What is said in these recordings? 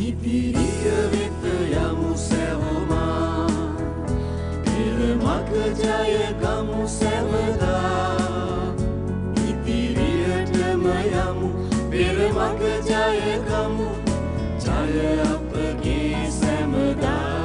ඉදිරිය වෙත යමු සැවොමා පෙර මග ජය ගමු සැවදා ඉදිරියටම යමු පෙර මග ජය ගමු ජය අපගේ සැමදා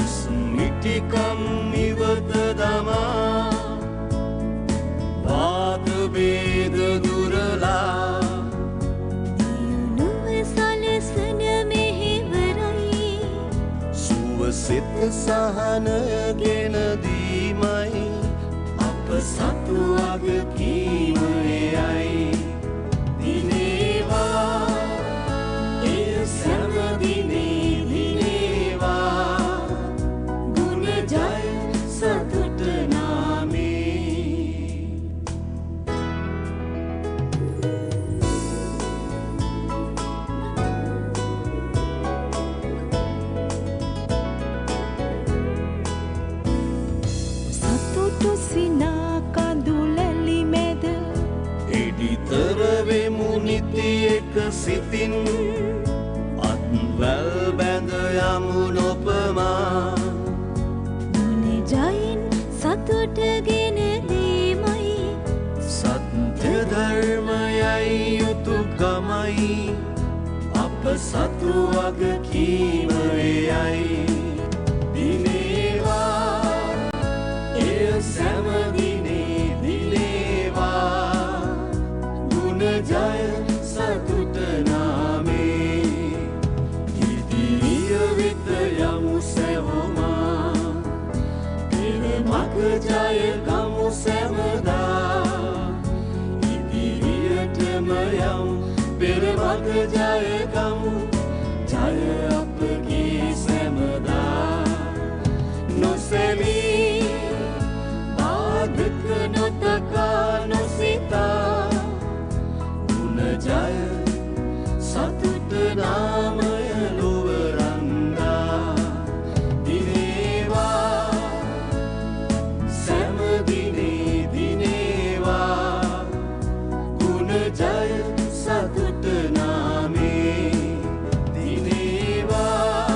උස්මිටිකම් ඉවත දමා වාද වේද දුරලා දිනුව සලසන මෙහෙවරයි සුවසිත සහනගෙන දීමයි අප සතු වගකීමයයි දිනේවා ඒ සෑම දිනේ සිතින් අත්වැල් බැඳ යමු නොපමා මුනිජයින් සතුටගෙන දීමයි සත්‍ය ධර්මයයි යුතුකමයි අප සතු වගකීමයයි දිනේවා එය සෑම දිනේ දිනේවා ගුණ ජය සතුට නාමේ ඉදිරිය වෙත යමු සැවොමා පෙර මග ජය ගමු සැමදා ඉදිරියටම යමු පෙර මග ජය ගමු ජය අපගේ සැමදා නොසැලී බාධක නොතකා නොසිතා ජය සතුට නාමය ලොවරන්දා දිනේවා සෑම දිනේ දිනේවා ගුණ ජය සතුට නාමේ දිනේවා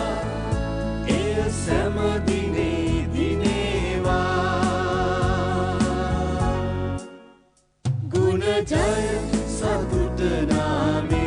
එය සෑම දිනේ දිනේවා ගුණ ජය සතුට නාමේ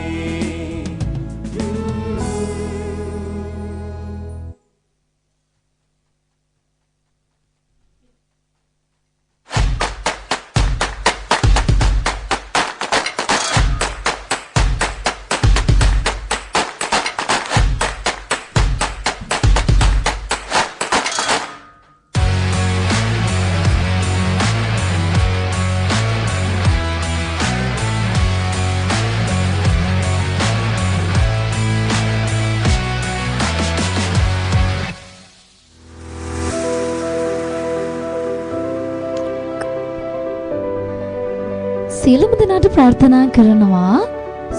සියලුම දෙනාට ප්‍රාර්ථනා කරනවා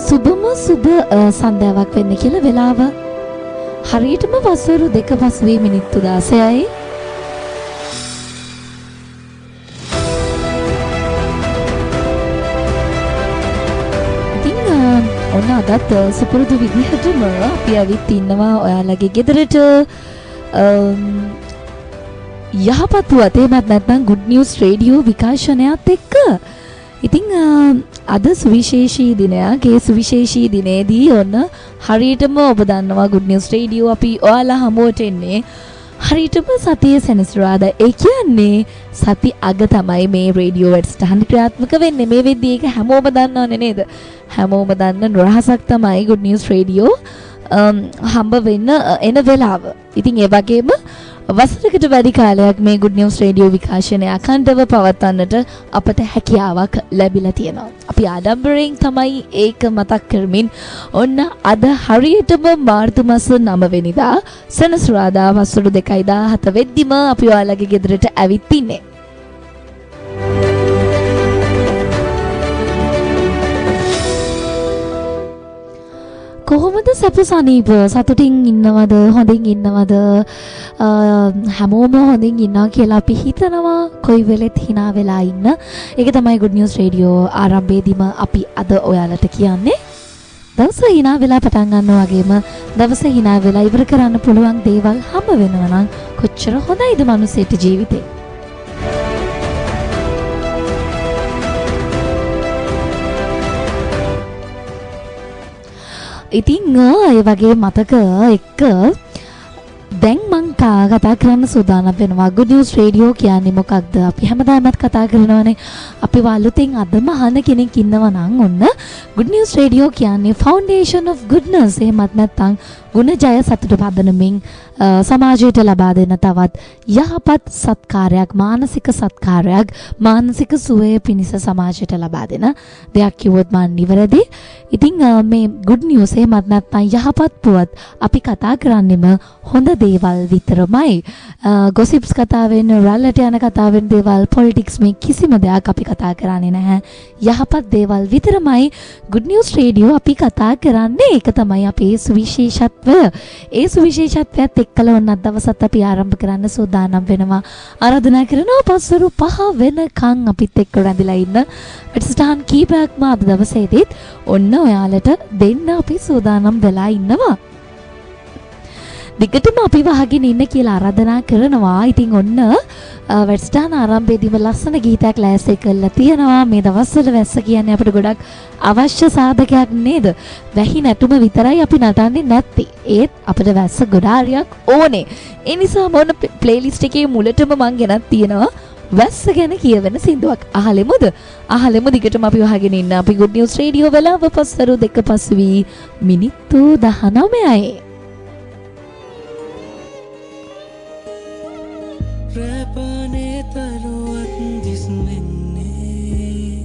සුබම සුබ සන්ධ්‍යාවක් වෙන්න කියලා. වෙලාව හරියටම වසර 2 පසුවේ මිනිත්තු 16යි. ඉතින් ඔන්න අදත් සුපුරුදු විදිහටම අපි ඇවිත් ඉන්නවා ඔයාලගේ ගෙදරට යහපත් වූ එහෙමත් නැත්නම් good news රේඩියෝ විකාශනයත් එක්ක. ඉතින් අද සුවිශේෂී දිනයක්. ඒ සුවිශේෂී දිනේදී ඔන්න හරියටම ඔබ දන්නවා good news radio අපි ඔයාලා හමුවට එන්නේ හරියටම සතියේ සෙනසුරාදා ඒ කියන්නේ සති අග තමයි මේ රේඩියෝ වැඩසටහන ක්‍රියාත්මක වෙන්නේ. මේ වෙද්දී ඒක හැමෝම දන්නවනේ නේද? හැමෝම දන්න නොරහසක් තමයි Good News Radio හම්බ වෙන්න එන වෙලාව. ඉතින් ඒ වගේම වසරකට වැඩි කාලයක් මේ Good News Radio විකාශනය අඛණ්ඩව පවත්වන්නට අපට හැකියාවක් ලැබිලා තියෙනවා. අපි ආඩම්බරයෙන් තමයි ඒක මතක් කරමින් ඔන්න අද හරියටම මාර්තු මාස 9 වෙනිදා සෙනසුරාදා වසර 2017 වෙද්දිම අපි ඔයාලගේ ගෙදරට ඇවිත් ඉන්නේ. කොහොමද සැපසනීප සතුටින් ඉන්නවද හොඳින් ඉන්නවද හැමෝම හොඳින් ඉන්නවා කියලා අපි හිතනවා කොයි වෙලෙත් hina වෙලා ඉන්න. ඒක තමයි Good News Radio ආරම්භයේදීම අපි අද ඔයාලට කියන්නේ. දවස hina වෙලා පටන් ගන්නවා වගේම දවස hina වෙලා ඉවර කරන්න පුළුවන් දේවල් හම්බ වෙනවා නම් කොච්චර හොඳයිද මනුස්සයෙක් ජීවිතේ. ඉතින් ඒ වගේ මතක එක්ක දැන් මං කතා කරන්න සූදානම් වෙනවා. Good News Radio කියන්නේ මොකක්ද? අපි හැමදාමත් කතා කරනවානේ. අපි අලුතෙන් අදම අහන කෙනෙක් ඉන්නවා නම් ඔන්න Good News Radio කියන්නේ Foundation of Goodness. එහෙමත් නැත්නම් ගුණ ජය සතුට පදනමින් සමාජයට ලබා දෙන තවත් යහපත් සත්කාරයක්, මානසික සත්කාරයක්, මානසික සුවය පිණිස සමාජයට ලබා දෙන දෙයක් කිව්වොත් මම නිවැරදි. ඉතින් මේ good news එහෙමත් නැත්නම් යහපත් පුවත් අපි කතා කරන්නේම හොඳ දේවල් විතරමයි. gossips කතා වෙන, රැල්ලට යන කතා වෙන දේවල්, politics මේ කිසිම දෙයක් අපි කතා කරන්නේ නැහැ. යහපත් දේවල් විතරමයි Good News Radio අපි කතා කරන්නේ. ඒක තමයි අපේ සුවිශේෂත්වය. ඒ සුවිශේෂත්වයත් එක්කලා වුණත් දවසත් අපි ආරම්භ කරන්න සූදානම් වෙනවා. ආරාධනා කරනවා පස්වරු 5 වෙනකන් අපිත් එක්ක රැඳිලා ඉන්න. වැඩසටහන් කීපයක්ම අද දවසේදීත් ඔන්න ඔයාලට දෙන්න අපි සූදානම් වෙලා ඉන්නවා. දිගටම අපි වහගෙන ඉන්න කියලා ආරාධනා කරනවා. ඉතින් ඔන්න වැඩසටහන ආරම්භයේදීම ලස්සන ගීතයක් ලෑස්ති කරලා තියෙනවා. මේ දවස්වල වැස්ස කියන්නේ අපිට ගොඩක් අවශ්‍ය සාධකයක් නේද? වැහි නැටුම විතරයි අපි නටන්නේ නැත්තේ. ඒත් අපිට වැස්ස ගොඩාරියක් ඕනේ. ඒ නිසා මොන ප්ලේලිස්ට් එකේ මුලටම මං ගෙනත් තියෙනවා වැස්ස ගැන කියවෙන සින්දුවක්. අහලෙමුද? අහලෙමු දිගටම අපි වහගෙන ඉන්න. අපි Good News Radio වෙලාව පස්වරු 2 පසුවී මිනිත්තු 19යි. රැපනේ තරුවත් දිස්නෙන්නේ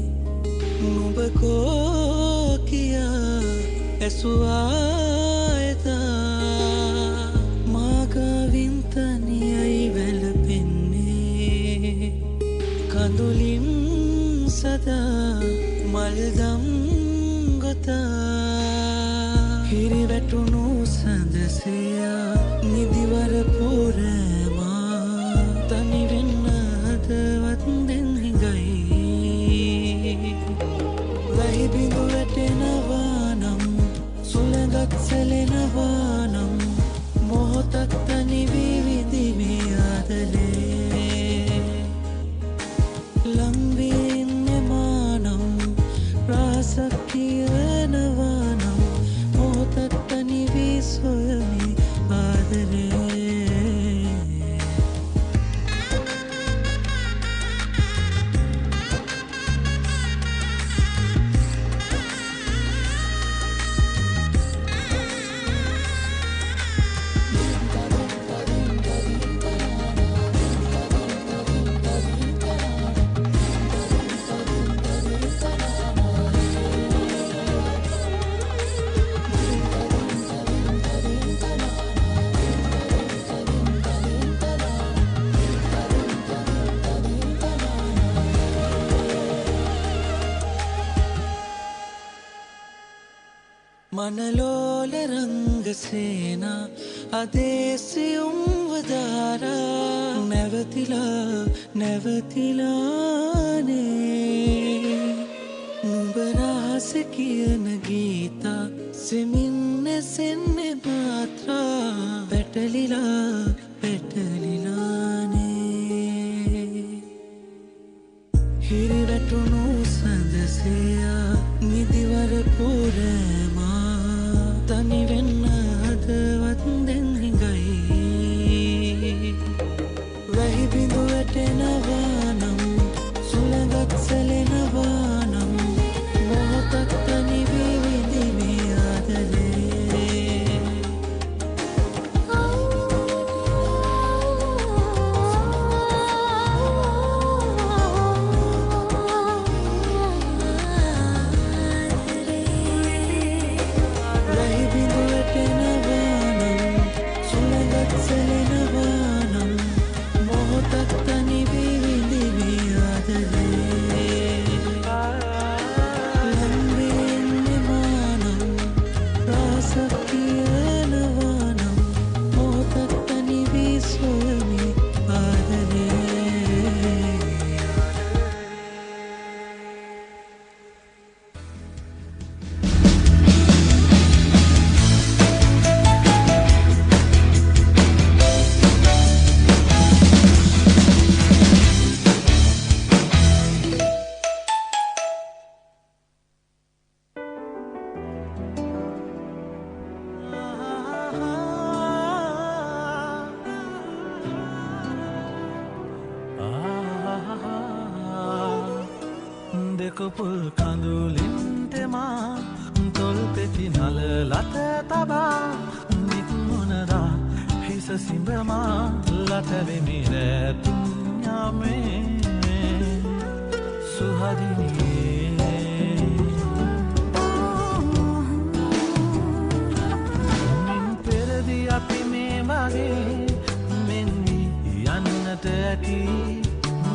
නුඹ කෝ කියා ඇසුවායතා මාගවින් තනියයි වැළපෙන්නේ කඳුලින් සදා මල්දම් ගොතා හිරිවැටුණු සඳසයා නිදිවර පුරෑමා තනි වෙන්න හදවත් දැන් හිඟයි වැහි බිඳු වැටෙනවා නම් සුළඟක් සැලෙනවා නම් මොහොතක් තනි වී විඳිමේ ආදලේ ලම්වී ඉන්නෙමා නම් රාසක් කියනවා නම් මොහොතක් තනි වී සොයමි ආදලේ මනලෝල රංගසේනා අදේසියුම් වදාරා නැවතිලානේ නුඹ රහස කියන ගීතා සෙමින් ඇසෙන්නේ මාත්‍රා පැටලිලානේ හිරිවැටුණු සඳසයා නිදිවර පුරෑමා තනි වෙන්න හදවත් දැන් හිඟයි දෙකොපුල් කඳුලින්ටෙමා තොල් පෙති නල ලත තබා නික්මුණදා හිස සිඹමා ලතවෙමි රැතුම් යාමේ සුහදිනියේ මින් පෙරදි අපි මේ වගේ මෙන්වි යන්නට ඇති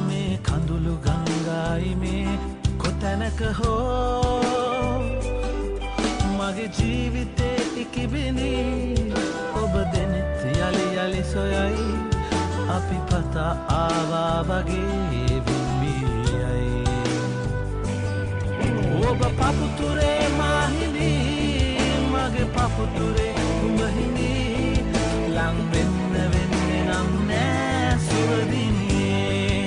මේ කඳුළු ගංගායි මේ කොතැනක හෝ මගේ ජීවිතේ ඉකිබිනි ඔබ දෙනෙත් යලි යලි සොයයි අපි පතා ආවා වගේ බිම්බියයි ඔබ පපුතුරේ මාහිනි මගේ පපුතුරේ උඹහිනි ලං වෙන්න වෙන්නේ නම් නෑ සුවදිනියේ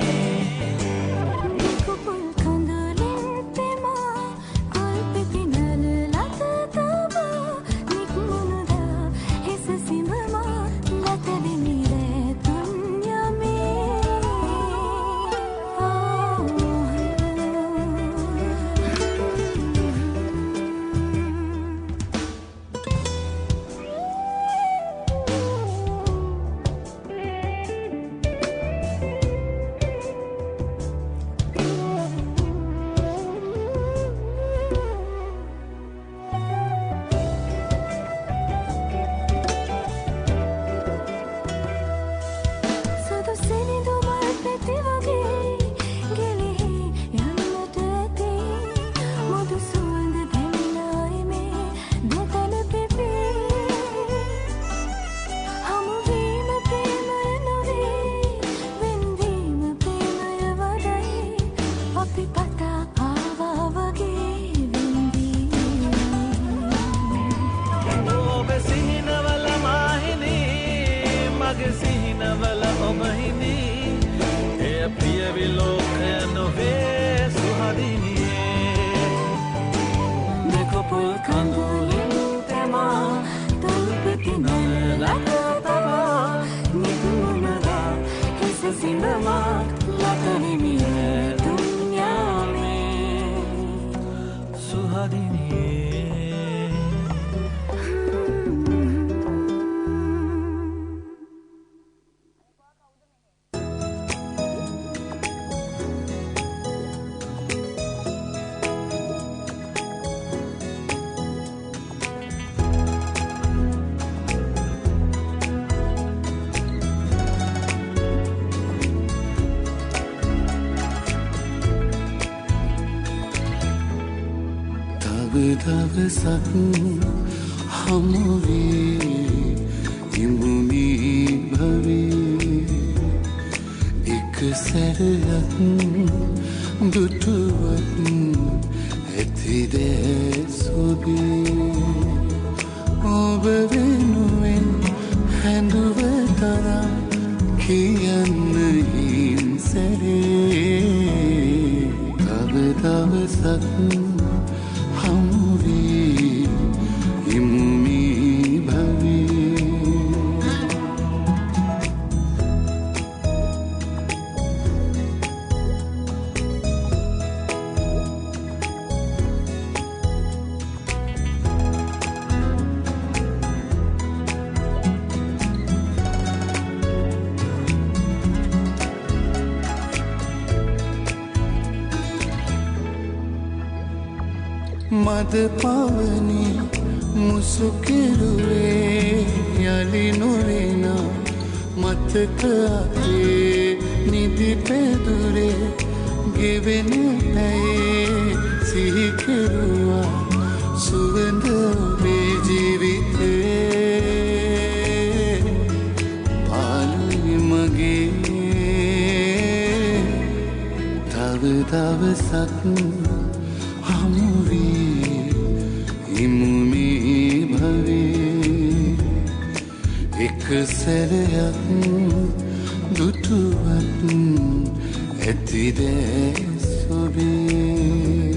දෙකොපුල් කඳුලින්ටෙමා තොල් පෙති නල ලත තබා නික්මුණදා හිස සිඹමා ලතවෙමි රැතුම් යමේ සුදු සිනිඳු මල් පෙති වගේ ගෙලිහි යන්නට ඇති මුදු සුවඳ දැනිලායි මේ දෙතන පිපී හමුවීම ප්‍රේමය නොවේ වෙන්වීම ප්‍රේමය වඩයි අපි පතා ආවා වගේ වෙන්වී ඔබ සිහිනවල මාහිනි මගේ සිහිනවල ඔබහිනි එය ප්‍රියවි ලෝකය නොවේ සුහදිනියේ දෙකොපුල් කඳුලින්ටෙමා තොල් පෙති නල ලත තබා නික්මුණදා හිස සිඹමා ලතවෙමි රැතුම් යාමේ සුහදිනියේ තව දවසක් හමුවේ ඉමුමි භවේ එක සැරයක් දුටුවත් ඇතිද සොබේ ඔබ වෙනුවෙන් හැඳුව තරම් කියන්න හිංසරේ තව දවසක් හමුවේ ඉමුමි භවේ මද පවනි මුසුකිරුවේ යලි නොවෙන මතක අපේ නිදි පෙදුරේ ගෙවෙන පැයේ සිහි කෙරුවා සුවඳ ඔබේ ජීවිතේ පාළුයි මගේ තව දවසක් හමුවේ ඉමුමි භවේ එක සැරයක් දුටුවත් ඇතිද සොබේ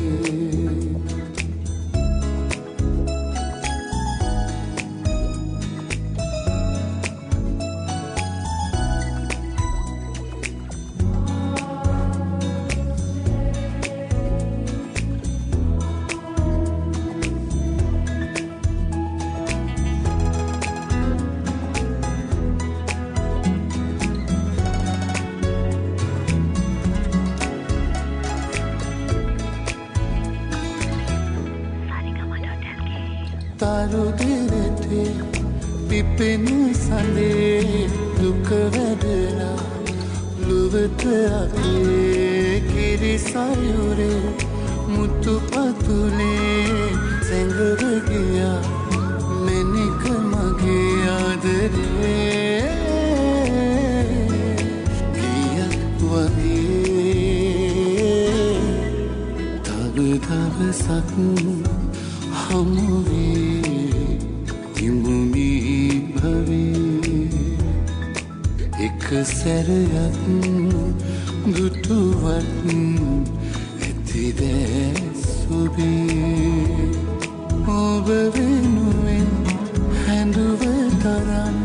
අරුදිරෙතේ පිපෙන සඳේ දුක වැදලා ලුවත අපේ කිරිසයුරේ මුතු පතුලේ සැඟව ගියා මෙනික මගේ ආදරේ ගියක් වගේ තව දවසක් හමුවේ ඉමුමි භවේ එක සැරයක් දුටුවත් ඇතිදැස් ඔබේ ඔබ වෙනුවෙන් හැඳුව තරම්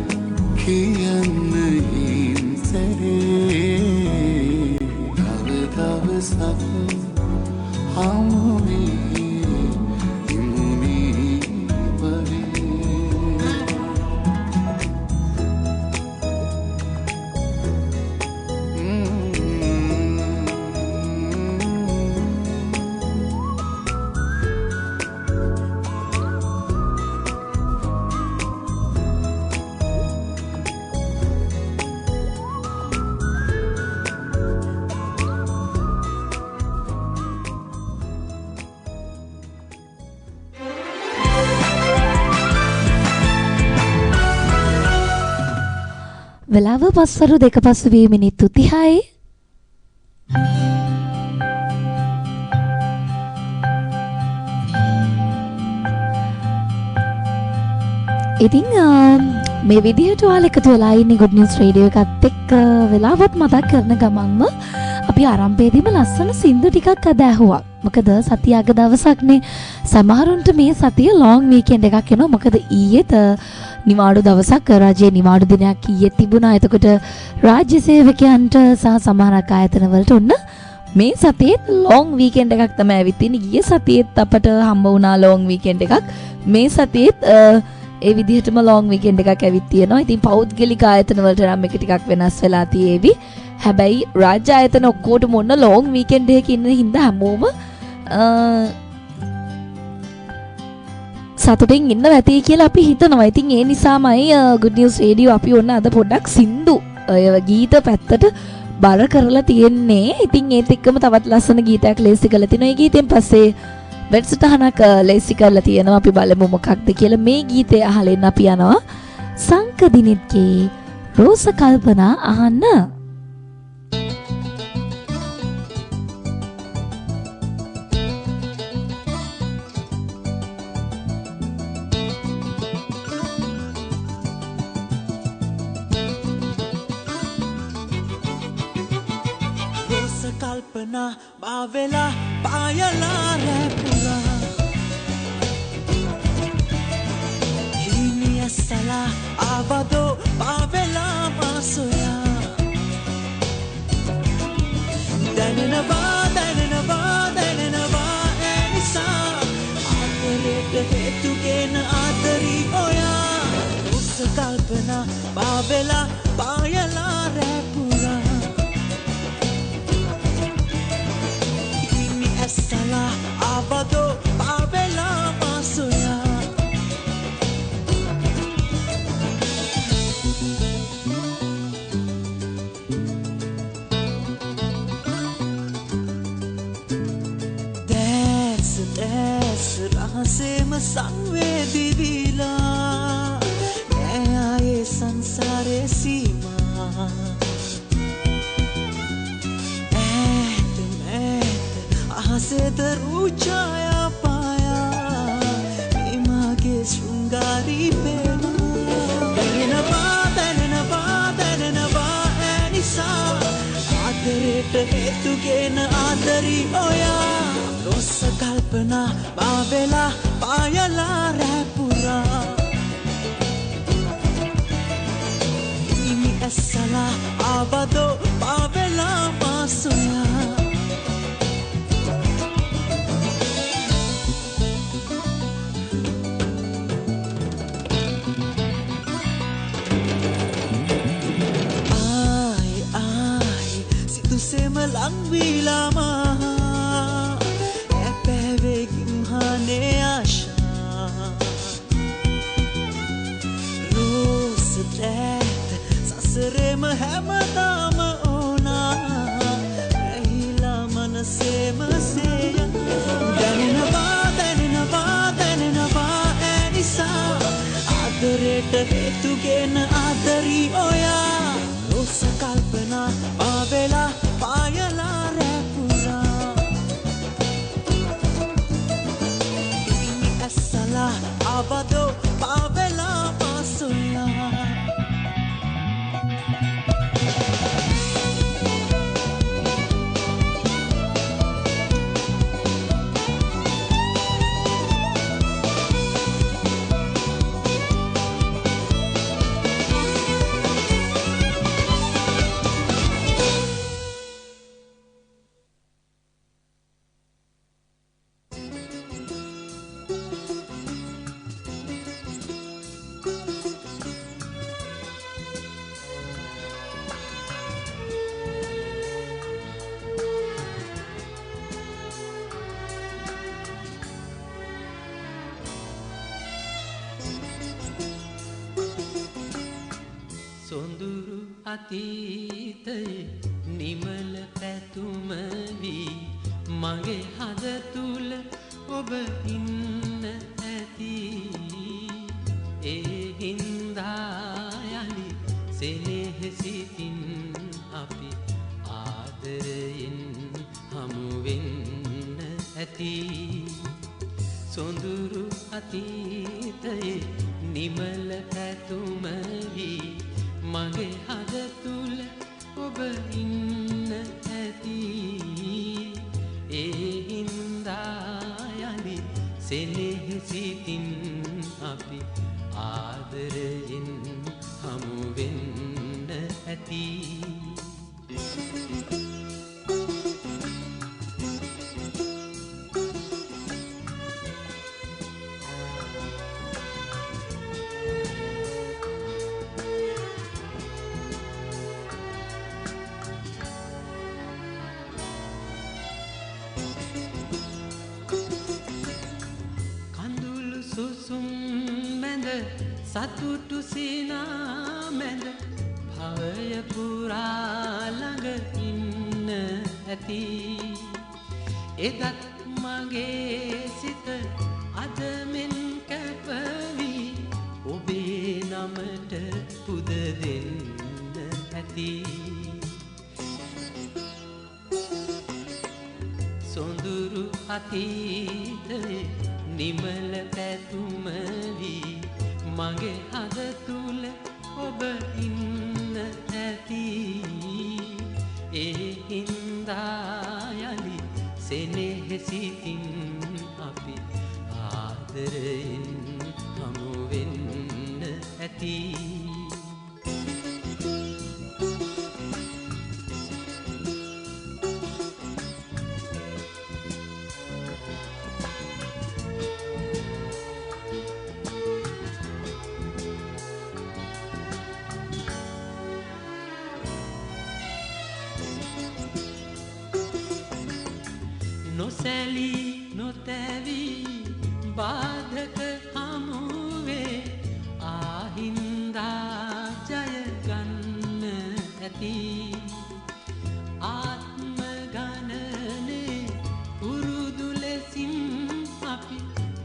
කියන්න හිංසරේ තව දවසක් හමුවේ ඉමුමි භවේ වෙලාව පස්වරු 2 පසු වී මිනිත්තු 30යි. ඉතින් මේ විදිහට ඔයාලා එකතු වෙලා ඉන්නේ Good News Radio එකත් එක්ක වෙලාවත් මතක් කරන ගමන්ම අපි ආරම්භයේදීම ලස්සන සින්දු ටිකක් අද ඇහුවා. මොකද සතිය අග දවසක්නේ. සමහරුන්ට මේ සතිය ලොං වීකෙන්ඩ් එකක් වෙනවා. මොකද ඊයේත් නිවාඩු දවසක් රජයේ නිවාඩු දිනයක් ඊයේ තිබුණා. එතකොට රාජ්‍ය සේවකයන්ට සහ සමහරක් ආයතන වලට ඔන්න මේ සතියේත් ලොං වීකෙන්ඩ් එකක් තමයි ඇවිත් ඉන්නේ. ඊයේ සතියේත් අපට හම්බ වුණා ලොං වීකෙන්ඩ් එකක්. මේ සතියේත් ඒ විදිහටම ලොං වීකෙන්ඩ් එකක් ඇවිත් තියෙනවා. ඉතින් පෞද්ගලික ආයතන වලට නම් මේක ටිකක් වෙනස් වෙලා තියෙවි. හැබැයි රාජ්‍ය ආයතන ඔක්කොටම ඔන්න ලොං වීකෙන්ඩ් එකක ඉන්න හින්දා හැමෝම සතුටින් ඉන්න ඇති කියලා අපි හිතනවා. ඉතින් ඒ නිසාමයි Good News Radio අපි ඔන්න අද පොඩ්ඩක් සින්දු ගීත පැත්තට බර කරලා තියෙන්නේ. ඉතින් ඒත් එක්කම තවත් ලස්සන ගීතයක් ලේසි කරලා තිනවා. ඒ ගීතෙන් පස්සේ වැඩසටහනක් ලේසි කරලා තියෙනවා. අපි බලමු මොකක්ද කියලා. මේ ගීතය අහලෙන් අපි යනවා සංකදිනෙත්ගේ රෝස කල්පනා අහන්න. කල්පනා බාවෙලා පායලා රැපුරා හිමියස්සලා ආවදෝ බාවෙලා මාසොයා දැනෙනවා දැනෙනවා දැනෙනවා එනිසා ආදරයට හේතුගෙන ආදරී ඔයා උස්ස කල්පනා බාවෙලා පායලා රැපුරා Sala abado pavela masoya That's rahasem sanvedi vila Aaye sansare sima से दरूचाया पाया के शृंगारी पे ऐनिसा आदरेट हेतुगेन आदरी ओया रोस कल्पना बावेला पायला रैपुरा इमी ऐसला आवादो बावेला मासोया Langvila maha epe vegim hane asha හැමදාම ඕනා ඇහිලා මනසේම සේය දැනෙනවා ඇනිසා ආදරයට හේතුගෙන ආදරී ඔයා රෝස කල්පනා පාවෙලා පායලා රැපුරා ඇස්සලා ආවදෝ පාවෙලා මාසොයා සොඳුරු අතීතයේ නිමල පැතුම වී මගේ හද තුල ඔබ ඉන්න ඇති ඒ හින්දා යලි සෙනෙහසිතින් අපි ආදරයෙන් හමු වෙන්න ඇති සොඳුරු අතීතයේ නිමල පැතුම වී මගේ හද තුල ඔබ ඉන්න ඇති ඒ හින්දා යලි සෙනෙහසිතින් අපි ආදරයෙන් හමු වෙන්න ඇති සතුටු සිනා මැද භවය පුරා ළඟ ඉන්න ඇති එදත් මගේ සිත අද මෙන් කැපවි ඔබේ නමට පුද දෙන්න ඇති සොඳුරු අතීතයේ නිමල පැතුම වී මගේ හද තුල ඔබ ඉන්න ඇති ඒ හින්දා යලි සෙනෙහසිතින් අපි ආදරයෙන් හමු වෙන්න ඇති නොසැලී නොතැවී බාධක හමුවේ ආහින්දා ජයගන්න ඇති ආත්ම ගණනේ පුරුදු ලෙසින් අපි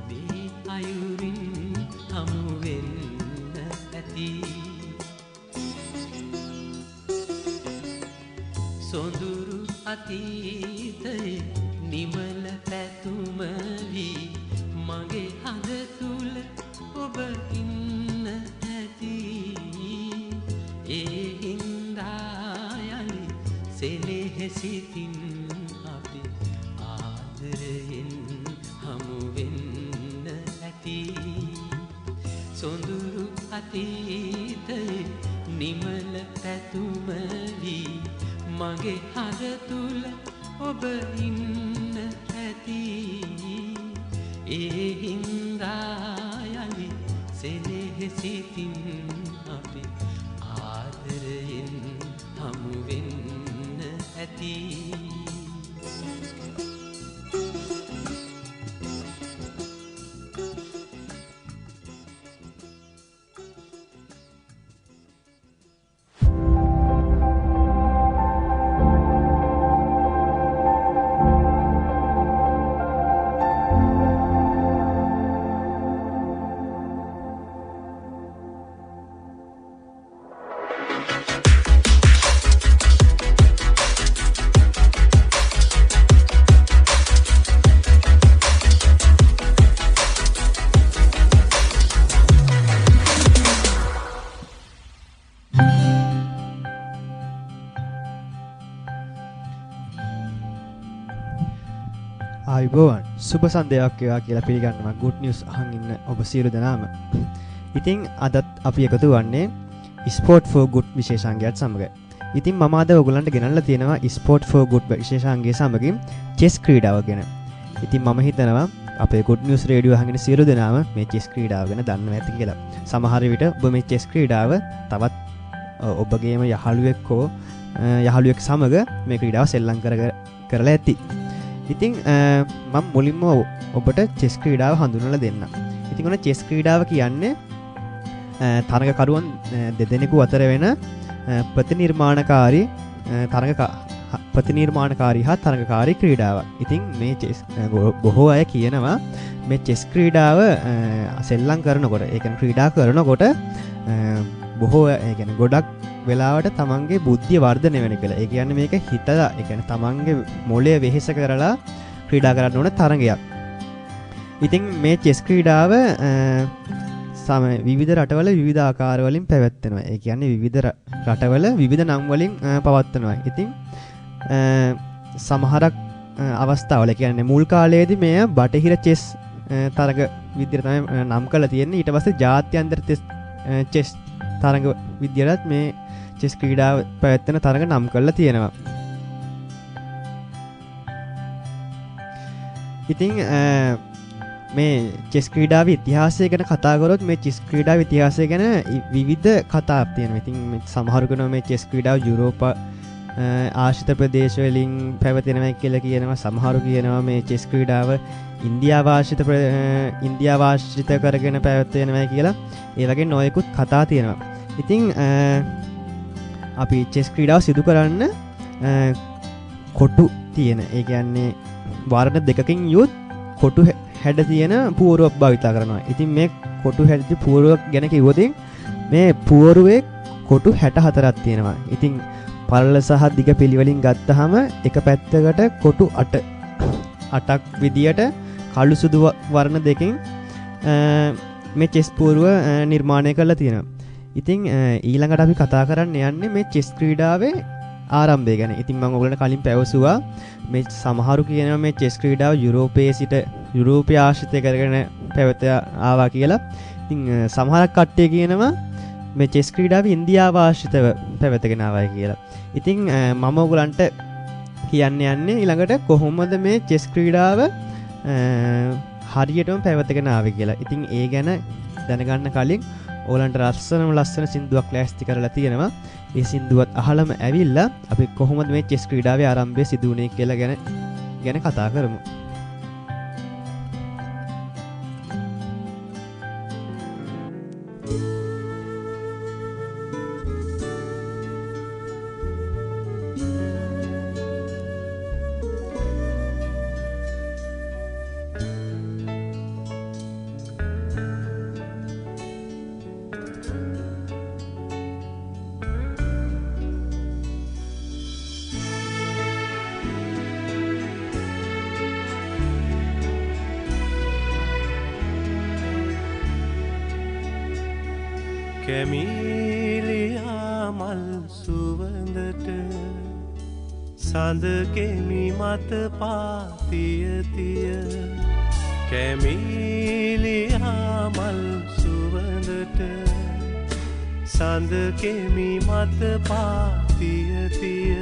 මේ අයුරින් හමු වෙන්න ඇති සොඳුරු අතීතයේ නිමල පැතුම වී මගේ හද තුල ඔබ ඉන්න ඇති ඒ හින්දා යලි සෙනෙහසිතින් අපි ආදරයෙන් හමු වෙන්න ඇති සොඳුරු අතීතයේ නිමල පැතුම වී මගේ හද තුල ඔබ ඉන්න ඇති ඒ හින්දා යලි සෙනෙහසිතින් අපි ආදරයෙන් හමු වෙන්න ඇති ආයුබෝවන් සුබ සන්ධ්‍යාවක් වේවා කියලා පිළිගන්නවා good news අහන් ඉන්න ඔබ සියලු දෙනාම. ඉතින් අදත් අපි එකතු වන්නේ sport for good විශේෂාංගයත් සමග. ඉතින් මම අද ඔයගලන්ට ගෙනල්ලා තියෙනවා sport for good විශේෂාංගයේ සමගින් chess ක්‍රීඩාව ගැන. ඉතින් මම හිතනවා අපේ good news රේඩියෝ අහන් ඉන්න සියලු දෙනාම මේ chess ක්‍රීඩාව ගැන දන්නවා ඇති කියලා. සමහර විට ඔබ මේ chess ක්‍රීඩාව තවත් ඔබගේම යහළුවෙක් සමග මේ ක්‍රීඩාව සෙල්ලම් කරලා ඇති. ඉතින් මම මුලින්ම ඔබට චෙස් ක්‍රීඩාව හඳුන්වලා දෙන්නම්. ඉතින් ඔන්න චෙස් ක්‍රීඩාව කියන්නේ තරගකරුවන් දෙදෙනෙකු අතර වෙන ප්‍රතිනිර්මාණකාරී හා තරගකාරී ක්‍රීඩාවක්. ඉතින් මේ චෙස් බොහෝ අය කියනවා මේ චෙස් ක්‍රීඩාව සෙල්ලම් කරනකොට, ඒ කියන්නේ ක්‍රීඩා කරනකොට බොහෝ ඒ කියන්නේ ගොඩක් වෙලාවට තමන්ගේ බුද්ධිය වර්ධනය වෙන කියලා. ඒ කියන්නේ මේක හිතලා, ඒ කියන්නේ තමන්ගේ මොළය වෙහෙස කරලා ක්‍රීඩා කරන්න ඕන තරගයක්. ඉතින් මේ චෙස් ක්‍රීඩාව විවිධ රටවල විවිධ ආකාර වලින් පැවැත්වෙනවා. ඒ කියන්නේ විවිධ රටවල විවිධ නම් වලින් පවත්වනවා. ඉතින් සමහරක් අවස්ථාවල කියන්නේ මුල් කාලයේදී මේ බටහිර චෙස් තරග විදියට තමයි නම් කරලා තියෙන්නේ. ඊට පස්සේ ජාත්‍යන්තර චෙස් තරග විදියටත් මේ චෙස් ක්‍රීඩාව පැවැත්වෙන තරග නම් කරලා තියෙනවා. ඉතින් මේ චෙස් ක්‍රීඩාවේ ඉතිහාසය ගැන කතා කරොත් මේ චෙස් ක්‍රීඩාවේ ඉතිහාසය ගැන විවිධ කතා තියෙනවා. ඉතින් සමහරු කියනවා මේ චෙස් ක්‍රීඩාව යුරෝප ආශ්‍රිත ප්‍රදේශ වලින් පැවැතෙනවා කියලා කියනවා. සමහරු කියනවා මේ චෙස් ක්‍රීඩාව ඉන්දියාව ආශ්‍රිත කරගෙන පැවැත්වෙනවා කියලා. ඒ වගේ නොයෙකුත් කතා තියෙනවා. ඉතින් අපි චෙස් ක්‍රීඩාව සිදු කරන්න කොටු තියෙන, ඒ කියන්නේ වර්ණ දෙකකින් යුත් කොටු හැඩ තියෙන පුවරුවක් භාවිතා කරනවා. ඉතින් මේ කොටු හැඩ පුවරුවක් ගැන කිව්වොත් මේ පුවරුවේ කොටු 64ක් තියෙනවා. ඉතින් පළල සහ දිග පිළිවෙලින් ගත්තාම එක පැත්තකට කොටු 8ක් විදියට කළු සුදු වර්ණ දෙකෙන් මේ චෙස් පුවරුව නිර්මාණය කරලා තියෙනවා. ඉතින් ඊළඟට අපි කතා කරන්න යන්නේ මේ චෙස් ක්‍රීඩාවේ ආරම්භය ගැන. ඉතින් මම ඔයගලන්ට කලින් පැවසුවා මේ සමහරු කියනවා මේ චෙස් ක්‍රීඩාව යුරෝපයේ සිට යුරෝපය ආශ්‍රිත කරගෙන පැවත ආවා කියලා. ඉතින් සමහරක් කට්ටිය කියනවා මේ චෙස් ක්‍රීඩාව ඉන්දියාව ආශ්‍රිතව පැවතගෙන ආවයි කියලා. ඉතින් මම ඔයගලන්ට කියන්න යන්නේ ඊළඟට කොහොමද මේ චෙස් ක්‍රීඩාව හරියටම පැවතගෙන ආවේ කියලා. ඉතින් ඒ ගැන දැනගන්න කලින් ඕලන්ට ලස්සන සින්දුවක් ලෑස්ති කරලා තියෙනවා. ඒ සින්දුවත් අහලම ඇවිල්ලා අපි කොහොමද මේ චෙස් ක්‍රීඩාවේ ආරම්භය සිදු වුණේ කියලා ගැන කතා කරමු. කැමීලියා මල් සුවඳට සඳ කෙමි මත පාතිය තිය කැමීලියා මල් සුවඳට සඳ කෙමි මත පාතිය තිය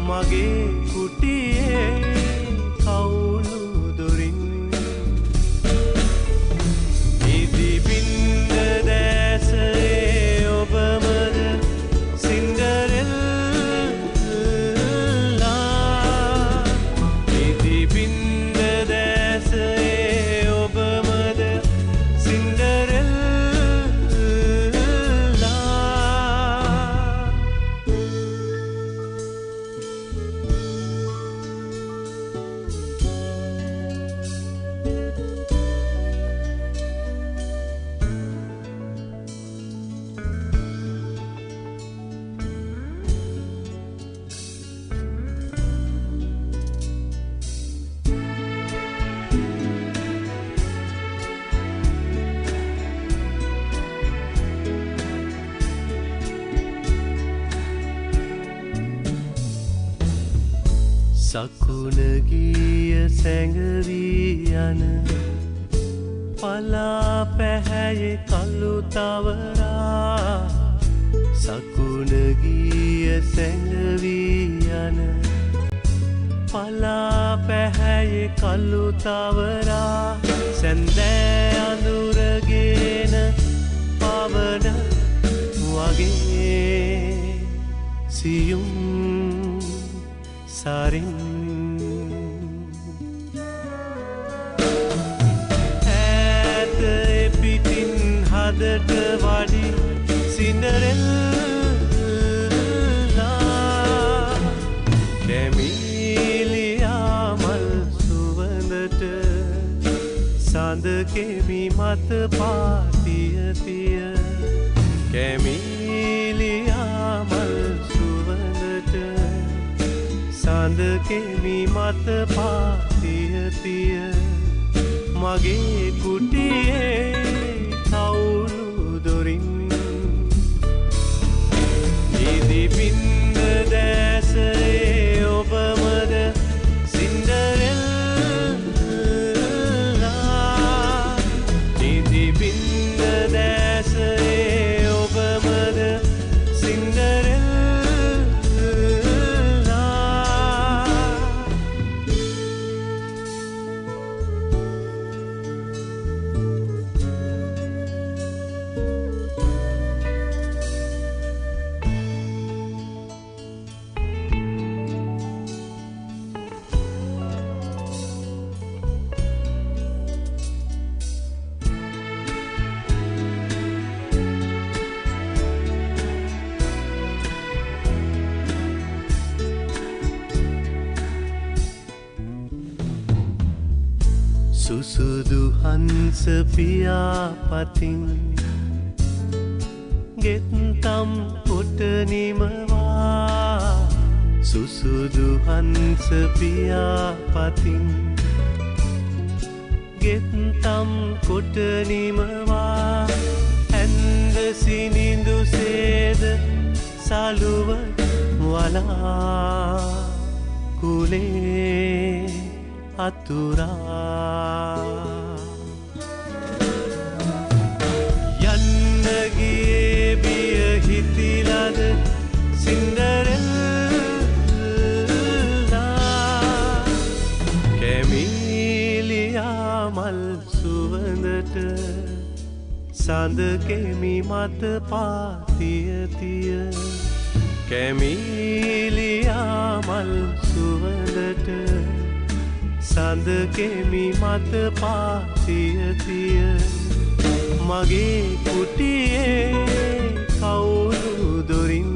මගේ කුටියේ කවුළු දොරින් ඉදි බින්ද දැසේ ඔබමද සින්ඩරෙල්ලා ඉදි බින්ද දැසේ ඔබමද සින්ඩරෙල්ලා සකුණගිය සැඟවී යන පලා පැහැයේ කළු තවරා සකුණගිය සැඟවී යන පලා පැහැයේ කළු තවරා සැන්දෑ අඳුරගෙන පවන වගේ සියුම් සරින් ඈත පිටින් හදට වඩි සින්ඩරෙල්ලා කැමීලියා මල් සුවඳට සඳ කෙමි මත පාතිය තිය කැමීලියා මල් සුවඳට සඳ කෙමි මත පාතිය තිය මගේ කුටියේ කවුළු දොරින් ඉදි බින්ද දැසේ ඔබමද සින්ඩරෙල්ලා ඉදි බින්ද දැසේ ඔබමද සින්ඩරෙල්ලා සුසුදු හංස පියාපතින් ගෙත්තම් කොට නිමවා සුසුදු හංස පියාපතින් ගෙත්තම් කොට නිමවා ඇන්ද සිනිඳු සේද සලුව වලා කුලේ අතුරා යන්න ගියේ බිය හිතිලද සින්ඩරෙල්ලා කැමීලියා මල් සුවඳට සඳ කෙමි මත පාතිය තිය කැමීලියා මල් සුවඳට සඳ කෙමි මත පාතිය තිය මගේ කුටියේ කවුළු දොරින්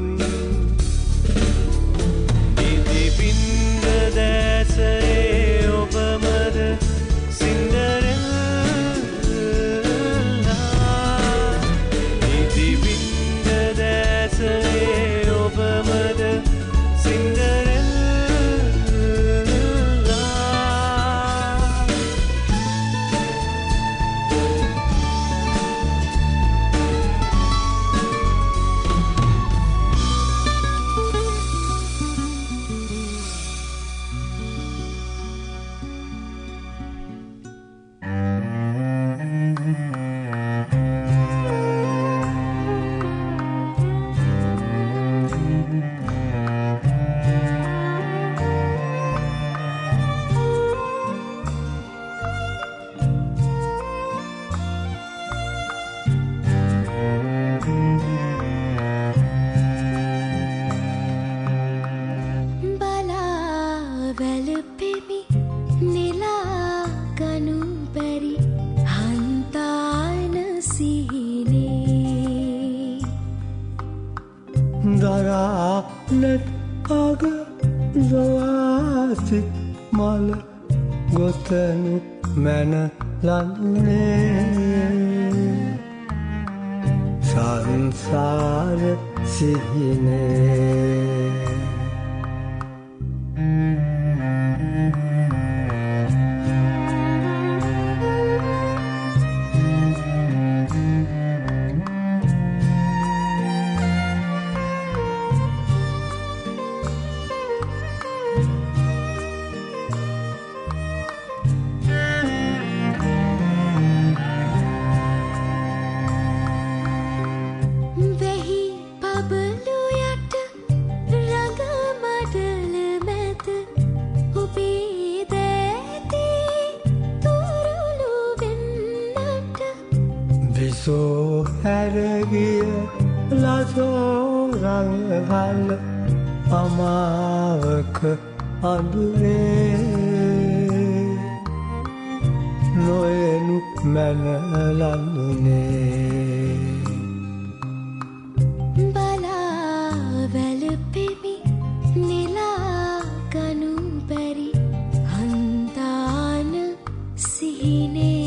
ඉදි බින්ද දැසේ ඔබමද සින්ඩරෙල්ලා ඉදි බින්ද දැසේ ඔබමද සින්ඩරෙල්ලා දරාලට අග ලොවාසිත් මල ගොතනු මැන ලන්නේ සංසාර සිහිනේ සෝරංහල අමාවක අඳුරේ නොයනු මැනලඳුනේ බලා වැළපෙමි නෙලා ගනු බැරි හන්තාන සිහිනේ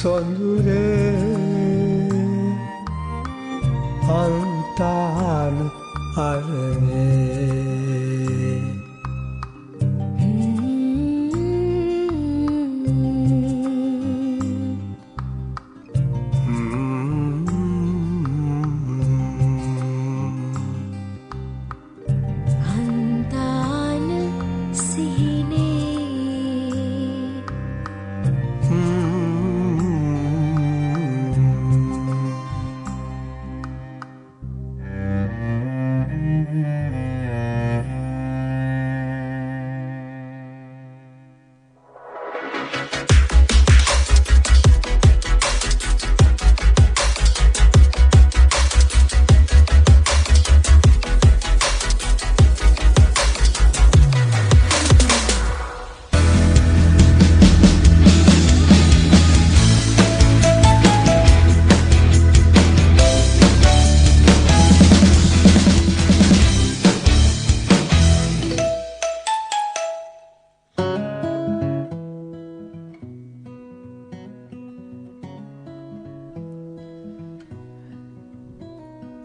සොඳුරේ අන්තාන අරනේ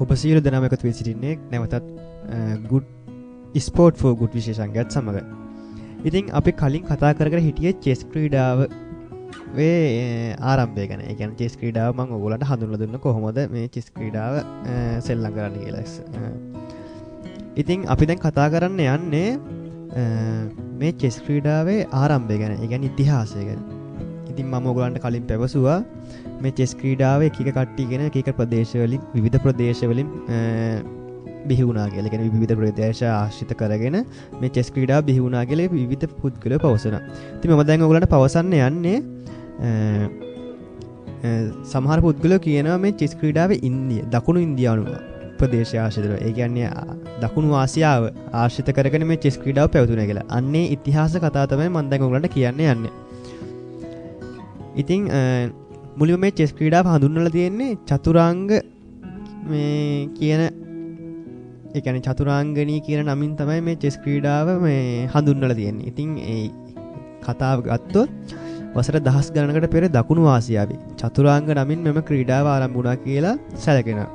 ඔබ සියලු දෙනාම එකතු වී සිටින්නේ නැවතත් good sport for good විශේෂංගයත් සමග. ඉතින් අපි කලින් කතා කර හිටියේ චෙස් ක්‍රීඩාව ආරම්භය ගැන. ඒ කියන්නේ චෙස් ක්‍රීඩාව මම ඔයගොල්ලන්ට හඳුන්වලා දුන්න කොහොමද මේ චෙස් ක්‍රීඩාව සෙල්ලම් කරන්න කියලා. ඉතින් අපි දැන් කතා කරන්න යන්නේ මේ චෙස් ක්‍රීඩාවේ ආරම්භය ගැන. ඒ කියන්නේ ඉතිහාසය ගැන. ඉතින් මම ඔයගොල්ලන්ට කලින් පැවසුවා මේ චෙස් ක්‍රීඩාව එක කට්ටියගෙන එක ප්‍රදේශවලින් විවිධ ප්‍රදේශවලින් බිහි වුණා කියලා. කියන්නේ විවිධ ප්‍රදේශ ආශ්‍රිත කරගෙන මේ චෙස් ක්‍රීඩාව බිහි වුණා කියලා විවිධ පුද්ගලයෝ පවසනවා. ඉතින් මම දැන් ඔයගොල්ලන්ට පවසන්න යන්නේ සමහර පුද්ගලයෝ කියනවා මේ චෙස් ක්‍රීඩාවේ දකුණු ඉන්දියානු ප්‍රදේශය ආශ්‍රිතව. ඒ කියන්නේ දකුණු ආසියාව ආශ්‍රිත කරගෙන මේ චෙස් ක්‍රීඩාව පැවතුණා කියලා. අන්නේ ඉතිහාස කතාව තමයි මම දැන් ඔයගොල්ලන්ට කියන්න යන්නේ. ඉතින් මුලින්ම මේ චෙස් ක්‍රීඩාව හඳුන්වලා තියෙන්නේ චතුරාංග මේ කියන ඒ කියන්නේ චතුරාංගනී කියන නමින් තමයි මේ චෙස් ක්‍රීඩාව මේ හඳුන්වලා තියෙන්නේ. ඉතින් ඒ කතාව ගත්තොත් වසර දහස් ගණනකට පෙර දකුණු ආසියාවේ චතුරාංග නමින් මෙම ක්‍රීඩාව ආරම්භ වුණා කියලා සැලකෙනවා.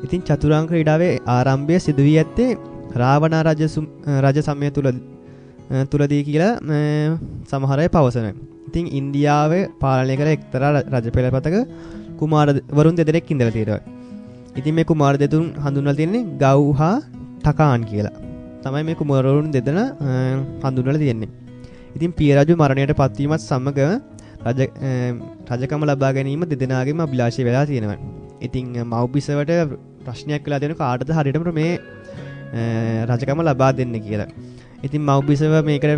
ඉතින් චතුරාංග ක්‍රීඩාවේ ආරම්භය සිදු වී ඇත්තේ රාවණ රජ සමය තුලදී කියලා සමහර අය පවසනවා. ඉතින් ඉන්දියාවේ පාලනය කළ එක්තරා රජ පෙළපතක කුමාරවරුන් දෙදෙනෙක් ඉඳලා තියෙනවා. ඉතින් මේ කුමාර දෙතුන් හඳුන්වලා තියෙන්නේ ගව් හා ටකාන් කියලා. තමයි මේ කුමාරවරුන් දෙදෙනා හඳුන්වලා තියෙන්නේ. ඉතින් පිය රජු මරණයට පත්වීමත් සමග රජකම ලබා ගැනීම දෙදෙනාගේම අභිලාෂය වෙලා තියෙනවා. ඉතින් මව්බිසවට ප්‍රශ්නයක් වෙලා දෙන කාටද හරියටම මේ රජකම ලබා දෙන්න කියලා. ඉතින් මව්බිසව මේකට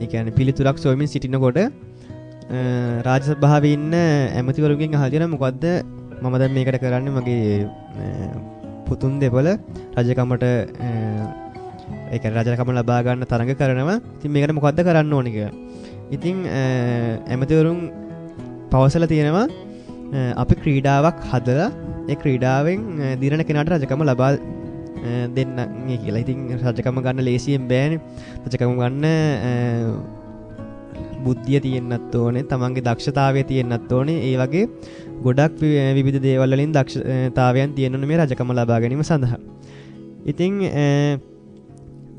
ඒ කියන්නේ පිළිතුරක් සොයමින් සිටිනකොට රාජසභාවේ ඉන්න ඇමතිවරුන්ගෙන් අහලා තියෙනවා මොකද්ද මම දැන් මේකට කරන්නේ මගේ පුතුන් දෙපළ රජකමට ඒ කියන්නේ රජකම ලබා ගන්න තරඟ කරනවා. ඉතින් මේකට මොකද්ද කරන්න ඕනේ කියලා. ඉතින් ඇමතිවරුන් පවසලා තියෙනවා අපි ක්‍රීඩාවක් හදලා ඒ ක්‍රීඩාවෙන් දිනන කෙනාට රජකම ලබා දෙන්න කියලා. ඉතින් රජකම ගන්න ලේසියෙන් බෑනේ. රජකම ගන්න බුද්ධිය තියෙන්නත් ඕනේ, තමන්ගේ දක්ෂතාවය තියෙන්නත් ඕනේ. ඒ වගේ ගොඩක් විවිධ දේවල් වලින් දක්ෂතාවයන් තියෙන්න ඕනේ මේ රජකම ලබා ගැනීම සඳහා. ඉතින්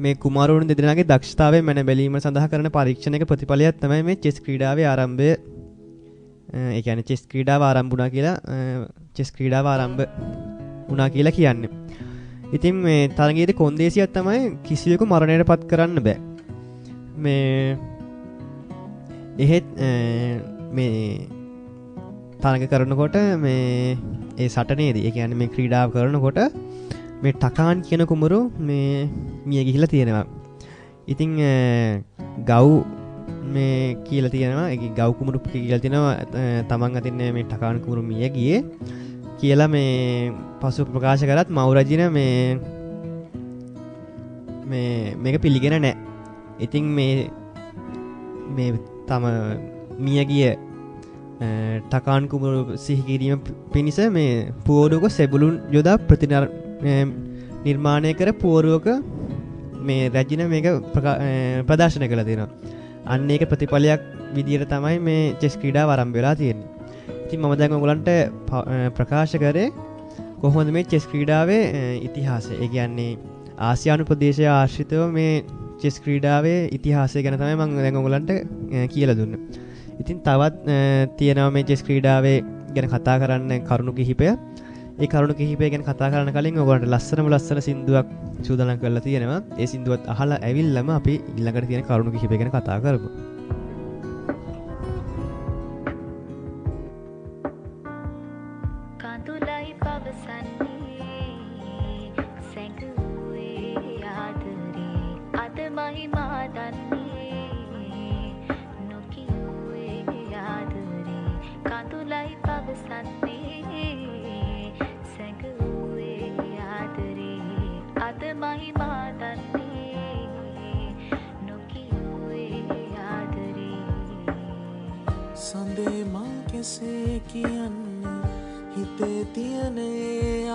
මේ කුමාරවරුන් දෙදෙනාගේ දක්ෂතාවය මැන බැලීම සඳහා කරන පරීක්ෂණයක ප්‍රතිඵලයක් තමයි මේ චෙස් ක්‍රීඩාවේ ආරම්භය. ඒ කියන්නේ චෙස් ක්‍රීඩාව ආරම්භ වුණා කියලා කියන්නේ. ඉතින් මේ තරගයේදී කොන්දේසියක් තමයි කිසියෙකු මරණයට පත් කරන්න බෑ. මේ එහෙත් මේ තරග කරනකොට මේ ඒ සටනේදී, ඒ කියන්නේ මේ ක්‍රීඩාව කරනකොට මේ ටකාන් කියන කුමරු මේ මිය ගිහිලා තියෙනවා. ඉතින් ගව් මේ කියලා තියෙනවා. ඒ ගව් කුමරු කියලා තියෙනවා තමන් අතින් මේ ටකාන් කුමරු මිය ගියේ කියලා මේ පසු ප්‍රකාශ කරත් මවුරජින මේක පිළිගෙන නැහැ. ඉතින් මේ තම මිය ගිය ටකාන් කුමරු සිහි කිරීම පිණිස මේ පුවරුවක සෙබළුන් යොදා නිර්මාණය කර පුවරුවක මේ රැජින මේක ප්‍රදර්ශනය කළා තියෙනවා. අන්න ඒක ප්‍රතිඵලයක් විදියට තමයි මේ චෙස් ක්‍රීඩාව ආරම්භ වෙලා තියෙන්නේ. ඉතින් මම දැන් ඔයගලන්ට ප්‍රකාශ කරේ කොහොමද මේ චෙස් ක්‍රීඩාවේ ඉතිහාසය. ඒ කියන්නේ ආසියානු ප්‍රදේශය ආශ්‍රිතව මේ චෙස් ක්‍රීඩාවේ ඉතිහාසය ගැන තමයි මම දැන් ඔයගලන්ට කියලා දුන්නේ. ඉතින් තවත් තියෙනවා මේ චෙස් ක්‍රීඩාවේ ගැන කතා කරන්න කරුණු කිහිපය. ඒ කරුණු කිහිපය ගැන කතා කරන්න කලින් ඔයගලන්ට ලස්සන සින්දුවක් සූදානම් කරලා තියෙනවා. ඒ සින්දුවත් අහලා ඇවිල්ලාම අපි ඊළඟට තියෙන කරුණු කිහිපය ගැන කතා කරමු. කඳුලයි පවසන්නේ සැඟුවේ ආදරේ අද මහිමා දන්නේ නොකියුවේ ආදරේ කඳුලයි පවසන්නේ සැඟුවේ ආදරේ අද මහිමා දන්නේ නොකියුවේ ආදරේ සඳේ මං කෙසේ කියන්නේ හිතේ තියෙන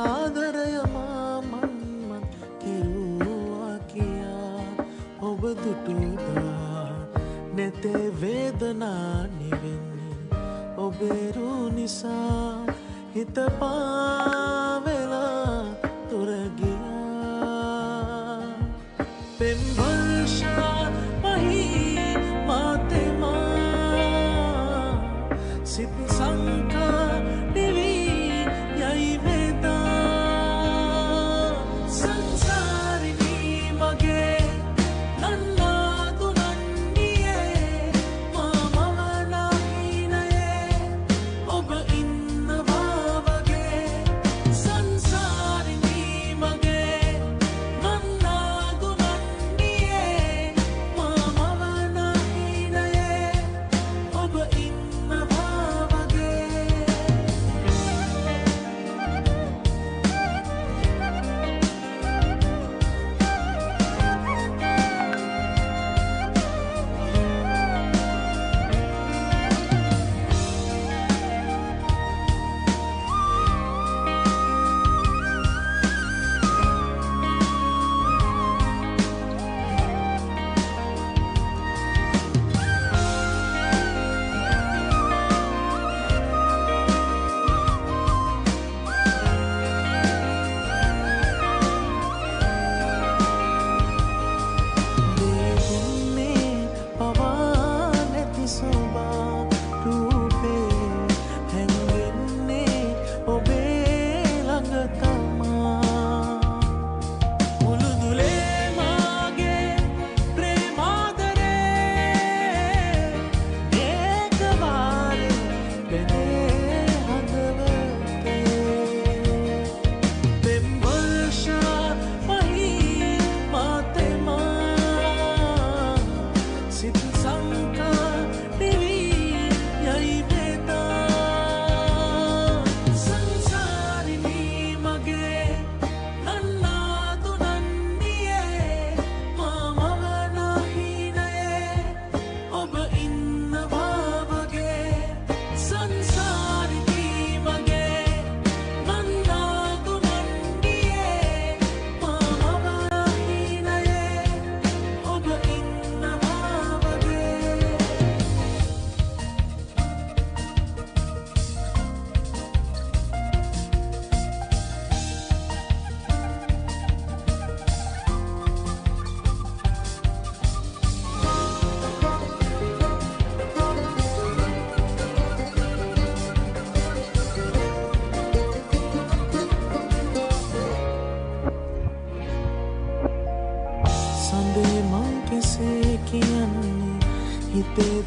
ආදරය මමත් කෙරුවා කියා ඔබ දුටුදා නැතේ වේදනා නිවෙන්නේ ඔබේ රු නිසා හිත පාවෙලා තුර ගියා පෙම් වර්ෂා පහී මාතෙමා සිත් සංකා සංසාරිනී මගේ නන්නාදු නන්නියේ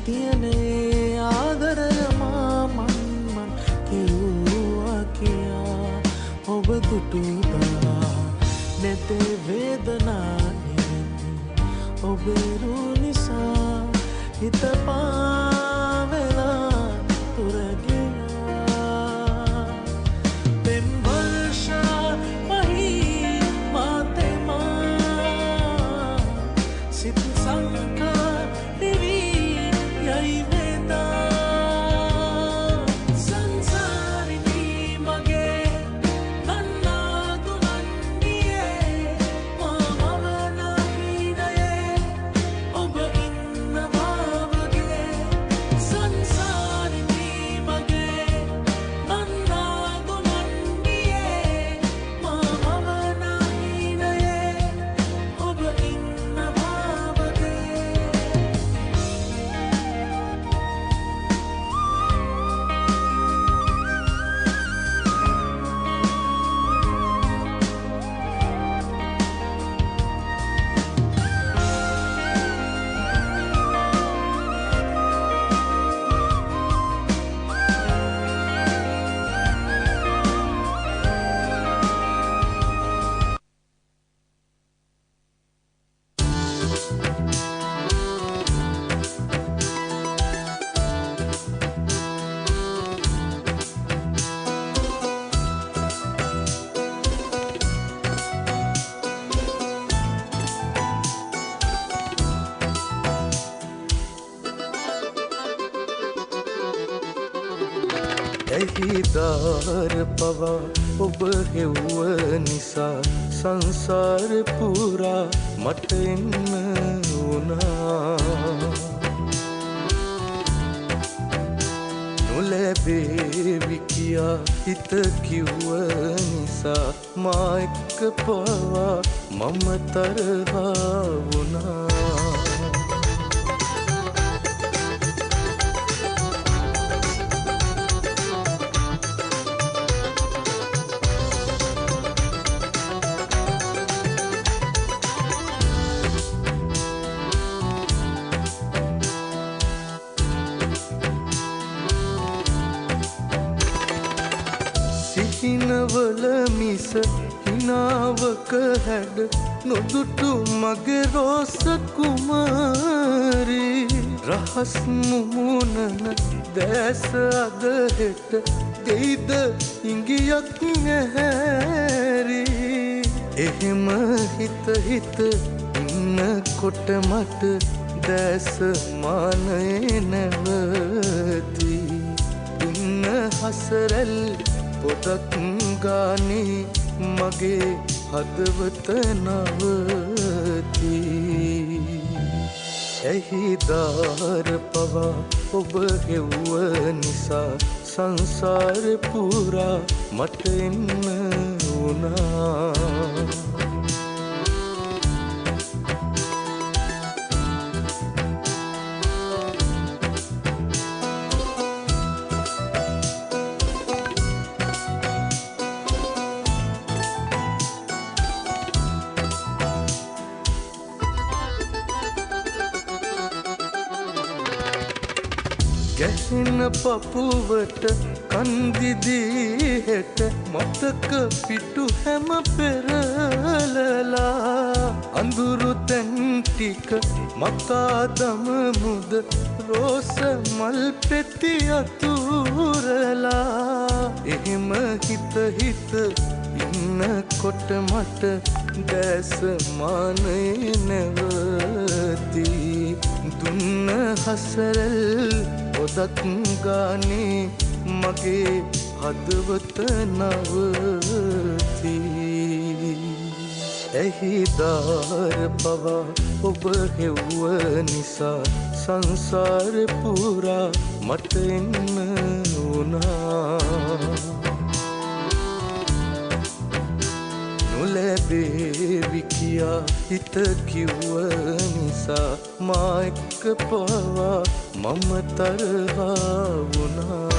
තියනේ ආදරයමා මන් කිව්වා කියා ඔබ දුටුදා නැතේ වේදනා නිවෙන්නේ ඔබේ රු නිසා හිත පාවෙලා තුර ගියා පෙම් වර්ෂා වහී මාතෙමා සිත සංකා දිවි යයි වේදා සංසාරිනී මගේ නන්නා දුනන්නියේ මම නහිනයේ ඔබ ඉන්න භාවගේ සංසාරිනී මගේ නන්නා දුනන්නියේ මම නහිනයේ ඔබ ඉන්න භාවගේ ඇහිදාර පවා ඔබ හෙව්ව නිසා සංසාර පුරා මට එන්න වුණා නොලැබේවි කියා හිත කිව්ව නිසා මා එක්ක පවා මම තරහා වුණා සිහිනවල මිස හිනාවක හැඩ නොදුටු මගේ රෝස කුමාරී රහස් මුමුණන දැස අද හෙට දෙයිද ඉංගියක් නැහැරී එහෙම හිත හිත ඉන්නකොට මට දැස මානයේ නැවතී දුන්න හසරැල් පොදක් ගානේ මගේ හදවත නවතී ඇහිදාර පවා ඔබ හෙව්ව නිසා සංසාර පුරා මට එන්න වුණා ගැහෙන පපුවට කන්දිදී හෙට මතක පිටු හැම පෙරලලා අඳුරු තැන් ටික මකා දමමුද රෝස මල් පෙති අතුරලා එහෙම හිත හිත ඉන්නකොට මට දැස මානේ නැවතී දුන්න හසරල් පොදක් ගානේ මගේ හදවත නවතී ඇහිදාර පවා ඔබ හෙව්ව නිසා සංසාර පුරා මට එන්න වුණා නොලැබේවි කියා හිත කිව්ව නිසා මා එක්ක පවා මම තරහා වුණා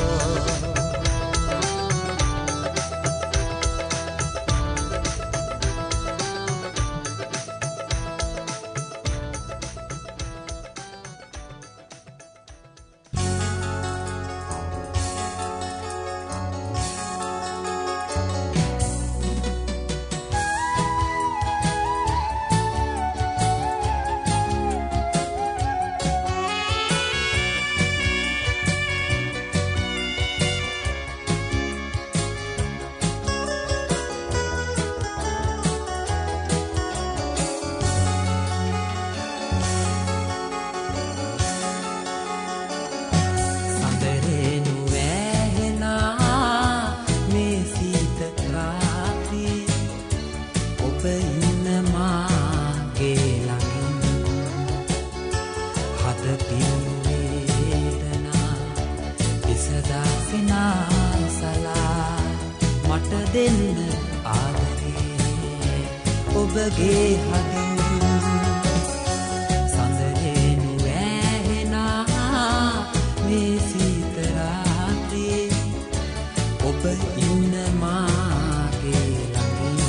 ඔබ ඉන්න මාගේ ළඟින් හද පින්වේදනා විසදා සිනාසලා මට දෙන්න ආදරේ ඔබගේ හදින් සඳරේනු වැහෙනා මේ සීත රාත්‍රී ඔබ ඉන්න මාගේ ළඟින්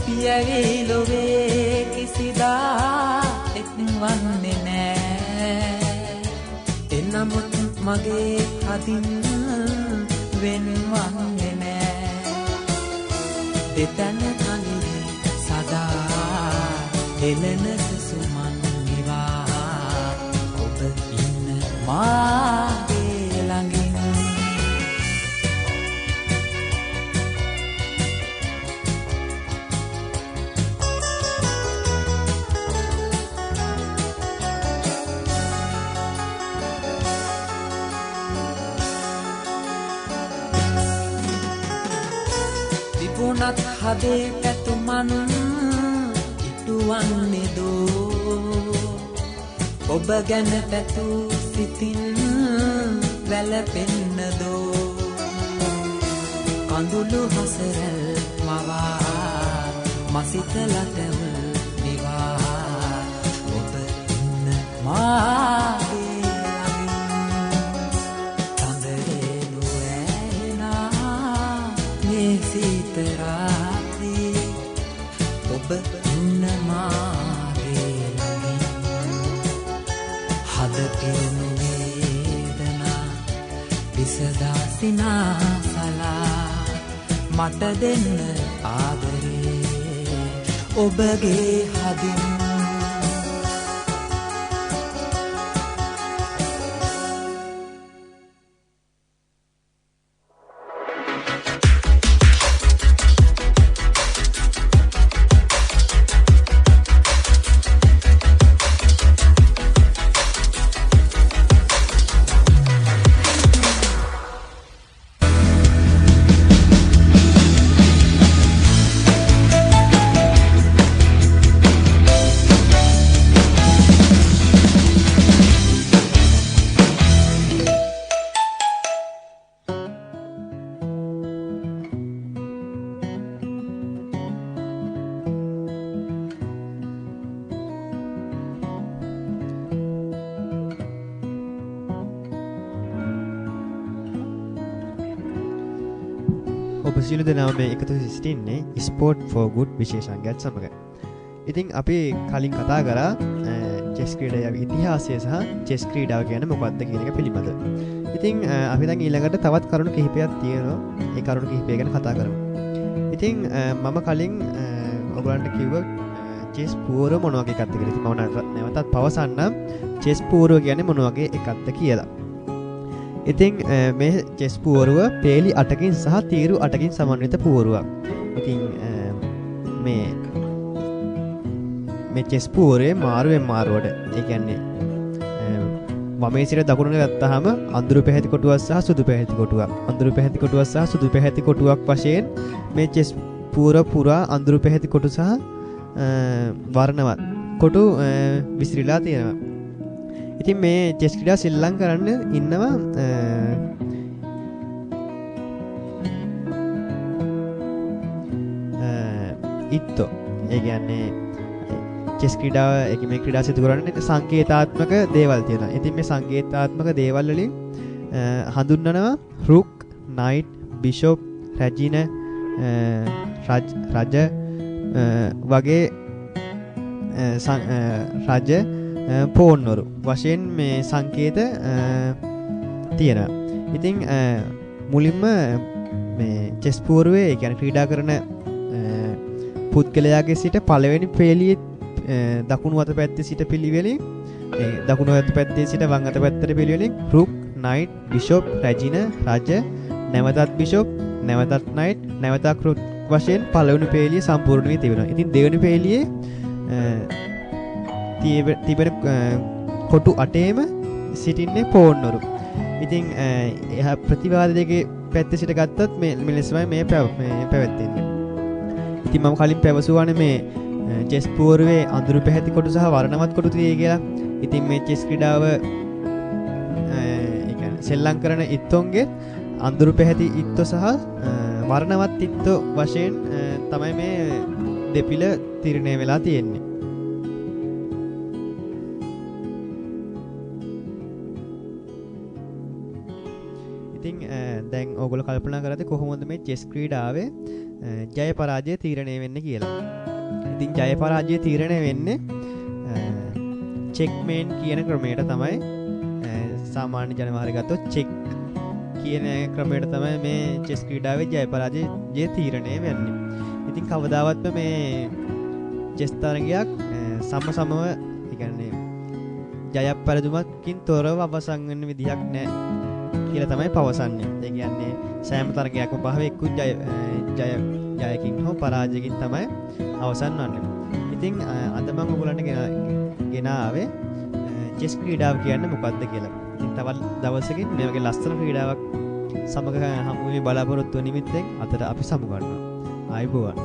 පියවි ලොවේ කිසිදා එක්වන්නේ නෑ එනමුත් මගේ හදින් වෙනවන්නේ නෑ දෙතන කලින් සදා හෙළන සුසුමන් නිවා ඔබ ඉන්න මාගේ ළඟින් තිබුණත් හදේ පැතුමන් ඉටුවන්නේ දෝ ඔබ ගැන පැතු සිතින් වැළපෙන්න දෝ කඳුළු හසරල් මවා මසිත ලතවල් දිවා ඔබ ඉන්න මාගේ සඳරේනු වැහෙනා මේ සීත රාත්‍රී ඔබ ඉන්න මාගේ ළඟින් හද පිරුණු වේදනා විසදා සිනාසලා මට දෙන්න ආදරේ ඔබගේ හදින් ඔබ සියලු දෙනාම මේ එකතු සිටින්නේ ස්පෝර්ට් ෆෝ ගුඩ් විශේෂාංගයත් සමග. ඉතින් අපි කලින් කතා කරා චෙස් ක්‍රීඩාවේ ඉතිහාසය සහ චෙස් ක්‍රීඩාව කියන්නේ මොකක්ද කියන එක පිළිබඳව. ඉතින් අපි දැන් ඊළඟට තවත් කරුණු කිහිපයක් තියෙනවා. ඒ කරුණු කිහිපය ගැන කතා කරමු. ඉතින් මම කලින් ඔයගලන්ට කිව්වා චෙස් පූර්ව මොන වගේ එකක්ද කියලා. ඉතින් මම නැවතත් පවසන්නම් චෙස් පූර්ව කියන්නේ මොන වගේ එකක්ද කියලා. ඉතින් මේ චෙස් පුවරුව පේලි 8කින් සහ තීරු 8කින් සමන්විත පුවරුවක්. ඉතින් මේ චෙස් පුවරුවේ මාරුවෙන් මාරුවට ඒ කියන්නේ වමේ සිට දකුණට ගත්තාම අඳුරු පැහැති කොටුවක් සහ සුදු පැහැති කොටුවක්. අඳුරු පැහැති කොටුවක් සහ සුදු පැහැති කොටුවක් වශයෙන් මේ චෙස් පුවර පුරා අඳුරු පැහැති කොටු සහ වර්ණවත් කොටු විසිරීලා තියෙනවා. ඉතින් මේ චෙස් ක්‍රීඩා ශ්‍රී ලංකාව කරන්න ඉන්නවා ඉත්තෝ. ඒ කියන්නේ චෙස් ක්‍රීඩාව මේ ක්‍රීඩා සිදු කරන්නේ සංකේතාත්මක දේවල් තියෙනවා. ඉතින් මේ සංකේතාත්මක දේවල් වලින් හඳුන්වනවා රුක්, නයිට්, බිෂොප්, රැජින, රජ වගේ රජ පෝන්වරු වශයෙන් මේ සංකේත තියෙනවා. ඉතින් මුලින්ම මේ චෙස් පුවරුවේ ඒ කියන්නේ ක්‍රීඩා කරන පුද්ගලයාගේ සිට පළවෙනි පේලියේ දකුණු අත පැත්තේ සිට පිළිවෙලින් දකුණු අත පැත්තේ සිට වම් අත පැත්තට පිළිවෙලින් රුක්, නයිට්, බිෂොප්, රැජින, රජ, නැවතත් බිෂොප්, නැවතත් night නැවතක් වශයෙන් පළවෙනි පේලිය සම්පූර්ණ වී තිබෙනවා. ඉතින් දෙවෙනි පේලියේ තිබෙන කොටු 8ෙම සිටින්නේ පෝන්නරු. ඉතින් එහා ප්‍රතිවාද දෙකේ පැත්තේ සිට ගත්තත් මේ ලෙසමයි මේ පැවැත්වෙන්නේ. ඉතින් මම කලින් පැවසුවානේ මේ චෙස් පුවරුවේ අඳුරු පැහැති කොටු සහ වර්ණවත් කොටු තියෙයි කියලා. ඉතින් මේ චෙස් ක්‍රීඩාව සෙල්ලම් කරන ඉත්තොන්ගේ අඳුරු පැහැති ඉත්තෝ සහ වර්ණවත් ඉත්තෝ වශයෙන් තමයි මේ දෙපිළ තිරණය වෙලා තියෙන්නේ. ඉතින් දැන් ඕගොල්ලෝ කල්පනා කරද්දී කොහොමද මේ චෙස් ක්‍රීඩාවේ ජය පරාජය තීරණය වෙන්නේ කියලා. ඉතින් ජය පරාජය තීරණය වෙන්නේ චෙක්මේට් කියන ක්‍රමයට තමයි. සාමාන්‍ය ජනවාරි ගත්තොත් චෙක් කියන ක්‍රමයට තමයි මේ චෙස් ක්‍රීඩාවේ ජය පරාජය තීරණය වෙන්නේ. ඉතින් කවදාවත් මේ චෙස් තරගයක් සමසමව කියන්නේ ජය පරාජයකින් තොරව අවසන් වෙන විදිහක් නැහැ කියලා තමයි පවසන්නේ. ඒ කියන්නේ සෑම තරගයක්ම පහව එක්ක ජයකින් හෝ පරාජයකින් තමයි අවසන් වන්නේ. ඉතින් අද මම ඔයගොල්ලන්ට ගෙන ආවේ චෙස් ක්‍රීඩාව කියන්නේ මොකක්ද කියලා. ඉතින් තවත් දවසකින් මේ වගේ ලස්සන ක්‍රීඩාවක් සමග හමු වෙමි බලාපොරොත්තු වෙන නිමිත්තෙන් අතට අපි සමු ගන්නවා. ආයුබෝවන්.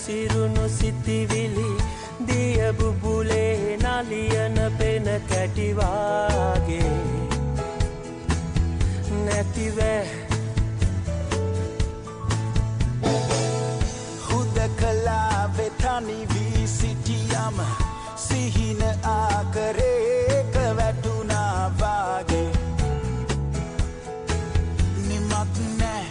සිරුණු සිතිවිලි දිය බුබුලේ නලියන පෙන කැටිවාගේ නැතිව හුදකලා වෙතනි වී සිටියම සිහින ආකරේක වැටුණා වාගේ නිමක් නෑ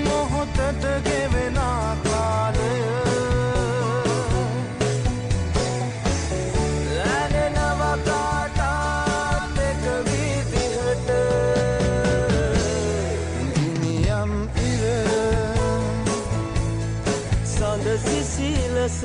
මොහොතට ගෙවෙන කාලය ලැබෙනව කාටත් එක විදිහට ගිනියම් ඉර සඳ සිසිලස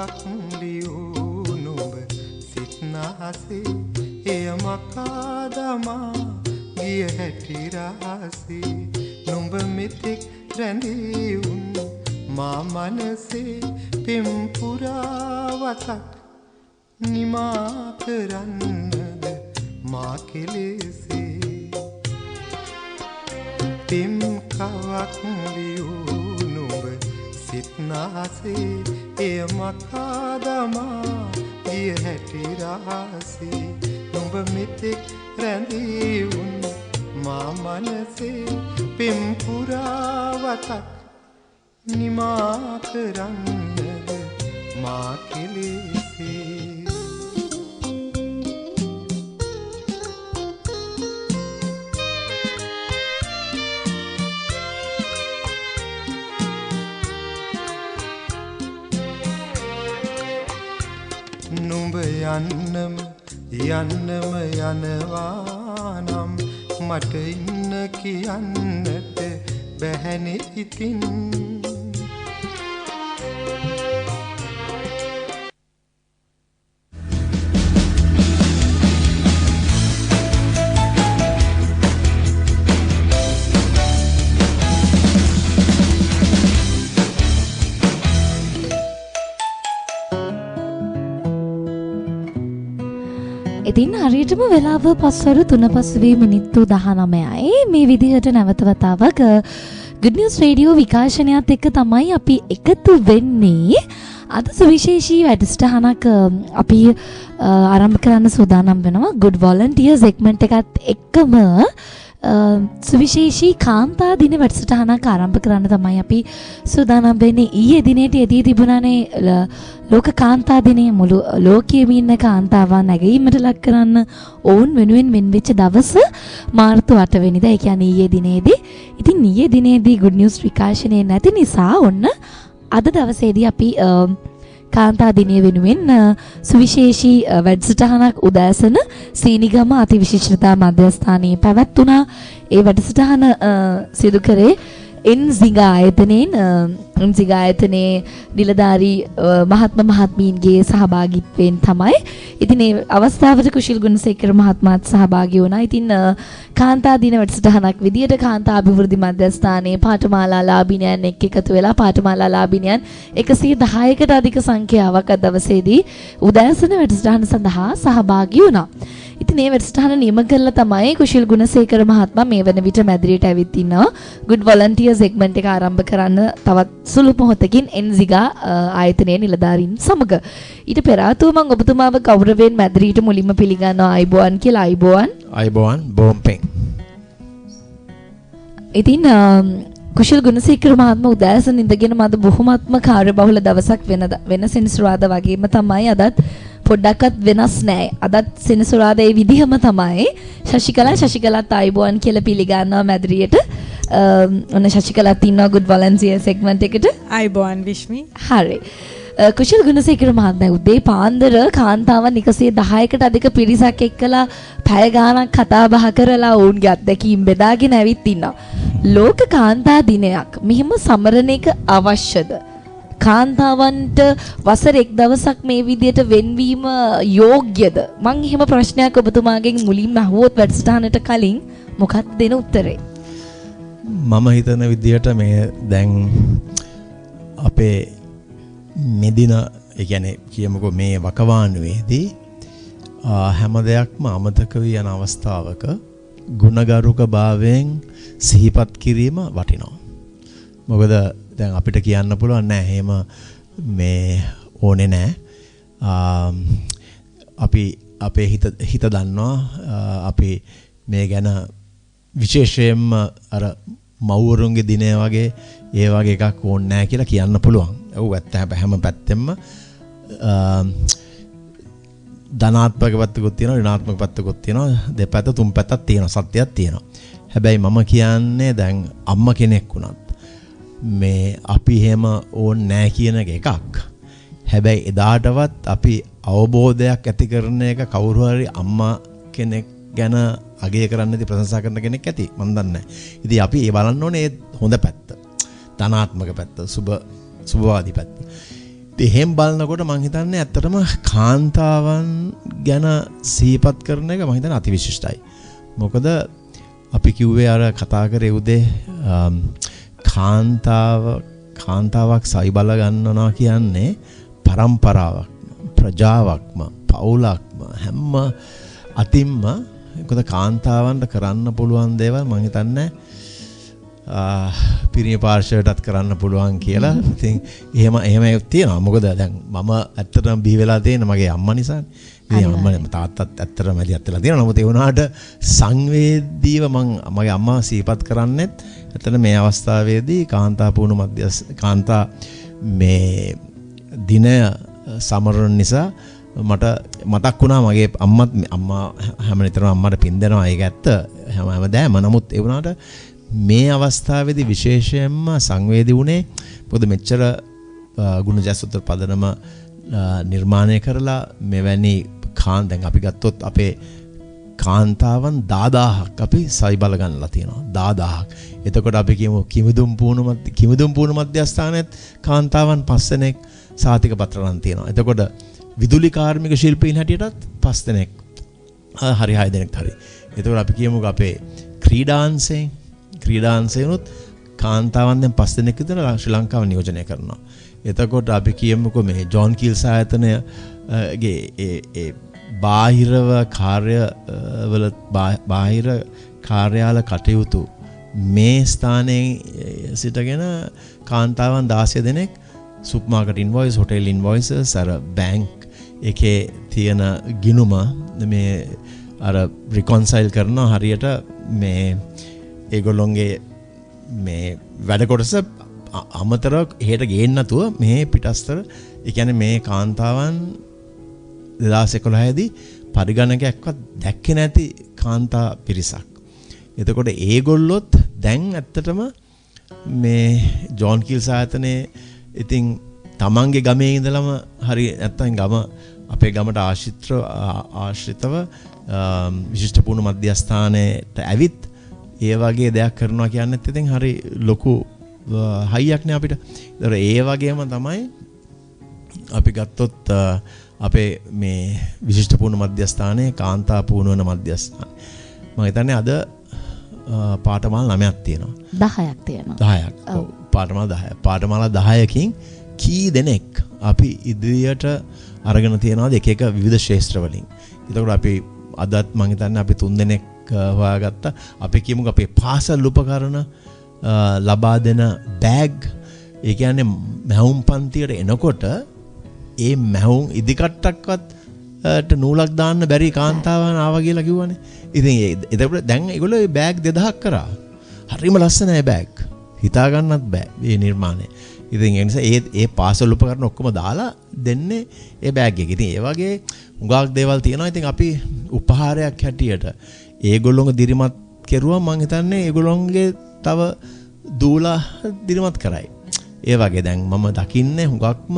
කවක් ලියූ නුඹ සිත්නාසේ එය මකා දමා ගිය හැටි රහසේ නුඹ මෙතෙක් රැඳී උන් මා මනසේ පෙම් පුරාවතක් නිමා කරන්නද මා කෙලෙසේ පෙම් කවක් ලියූ නුඹ සිත්නාසේ එය මකා දමා ගිය හැටි රහසේ නුඹ මෙතෙක් රැඳී උන් මා මනසේ පෙම් පුරාවතක් නිමා කරන්නද මා කෙලෙසේ නුඹ යන්නම යනවා නම් මට ඉන්න කියන්නට බැහැනේ ඉතින් ඉතින් හරියටම වෙලාව පස්වරු 3:05 මිනිත්තු 19යි මේ විදිහට නැවත වතාවක් Good News Radio විකාශනයත් එක්ක තමයි අපි එකතු වෙන්නේ. අද සුවිශේෂී වැඩසටහනක් අපි ආරම්භ කරන්න සූදානම් වෙනවා. Good Volunteer segment එකත් එක්කම සුවිශේෂී කාන්තා දින වැඩසටහනක් ආරම්භ කරන්න තමයි අපි සූදානම් වෙන්නේ. ඊයේ දිනේට යෙදී තිබුණානේ ලෝක කාන්තා දිනේ. මුළු ලෝකයේම ඉන්න කාන්තාවන් නැගීමට ලක් කරන්න ඕන් වෙනුවෙන් වෙච්ච දවස මාර්තු 8 වෙනිදා. ඒ කියන්නේ ඊයේ දිනේදී. ඉතින් ඊයේ දිනේදී Good News විකාශනයේ නැති නිසා ඔන්න අද දවසේදී අපි කාන්තා දිනය වෙනුවෙන් සුවිශේෂී වැඩසටහනක් උදෑසන සීනිගම අතිවිශිෂ්ටතා මධ්‍යස්ථානයේ පැවැත්වුණා. ඒ වැඩසටහන සිදු කරේ එන්සිගා ආයතනයේ නිලධාරී මහත්ම මහත්මීන්ගේ සහභාගීත්වයෙන් තමයි. ඉතින් ඒ අවස්ථාවට කුශල් ගුණසේකර මහත්මයාත් සහභාගී වුණා. ඉතින් කාන්තා දින වැඩසටහනක් විදියට කාන්තා අභිවෘද්ධි මධ්‍යස්ථානයේ පාඨමාලා ලාභිනියන් එක්ක එකතු වෙලා පාඨමාලා ලාභිනියන් 110කට අධික සංඛ්‍යාවක් අද දවසේදී උදෑසන වැඩසටහන සඳහා සහභාගී වුණා. ඉතින් මේ වැඩසටහන නියම කරලා තමයි කුශල් ගුණසේකර මහත්මයා මේ වන විට මැදිරියට ඇවිත් ඉන්නවා. Good Volunteer segment එක ආරම්භ කරන්න තවත් සුළු මොහොතකින් එන්සිගා ආයතනයේ නිලධාරීන් සමග. ඊට පෙර ආතුව මම ඔබතුමාව ගෞරවයෙන් මැදිරියට මුලින්ම පිළිගන්නවා. අයිබෝවන් කියලා. අයිබෝවන් බොම්පෙන්. ඉතින් කුශල් ගුණසේකර මහත්මයා උදෑසන ඉඳගෙන මද බොහොමත්ම කාර්යබහුල දවසක් වෙන සෙනසුරාදා වගේම තමයි අදත් පොඩ්ඩක්වත් වෙනස් නෑ. අදත් සෙනසුරාදා ඒ විදිහම තමයි. ශශිකලාත් අයිබෝවන් කියලා පිළිගන්නවා මැදිරියට. ඔන්න ශශිකලාත් ඉන්නවා Good Volunteer segment එකට. අයිබෝවන් විශ්මි. හරි. කුශල් ගුණසේකර මහත්මයා උදේ පාන්දර කාන්තාවන් 110කට අධික පිරිසක් එක්කලා පැය ගාණක් කතා බහ කරලා ඔවුන්ගේ අත්දැකීම් බෙදාගෙන ඇවිත් ඉන්නවා. ලෝක කාන්තා දිනයක් මෙහිම සමරන එක අවශ්‍යද? කාන්තාවන්ට වසර එක් දවසක් මේ විදියට වෙන්වීම යෝග්‍යද? මං එහෙම ප්‍රශ්නයක් ඔබතුමාගෙන් මුලින්ම අහුවොත් වැඩසටහනට කලින් මොකක්ද දෙන උත්තරේ? මම හිතන විදියට මේ දැන් අපේ මෙදින ඒ කියන්නේ කියමුකෝ මේ වකවානුවේදී හැම දෙයක්ම අමතක වී යන අවස්ථාවක ගුණගරුක භාවයෙන් සිහිපත් කිරීම වටිනවා. මොකද දැන් අපිට කියන්න පුළුවන් නෑ එහෙම මේ ඕනේ නෑ. අපි අපේ හිත දන්නවා අපි මේ ගැන විශේෂයෙන්ම අර මව්වරුන්ගේ දිනය වගේ ඒ වගේ එකක් ඕනේ නෑ කියලා කියන්න පුළුවන්. ඔව් ඇත්ත හැම පැත්තෙම ධනාත්මක පැත්තකුත් තියෙනවා ඍණාත්මක පැත්තකුත් තියෙනවා දෙපැත්ත තුන් පැත්තක් තියෙනවා සත්‍යයක් තියෙනවා. හැබැයි මම කියන්නේ දැන් අම්මා කෙනෙක් වුණත් මේ අපි එහෙම ඕනේ නැහැ කියන එකක්. හැබැයි එදාටවත් අපි අවබෝධයක් ඇති කරන එක කවුරු හරි අම්මා කෙනෙක් ගැන අගය කරන්න ඉතින් ප්‍රශංසා කරන කෙනෙක් ඇති මම දන්නේ නැහැ. ඉතින් අපි ඒ බලන්න ඕනේ හොඳ පැත්ත. ධනාත්මක පැත්ත, සුභවාදී පැත්ත. එහෙම බලනකොට මම හිතන්නේ ඇත්තටම කාන්තාවන් ගැන සිහිපත් කරන එක මම හිතන්නේ අතිවිශිෂ්ටයි. මොකද අපි කිව්වේ අර කතා කරේ උදේ කාන්තාවක් සයි බල ගන්නවා කියන්නේ પરම්පරාවක්, ප්‍රජාවක්ම, පවුලක්ම හැම අතින්ම මොකද කාන්තාවන්ට කරන්න පුළුවන් දේවල් මම හිතන්නේ පිරිමි පාර්ශවයටත් කරන්න පුළුවන් කියලා. ඉතින් එහෙම තියෙනවා. මොකද දැන් මම ඇත්තටම බිහි වෙලා තියෙන මගේ අම්මා නිසානේ. ඉතින් අම්මා තාත්තත් ඇත්තටම මැදිහත් වෙලා තියෙනවා. නමුත් ඒ වුණාට සංවේදීව මගේ අම්මා සිහිපත් කරන්නේත් ඇත්තට මේ අවස්ථාවේදී කාන්තා මේ දින සමරන නිසා මට මතක් වුණා මගේ අම්මා හැමනිතරම අම්මට පින් දෙනවා. ඒක ඇත්ත හැමදාම. නමුත් ඒ වුණාට මේ අවස්ථාවේදී විශේෂයෙන්ම සංවේදී වුණේ මොකද මෙච්චර ගුණජසුතර පදනම නිර්මාණය කරලා මෙවැනි දැන් අපි ගත්තොත් අපේ කාන්තාවන් 10000ක් අපි සයි බල ගන්නලා තියෙනවා. 10000ක්. එතකොට අපි කියමු කිමිදුම් පුහුණු මධ්‍යස්ථානයේත් කාන්තාවන් 5 දෙනෙක් සාතික පත්‍රලන් තියෙනවා. එතකොට විදුලි කාර්මික ශිල්පීන් හැටියටත් 5 දෙනෙක් හරි 6 දෙනෙක් හරි. එතකොට අපි කියමුකෝ අපේ ක්‍රීඩාංශයනොත් කාන්තාවන් දැන් 5 දෙනෙක් විතර ශ්‍රී ලංකාව නියෝජනය කරනවා. එතකොට අපි කියමුකෝ මේ ජෝන් කීල්ස් ආයතනයේ ඒ බාහිරව කාර්යවල බාහිර කාර්යාල කටයුතු මේ ස්ථානයේ සිටගෙන කාන්තාවන් 16 දෙනෙක් සුපර් මාකට් ඉන්වොයිස්, හොටෙල් ඉන්වොයිසස්, අර බැංක් එකේ තියෙන ගිණුම මේ අර රිකොන්සයිල් කරනවා හරියට මේ ඒගොල්ලොන්ගේ මේ වැඩ කොටස අමතරව එහෙට ගේන්න නැතුව මේ පිටස්තර ඒ කියන්නේ මේ කාන්තාවන් 2011 දී පරිගණකයක්වත් දැක්කේ නැති කාන්තා පිරිසක්. එතකොට ඒගොල්ලොත් දැන් ඇත්තටම මේ ජෝන් කීල්ස් ආයතනයේ ඉතින් තමන්ගේ ගමේ ඉඳලම හරි නැත්තම් අපේ ගමට ආශ්‍රිතව විශිෂ්ට පුහුණු මධ්‍යස්ථානයට ඇවිත් ඒ වගේ දෙයක් කරනවා කියන්නේත් ඉතින් හරි ලොකු හයියක් නේ අපිට. ඒතර ඒ වගේම තමයි අපි ගත්තොත් අපේ මේ විශිෂ්ට පුහුණු මධ්‍යස්ථානයේ කාන්තා පුහුණු වෙන මධ්‍යස්ථාන. මම හිතන්නේ අද පාඨමාල 9ක් තියෙනවා. 10ක් තියෙනවා. 10ක්. ඔව්. පාඨමාල 10ක්. පාඨමාල 10කින් කී දෙනෙක් අපි ඉදිරියට අරගෙන තියනවාද එක විවිධ ශාස්ත්‍ර වලින්. ඒතකොට අපි අදත් මම හිතන්නේ අපි 3 දෙනෙක් හොයාගත්තා. අපි කියමුකෝ අපේ පාසල් උපකරණ ලබා දෙන බෑග්. ඒ කියන්නේ මැවුම් පන්තියට එනකොට ඒ මැවුම් ඉදිකට්ටක්වත් නූලක් දාන්න බැරි කාන්තාවන් ආවා කියලා කිව්වනේ. ඉතින් එතකොට දැන් ඒගොල්ලෝ මේ බෑග් 2000ක් කරා. හරිම ලස්සනයි බෑග්. හිතා ගන්නත් බෑ මේ නිර්මාණය. ඉතින් ඒ නිසා ඒ පාසල් උපකරණ ඔක්කොම දාලා දෙන්නේ ඒ බෑග් එක. ඉතින් ඒ වගේ හුඟක් දේවල් තියෙනවා. ඉතින් අපි උපහාරයක් හැටියට ඒගොල්ලෝගේ දිරිමත් කෙරුවා. මම හිතන්නේ ඒගොල්ලෝගේ තව දූලා දිරිමත් කරයි. ඒ වගේ දැන් මම දකින්නේ හුඟක්ම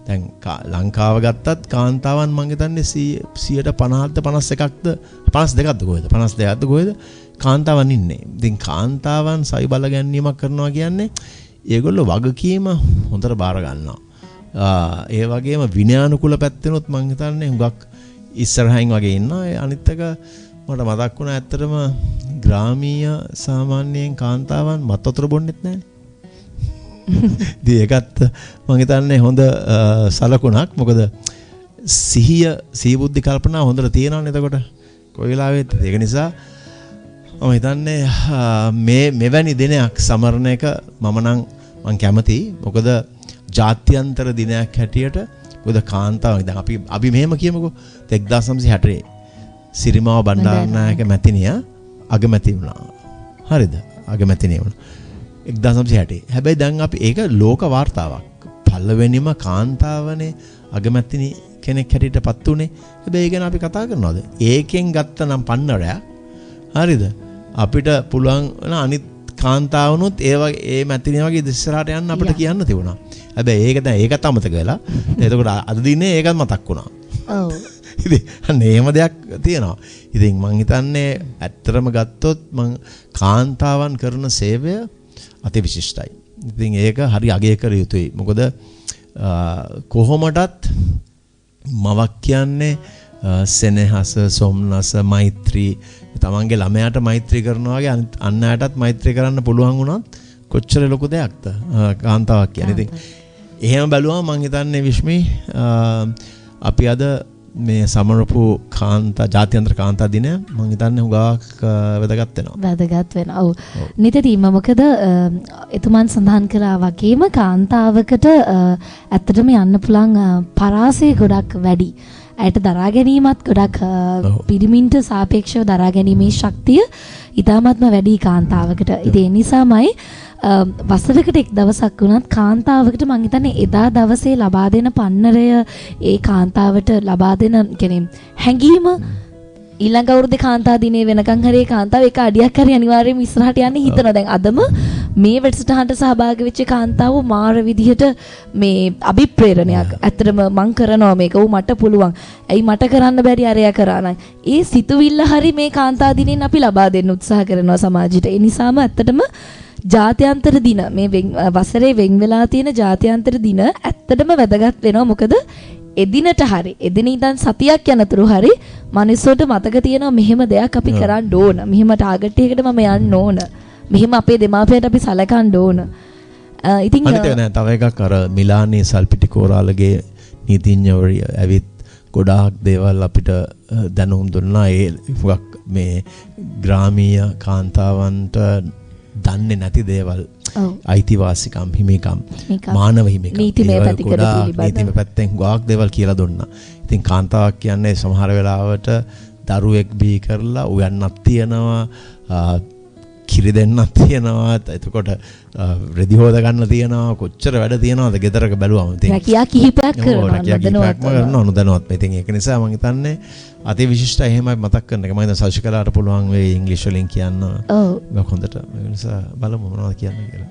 දැන් ලංකාව ගත්තත් කාන්තාවන් මම හිතන්නේ 150ක්ද 51ක්ද 52ක්ද කොහෙද 52ක්ද කොහෙද කාන්තාවන් ඉන්නේ. ඉතින් කාන්තාවන් සයි බල ගැනීමක් කරනවා කියන්නේ ඒගොල්ලෝ වගකීම හොඳට බාර ගන්නවා. ඒ වගේම විනයානුකූල පැත්තෙනොත් මම හිතන්නේ හුඟක් ඉස්සරහින් වගේ ඉන්නවා. අනිත් එක මට මතක් වුණා ඇත්තටම ග්‍රාමීය සාමාන්‍යයෙන් කාන්තාවන් මත් වතුර බොන්නෙත් නැහැනේ. ඉතින් ඒකත් මම හිතන්නේ හොඳ සලකුණක්. මොකද සිහි බුද්ධි කල්පනා හොඳට තියෙනවනේ එතකොට කොයි වෙලාවෙත්. ඒක නිසා මම හිතන්නේ මෙවැනි දිනයක් සමරන එක මම කැමතියි. මොකද ජාත්‍යන්තර දිනයක් හැටියට මොකද කාන්තාවන් දැන් අපි මෙහෙම කියමුකෝ 1960 සිරිමාව බණ්ඩාරනායක මැතිණිය අගමැති වුණා. හරිද? අගමැතිණිය වුණා 1960. හැබැයි දැන් අපි ඒක ලෝක වාර්තාවක්. පළවෙනිම කාන්තාවනේ අගමැතිනි කෙනෙක් හැටියටපත් උනේ. හැබැයි ඒ ගැන අපි කතා කරනවද? ඒකෙන් ගත්තනම් පන්නරයක්. හරිද? අපිට පුළුවන් අනිත් කාන්තාවනොත් ඒ මැතිණිය වගේ ඉස්සරහට යන්න අපිට කියන්න තිබුණා. හැබැයි ඒකත් අමතක වෙලා. එතකොට අද දිනේ ඒකත් මතක් වුණා. ඔව්. ඉතින් අන්න එහෙම දෙයක් තියෙනවා. ඉතින් මං හිතන්නේ ඇත්තටම ගත්තොත් කාන්තාවන් කරන සේවය අති විශිෂ්ටයි. ඉතින් ඒක හරි අගය කර යුතුයි. මොකද කොහොමඩත් මවක් කියන්නේ සෙනෙහස, සොම්නස, මෛත්‍රී, තමන්ගේ ළමයාට මෛත්‍රී කරනවා වගේ අන් අයටත් මෛත්‍රී කරන්න පුළුවන් වුණත් කොච්චර ලොකු දෙයක්ද කාන්තාවක් කියන්නේ. ඉතින් එහෙම බැලුවම මම හිතන්නේ විශ්මි අපි අද මේ සමරපු කාන්තා ජාත්‍යන්තර කාන්තා දිනය මම හිතන්නේ හුඟක් වැදගත් වෙනවා. වැදගත් වෙනවා. ඔව්. නිතරම මොකද එතුමන් සඳහන් කරා වගේම කාන්තාවකට ඇත්තටම යන්න පුළුවන් පරාසය ගොඩක් වැඩි. ඇයට දරා ගැනීමත් ගොඩක් පිරිමින්ට සාපේක්ෂව දරා ගැනීමේ ශක්තිය ඉතාමත්ම වැඩි කාන්තාවකට. ඉතින් ඒ නිසාමයි වසරකට එක් දවසක් වුණත් කාන්තාවකට මං හිතන්නේ එදා දවසේ ලබා දෙන පන්නරය ඒ කාන්තාවට ලබා දෙන කියන්නේ හැඟීම ඊළඟ අවුරුද්දේ කාන්තා දිනේ වෙනකන් හරි කාන්තාව එක අඩියක් හරි අනිවාර්යයෙන්ම ඉස්සරහට යන්නේ හිතනවා. දැන් අදම මේ වැඩසටහනට සහභාගී වෙච්ච කාන්තාව මාර විදිහට මේ අභිප්‍රේරණයක්. ඇත්තටම මං කරනවා මේක. ඌ මට පුළුවන්. ඇයි මට කරන්න බැරි අරයා කරා නම්. ඒ සිතුවිල්ල හරි මේ කාන්තා දිනෙන් අපි ලබා දෙන්න උත්සාහ කරනවා සමාජයට. ඒ නිසාම ඇත්තටම ජාත්‍යන්තර දින මේ වසරේ වෙන් වෙලා තියෙන ජාත්‍යන්තර දින ඇත්තටම වැදගත් වෙනවා. මොකද එදිනට හරි එදින ඉඳන් සතියක් යනතුරු හරි මිනිස්සුන්ට මතක තියෙනවා මෙහෙම දෙයක් අපි කරන්න ඕන. මෙහෙම ටාගට් එකකට මම යන්න ඕන. මෙහෙම අපේ දෙමාපියන්ට අපි සලකන්න ඕන. ඉතින් අනිත් එක නෑ තව එකක් අර මිලානී සල්පිටිකෝරාලගේ නීතිඥවරිය ඇවිත් ගොඩාක් දේවල් අපිට දැනුම් දුන්නා. ඒ හුඟක් මේ ග්‍රාමීය කාන්තාවන්ට දන්නේ නැති දේවල් අයිතිවාසිකම් හිමිකම් මානව හිමිකම් නීතිමය පැත්තෙන් ගොඩාක් දේවල් කියලා දුන්නා. ඉතින් කාන්තාවක් කියන්නේ සමහර වෙලාවට දරුවෙක් බිහි කරලා උයන්නක් තියනවා, කිරි දෙන්නක් තියනවා, එතකොට රෙදි හොද ගන්න තියනවා, කොච්චර වැඩ තියනවද ගෙදරක බැලුවම. ඉතින් රැකියා කිහිපයක් කරනවා නොදැනුවත්. ඉතින් ඒක නිසා මම හිතන්නේ අති විශිෂ්ට එහෙමයි මතක් කරන එක. මම හිතන්නේ සල්ශිකලාට පුළුවන් වෙයි ඉංග්‍රීසි වලින් කියන්න. ඔව්. හොඳට. ඒ නිසා බලමු මොනවද කියන්නේ කියලා.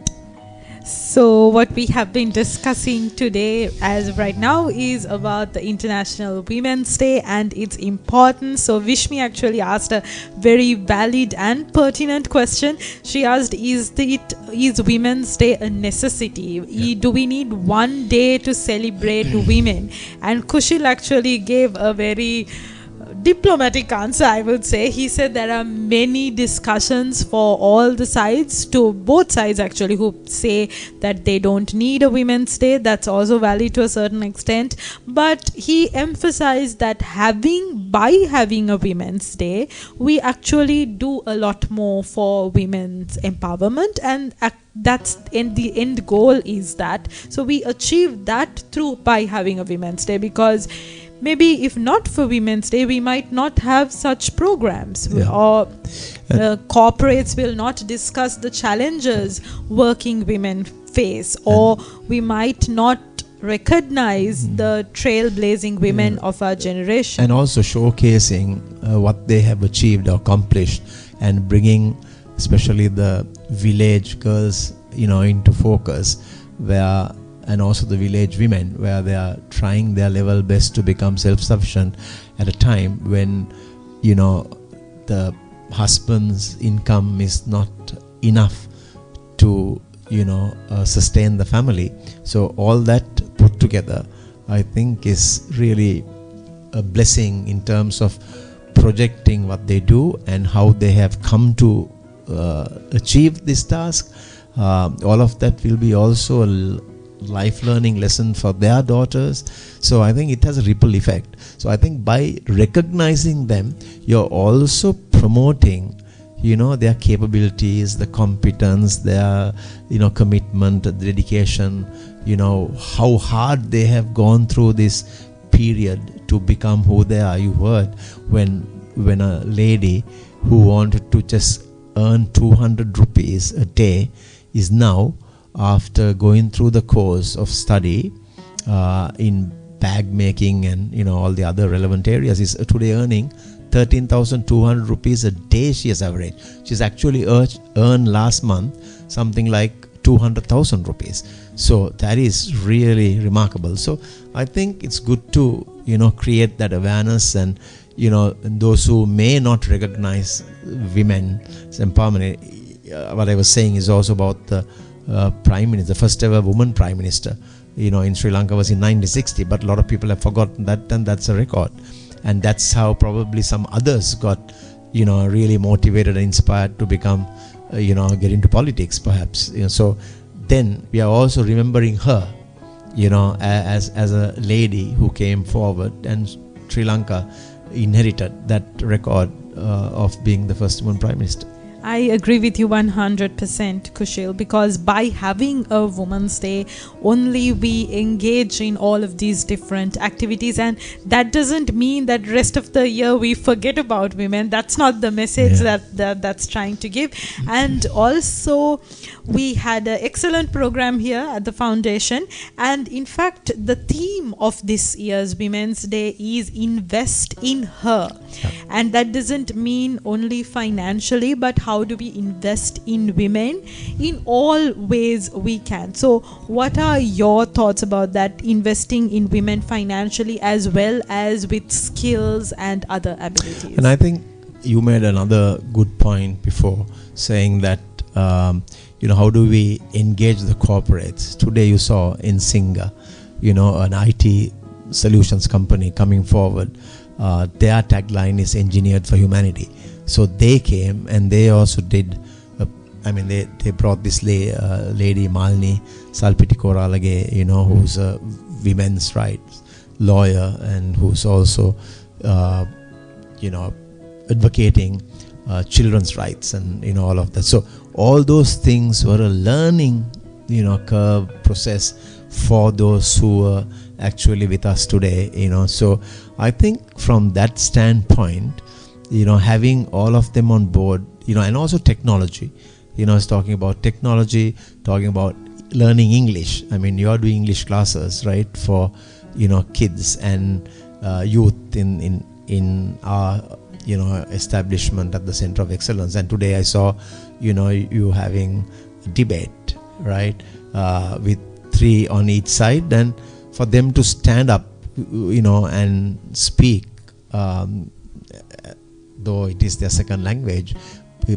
So what we have been discussing today as of right now is about the International Women's Day and its importance. So Vishmi actually asked a very valid and pertinent question. She asked, is Women's Day a necessity? Do we need one day to celebrate women? And Kushil actually gave a very diplomatic answer, I would say. He said there are many discussions for all the sides, to both sides actually, who say that they don't need a Women's Day. That's also valid to a certain extent. But he emphasized that by having a Women's Day, we actually do a lot more for women's empowerment, and that's the end goal is that. So we achieve that by having a Women's Day, because maybe if not for Women's Day, we might not have such programs, or corporates will not discuss the challenges working women face, or we might not recognize the trailblazing women of our generation. And also showcasing what they have achieved or accomplished, and bringing especially the village girls, into focus, and also the village women, where they are trying their level best to become self-sufficient at a time when the husband's income is not enough to sustain the family. So all that put together, I think, is really a blessing in terms of projecting what they do and how they have come to achieve this task. All of that will be also a life learning lesson for their daughters. So I think it has a ripple effect. So I think by recognizing them, you're also promoting their capabilities, the competence, their commitment, the dedication, how hard they have gone through this period to become who they are. You heard when a lady who wanted to just earn 200 rupees a day is now, after going through the course of study in bag making and all the other relevant areas, is today earning 13,200 rupees a day. She has averaged. She's actually earned last month something like 200,000 rupees. So that is really remarkable. So I think it's good to create that awareness, and those who may not recognize women's empowerment. What I was saying is also about the prime minister, the first ever woman prime minister, in Sri Lanka was in 1960, but a lot of people have forgotten that, and that's a record. And that's how probably some others got, really motivated and inspired to become, get into politics perhaps. So then we are also remembering her, as a lady who came forward, and Sri Lanka inherited that record of being the first woman prime minister. I agree with you 100%, Kushil, because by having a Women's Day, only we engage in all of these different activities, and that doesn't mean that rest of the year we forget about women. That's not the message that's trying to give. And also, we had an excellent program here at the foundation, and in fact, the theme of this year's Women's Day is invest in her, and that doesn't mean only financially, but how do we invest in women in all ways we can. So what are your thoughts about that, investing in women financially as well as with skills and other abilities? And I think you made another good point before, saying that how do we engage the corporates. Today you saw in Singa, an IT solutions company coming forward. Their tagline is engineered for humanity. So they came and they also did, they brought this lady Malini Salpitikoralage, who's a women's rights lawyer and who's also, advocating children's rights and, all of that. So all those things were a learning, curve process for those who were actually with us today, So I think from that standpoint, having all of them on board, and also technology, it's talking about technology, talking about learning English. You are doing English classes, right, for, kids and youth in our, establishment at the Center of Excellence. And today I saw, you having a debate, right, with 3 on each side, and for them to stand up, and speak, though it is their second language,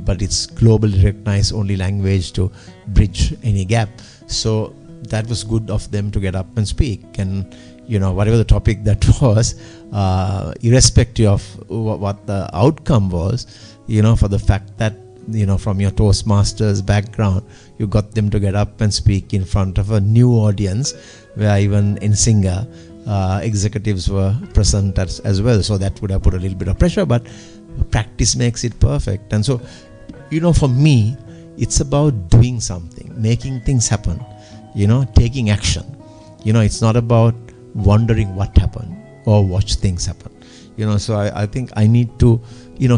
but it's globally recognized only language to bridge any gap. So that was good of them to get up and speak, and whatever the topic that was, irrespective of what the outcome was, for the fact that from your Toastmasters background, you got them to get up and speak in front of a new audience, where even in Singa, executives were present as well. So that would have put a little bit of pressure, but practice makes it perfect. And so, for me, it's about doing something, making things happen, taking action. It's not about wondering what happened or watch things happen. So I think I need to,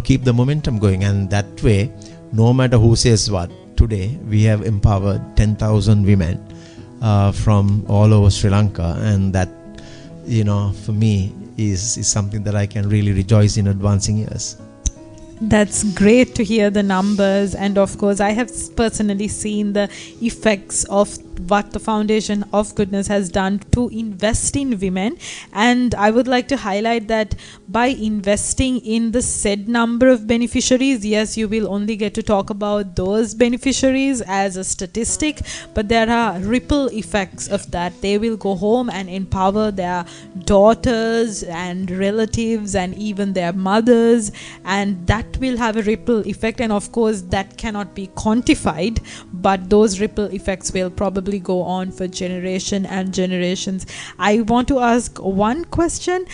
keep the momentum going. And that way, no matter who says what, today we have empowered 10,000 women from all over Sri Lanka. And that, for me, is something that I can really rejoice in advancing years. That's great to hear the numbers, and of course I have personally seen the effects of what the Foundation of Goodness has done to invest in women. And I would like to highlight that by investing in the said number of beneficiaries, yes, you will only get to talk about those beneficiaries as a statistic, but there are ripple effects of that. They will go home and empower their daughters and relatives and even their mothers, and that will have a ripple effect. And of course that cannot be quantified, but those ripple effects will probably go on for generation and generations. I want to ask one question.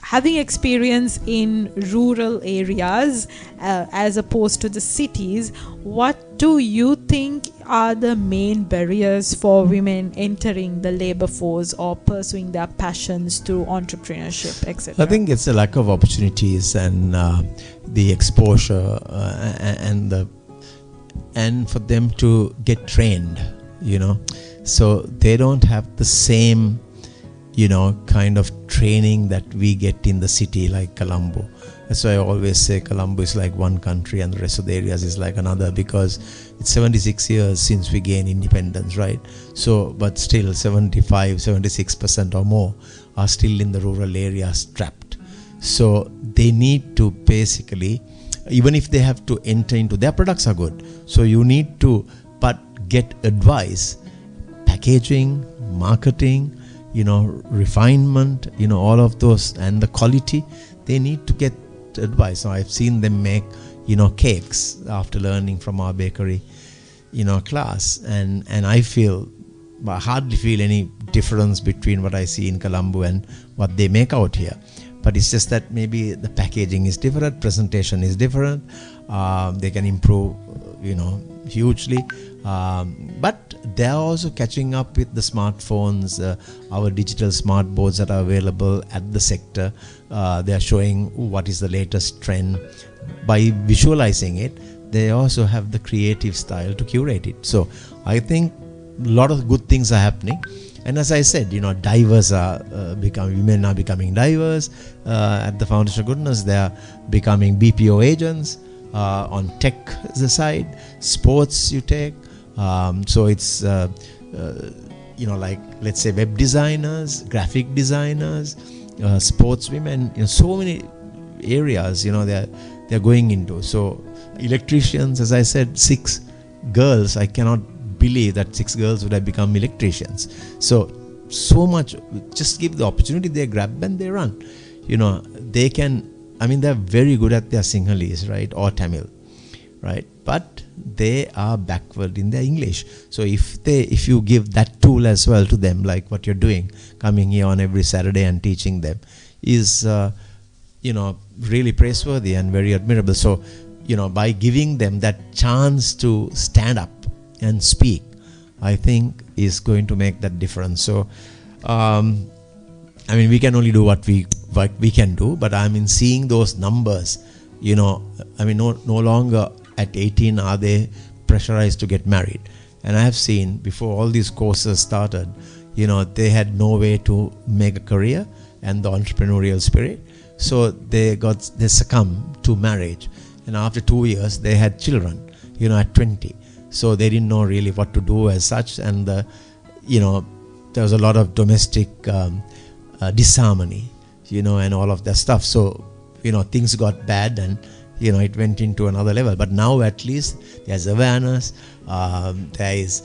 Having experience in rural areas as opposed to the cities, what do you think are the main barriers for women entering the labor force or pursuing their passions through entrepreneurship, etc.? I think it's a lack of opportunities and the exposure and for them to get trained, so they don't have the same kind of training that we get in the city like Colombo. That's why I always say Colombo is like one country and the rest of the areas is like another, because it's 76 years since we gained independence, right? So, but still 76% or more are still in the rural areas trapped. So they need to basically, even if they have to enter into, their products are good. So you need to, but get advice, packaging, marketing, refinement, all of those, and the quality, they need to get advice. Now I've seen them make, cakes after learning from our bakery, class, and I hardly feel any difference between what I see in Colombo and what they make out here. But it's just that maybe the packaging is different, presentation is different, they can improve, hugely. But they're also catching up with the smartphones, our digital smart boards that are available at the sector. They're showing what is the latest trend. By visualizing it, they also have the creative style to curate it. So I think a lot of good things are happening. And as I said, divers are women are becoming divers. At the Foundation of Goodness, they are becoming BPO agents. On tech side, sports you take. So it's, like, let's say web designers, graphic designers, sports women, so many areas, they're going into. So electricians, as I said, 6 girls, I cannot believe that 6 girls would have become electricians. So much, just give the opportunity, they grab and they run. They can, they're very good at their Sinhalese, right, or Tamil, right, but they are backward in their English. So if you give that tool as well to them, like what you're doing, coming here on every Saturday and teaching them, is really praiseworthy and very admirable. So by giving them that chance to stand up and speak, I think is going to make that difference. So we can only do what we can do, but seeing those numbers, no longer at 18 are they pressurized to get married. And I have seen before all these courses started, they had no way to make a career and the entrepreneurial spirit. So they succumbed to marriage. And after 2 years, they had children, at 20. So they didn't know really what to do as such. And, there was a lot of domestic disharmony, and all of that stuff. So, things got bad and, it went into another level. But now at least there's awareness, there is,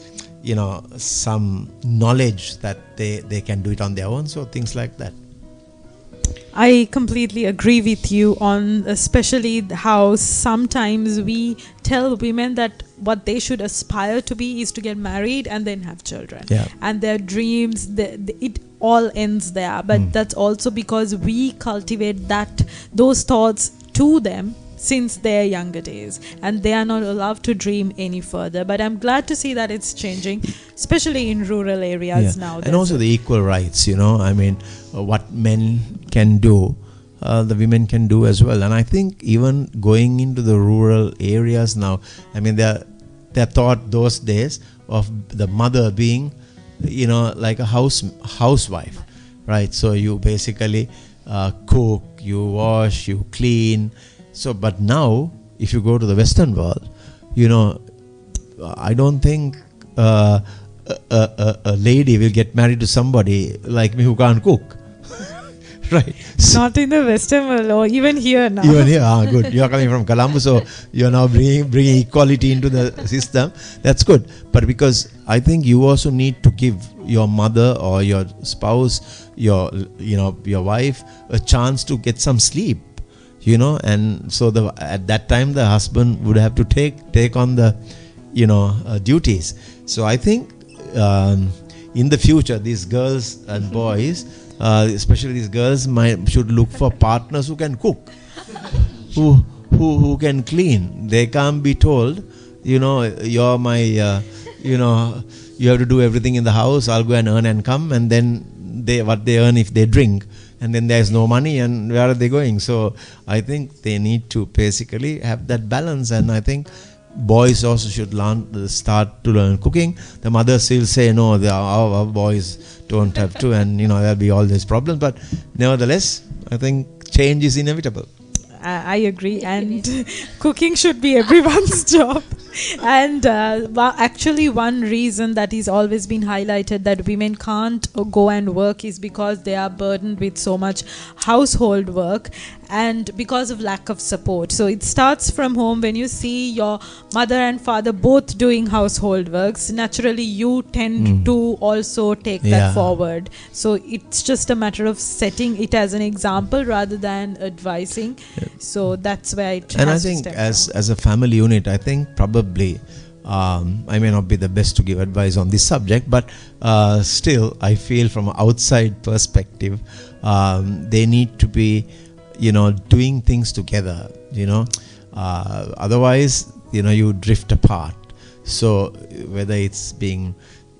some knowledge that they can do it on their own. So things like that. I completely agree with you on especially how sometimes we tell women that what they should aspire to be is to get married and then have children. Yeah. And their dreams, it all ends there. But that's also because we cultivate those thoughts to them since their younger days, and they are not allowed to dream any further. But I'm glad to see that it's changing, especially in rural areas now. And also the equal rights, what men can do, the women can do as well. And I think even going into the rural areas now, they're taught those days of the mother being, like a housewife, right? So you basically cook, you wash, you clean. So, but now, if you go to the Western world, I don't think a lady will get married to somebody like me who can't cook. Right. Not in the Western world, or even here now. Even here, good. You are coming from Colombo, so you are now bringing equality into the system. That's good. But because I think you also need to give your mother or your spouse, your wife, a chance to get some sleep. And so at that time the husband would have to take on the duties. So I think in the future these girls and boys, especially these girls, should look for partners who can cook, who can clean. They can't be told, you're my you have to do everything in the house, I'll go and earn and come, and then what they earn if they drink, and then there's no money, and where are they going? So I think they need to basically have that balance. And I think boys also should start to learn cooking. The mothers will say, no, our boys don't have to, and there'll be all these problems. But nevertheless, I think change is inevitable. I agree, and cooking should be everyone's job. And actually, one reason that is always been highlighted that women can't go and work is because they are burdened with so much household work and because of lack of support. So it starts from home. When you see your mother and father both doing household works, naturally you tend to also take that forward. So it's just a matter of setting it as an example rather than advising. So that's where it and has I to think step as a family unit, I think probably I may not be the best to give advice on this subject, but still I feel from an outside perspective they need to be doing things together, otherwise you drift apart. So whether it's being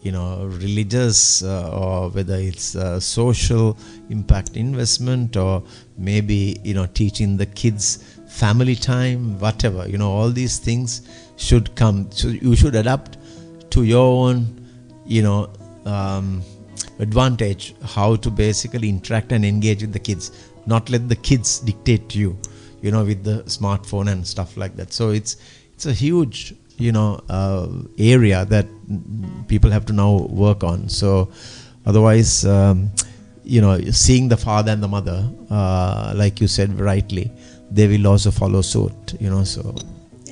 religious or whether it's social impact investment or maybe teaching the kids family time, whatever, all these things should come. So you should adapt to your own advantage how to basically interact and engage with the kids, not let the kids dictate to you, with the smartphone and stuff like that. So it's a huge area that people have to now work on. So otherwise seeing the father and the mother like you said rightly, they will also follow suit, so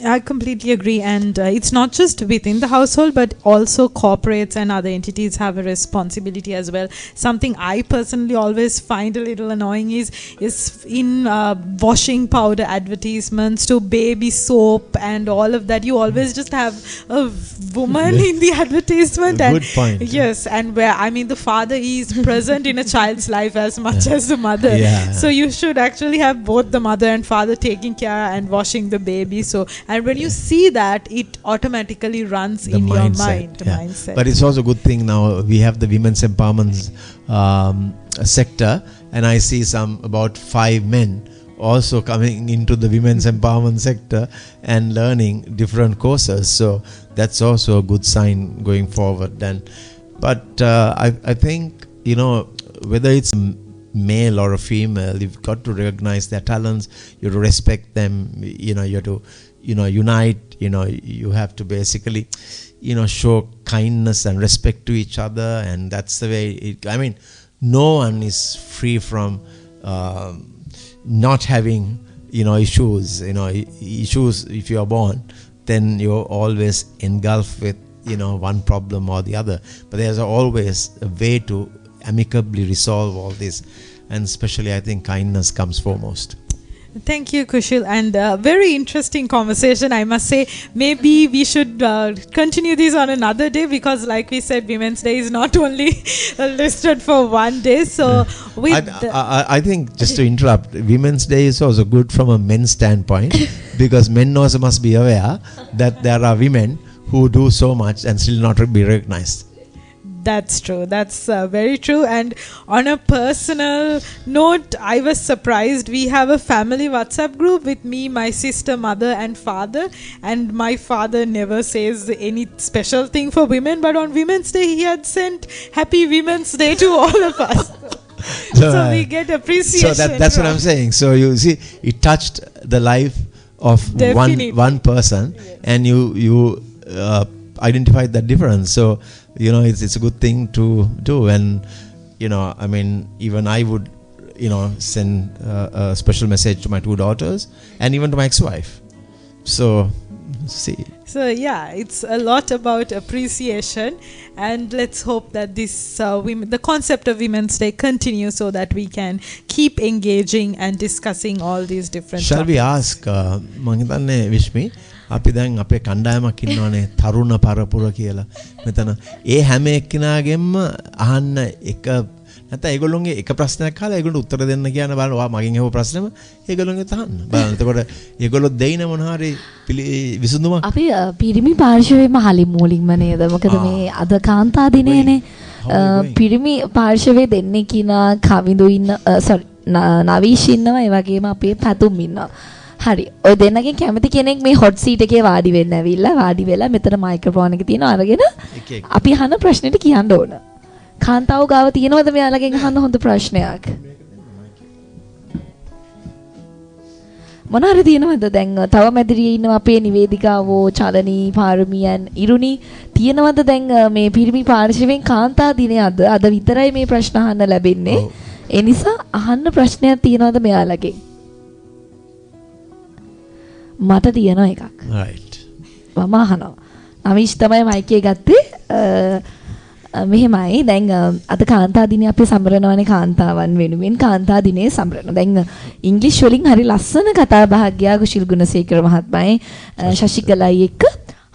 I completely agree, and it's not just within the household but also corporates and other entities have a responsibility as well. Something I personally always find a little annoying is in washing powder advertisements to baby soap and all of that, you always just have a woman in the advertisement. Good point. Yes, and where the father is present in a child's life as much as the mother. So you should actually have both the mother and father taking care and washing the baby. So and when you see that, it automatically runs in your mind. Mindset. But it's also a good thing now we have the women's empowerment sector, and I see about 5 men also coming into the women's empowerment sector and learning different courses. So that's also a good sign going forward. But I think whether it's male or a female, you've got to recognize their talents. You have to respect them. You have to unite. You have to basically show kindness and respect to each other, and that's the way no one is free from not having issues. Issues, if you are born, then you're always engulfed with one problem or the other, but there's always a way to amicably resolve all this, and especially I think kindness comes foremost. Thank you, Kushil, and very interesting conversation, I must say. Maybe we should continue this on another day, because like we said, Women's Day is not only listed for one day. So I think, just to interrupt, Women's Day is also good from a men's standpoint because men also must be aware that there are women who do so much and still not be recognized. That's true. That's very true. And on a personal note, I was surprised. We have a family WhatsApp group with me, my sister, mother and father. And my father never says any special thing for women. But on Women's Day, he had sent Happy Women's Day to all of us. So we get appreciation. So that's what I'm saying. So you see, it touched the life of one person, and you identified that difference. So it's a good thing to do. And even I would send a special message to my 2 daughters and even to my ex-wife. So it's a lot about appreciation, and let's hope that this the concept of Women's Day continues so that we can keep engaging and discussing all these different Shall we ask Mangitanne Vishmi, අපි දැන් අපේ කණ්ඩායමක් ඉන්නවනේ තරුණ පරපුර කියලා. මෙතන ඒ හැම එක්කිනාගෙම අහන්න එක නැත්නම් ඒගොල්ලෝගේ එක ප්‍රශ්නයක් අහලා ඒගොල්ලෝ උත්තර දෙන්න කියන බලන්න ඔයා මගෙන් අහුව ප්‍රශ්නෙම ඒගොල්ලෝගේ තහන්න. බලන්න එතකොට ඒගොල්ලෝ දෙයින මොන හරි විසඳුමක් අපි පිරිමි පාර්ශවයේම හලි මූලින්ම නේද? මොකද මේ අද කාන්තා දිනේනේ පිරිමි පාර්ශවයේ දෙන්නේ කිනා කවිඳු ඉන්න නවීෂ් ඉන්නවා, ඒ වගේම අපේ පැතුම් ඉන්නවා. හරි. ඔය දෙන්නගෙන් කැමති කෙනෙක් මේ හොට් සීට් එකේ වාඩි වෙන්න ඇවිල්ලා වාඩි වෙලා මෙතන මයික්‍රොෆෝන් එක තියෙනවා අරගෙන අපි අහන ප්‍රශ්නෙට කියන්න ඕන. කාන්තාව ගාව තියෙනවද මෙයාලගෙන් අහන්න හොඳ ප්‍රශ්නයක්? මොනවාරි තියෙනවද දැන් තව මැදිරියේ ඉන්න අපේ නිවේදිකාවෝ චලනී පාරමියන් ඉරුණි තියෙනවද දැන් මේ පිරිමි පාර්ශවයෙන් කාන්තා දිනේ අද විතරයි මේ ප්‍රශ්න අහන්න ලැබෙන්නේ. ඒ නිසා අහන්න ප්‍රශ්නයක් තියෙනවද මෙයාලගේ? මට තියෙන එකක්. right. මම අහනවා. අමිෂ් තමයි මයික් එක ගත්තේ. මෙහෙමයි දැන් අද කාන්තා දිනේ අපි සම්බරනවානේ කාන්තාවන් වෙනුවෙන් කාන්තා දිනේ සම්බරන. දැන් ඉංග්‍රීසි වලින් හරි ලස්සන කතා බහක් ගියා කුශිල් ගුණසේකර මහත්මයායි ශශිකලයි එක්ක.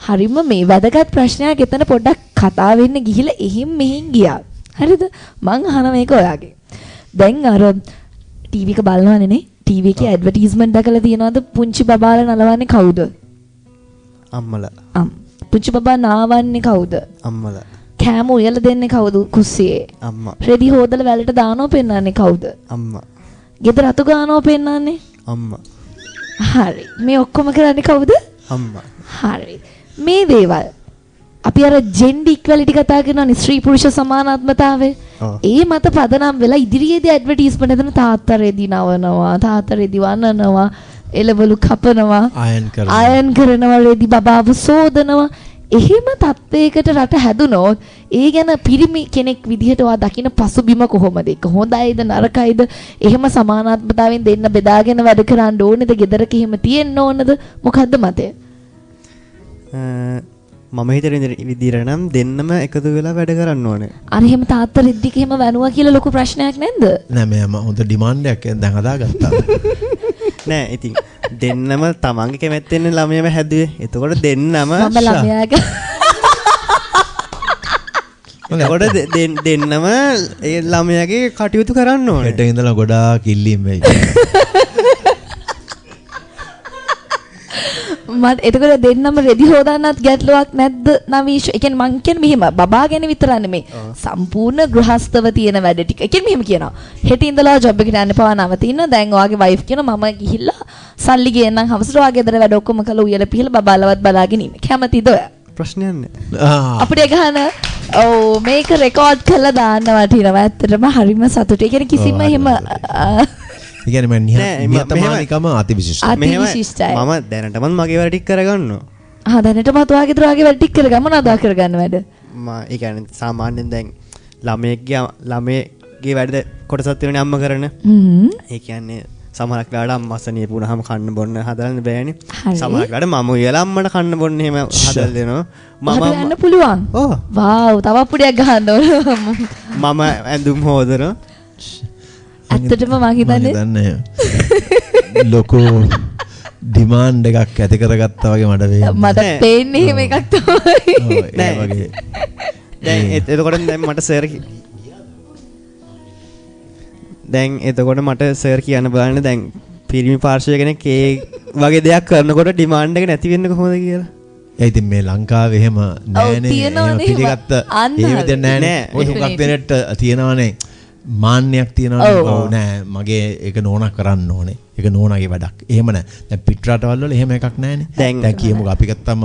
හරිම මේ වැදගත් ප්‍රශ්නයක් එතන පොඩ්ඩක් කතා වෙන්න ගිහිල්ලා එහෙම් මෙහෙන් ගියා. හරිද? මං අහන මේක ඔයාගේ. දැන් අර ටීවී එක බලනවනේ නේ? ටීවී එකේ ඇඩ්වර්ටයිස්මන්ට් දැකලා තියෙනවද පුංචි බබාලා නලවන්නේ කවුද? අම්මලා. පුංචි බබා නාවන්නේ කවුද? අම්මලා. කෑම උයලා දෙන්නේ කවුද කුස්සියේ? අම්මා. රෙදි හොදලා වැලට දානව පෙන්නන්නේ කවුද? අම්මා. ගෙදර අතු ගානව පෙන්නන්නේ? අම්මා. හරි. මේ ඔක්කොම කරන්නේ කවුද? අම්මා. හරි. මේ දේවල් අපි අර ජෙන්ඩර් ඉක්වැලිටි කතා කරනවානේ ස්ත්‍රී පුරුෂ සමානාත්මතාවය. ඒ මත පදනම් වෙලා ඉදිරියේදී ඇඩ්වර්ටයිස්මන්ට් හදන තාත්තා රෙදි නවනවා, තාත්තා රෙදි වන්නනවා, එළවලු කපනවා, අයන් කරනවා, රෙදි බබාව සෝදනවා. එහෙම තත්ත්වයකට රට හැදුනොත් ඒ ගැන පිරිමි කෙනෙක් විදිහට ඔයා දකින්න පසුබිම කොහොමද? ඒක හොඳයිද නරකයිද? එහෙම සමානාත්මතාවයෙන් දෙන්න බෙදාගෙන වැඩ කරන්න ඕනේද? ගෙදරක එහෙම තියෙන්න ඕනද? මොකද්ද මතය? මම හිතන විදිහට නම් දෙන්නම එකතු වෙලා වැඩ කරන්න ඕනේ. අර එහෙම තාත්තා රෙද්දික එහෙම වැනුවා කියලා ලොකු ප්‍රශ්නයක් නැද්ද? නෑ මම හොඳ ඩිමාන්ඩ් එකක් දැන් හදාගත්තා. නෑ ඉතින් දෙන්නම තමන්ගේ කැමැත්තෙන් ළමයාම හැදුවේ. එතකොට දෙන්නම මම ළමයාගේ එතකොට දෙන්නම ඒ ළමයාගේ කටයුතු කරන්න ඕනේ. හෙට ඉඳලා ගොඩාක් ඉල්ලීම් වෙයි. මට එතකොට දෙන්නම රෙදි හොදන්නත් ගැටලුවක් නැද්ද නවීෂ්? ඒ කියන්නේ මං කියන්නේ මෙහෙම බබා ගැන විතර නෙමෙයි. සම්පූර්ණ ගෘහස්තව තියෙන වැඩ ටික. ඒ කියන්නේ මෙහෙම කියනවා. හෙට ඉඳලා ජොබ් එකට යන්න පවා නවතින. දැන් ඔයාගේ වයිෆ් කියනවා මම ගිහිල්ලා සල්ලි ගේන්නම් හවසට ඔයාගේ ගෙදර වැඩ ඔක්කොම කළා උයලා පිහලා බබාලවත් බලාගෙන ඉන්න. කැමතිද ඔයා? ප්‍රශ්නයක් නෑ. අපිට ගහන මේක රෙකෝඩ් කරලා දාන්න වටිනවා. ඇත්තටම හරිම සතුටුයි. ඒ කියන්නේ කිසිම එහෙම ඒ කියන්නේ මම නිහතමානීකම අතිවිශිෂ්ටයි. මම දැනටමත් මගේ වැඩ ටික කරගන්නවා. දැනටමත් ඔයාගේ දරුවාගේ වැඩ ටික කරගන්න මොනවද කරගන්න වැඩ? ඒ කියන්නේ සාමාන්‍යයෙන් දැන් ළමයේ වැඩ කොටසක් තියෙනනේ අම්ම කරන. ඒ කියන්නේ සමහරක් වෙලාවට අම්මා අසනීප වුණාම කන්න බොන්න හදන්න බෑනේ. සමහරක් වෙලාවට මම උයලා අම්මට කන්න බොන්න එහෙම හදලා දෙනවා. මම යන්න පුළුවන්. ඔව්. වාව් තව පුඩියක් ගහන්න ඕන. මම ඇඳුම් හොදනවා. ඇත්තටම මම හිතන්නේ ලොකු ඩිමාන්ඩ් එකක් ඇති කරගත්තා වගේ මට වෙන්නේ. මට පේන්නේ එහෙම එකක් තමයි. නෑ වගේ. දැන් එතකොට දැන් මට සර් දැන් එතකොට මට සර් කියන්න බලන්න දැන් පිරිමි පාර්ශවය කෙනෙක් ඒ වගේ දෙයක් කරනකොට ඩිමාන්ඩ් එක නැති වෙන්නේ කොහොමද කියලා. ඒ ඉතින් මේ ලංකාවේ එහෙම නෑනේ. එහෙම පිළිගත්ත ඒ විදිහ නෑනේ. මොකක් වෙනට තියනවනේ. මාන්නයක් තියනවා නෑ මගේ ඒක නෝනා කරන්න ඕනේ. ඒක නෝනාගේ වැඩක්. එහෙම නෑ. දැන් පිට රටවල් වල එහෙම එකක් නෑනේ. දැන් කියමුකෝ අපි ගත්තම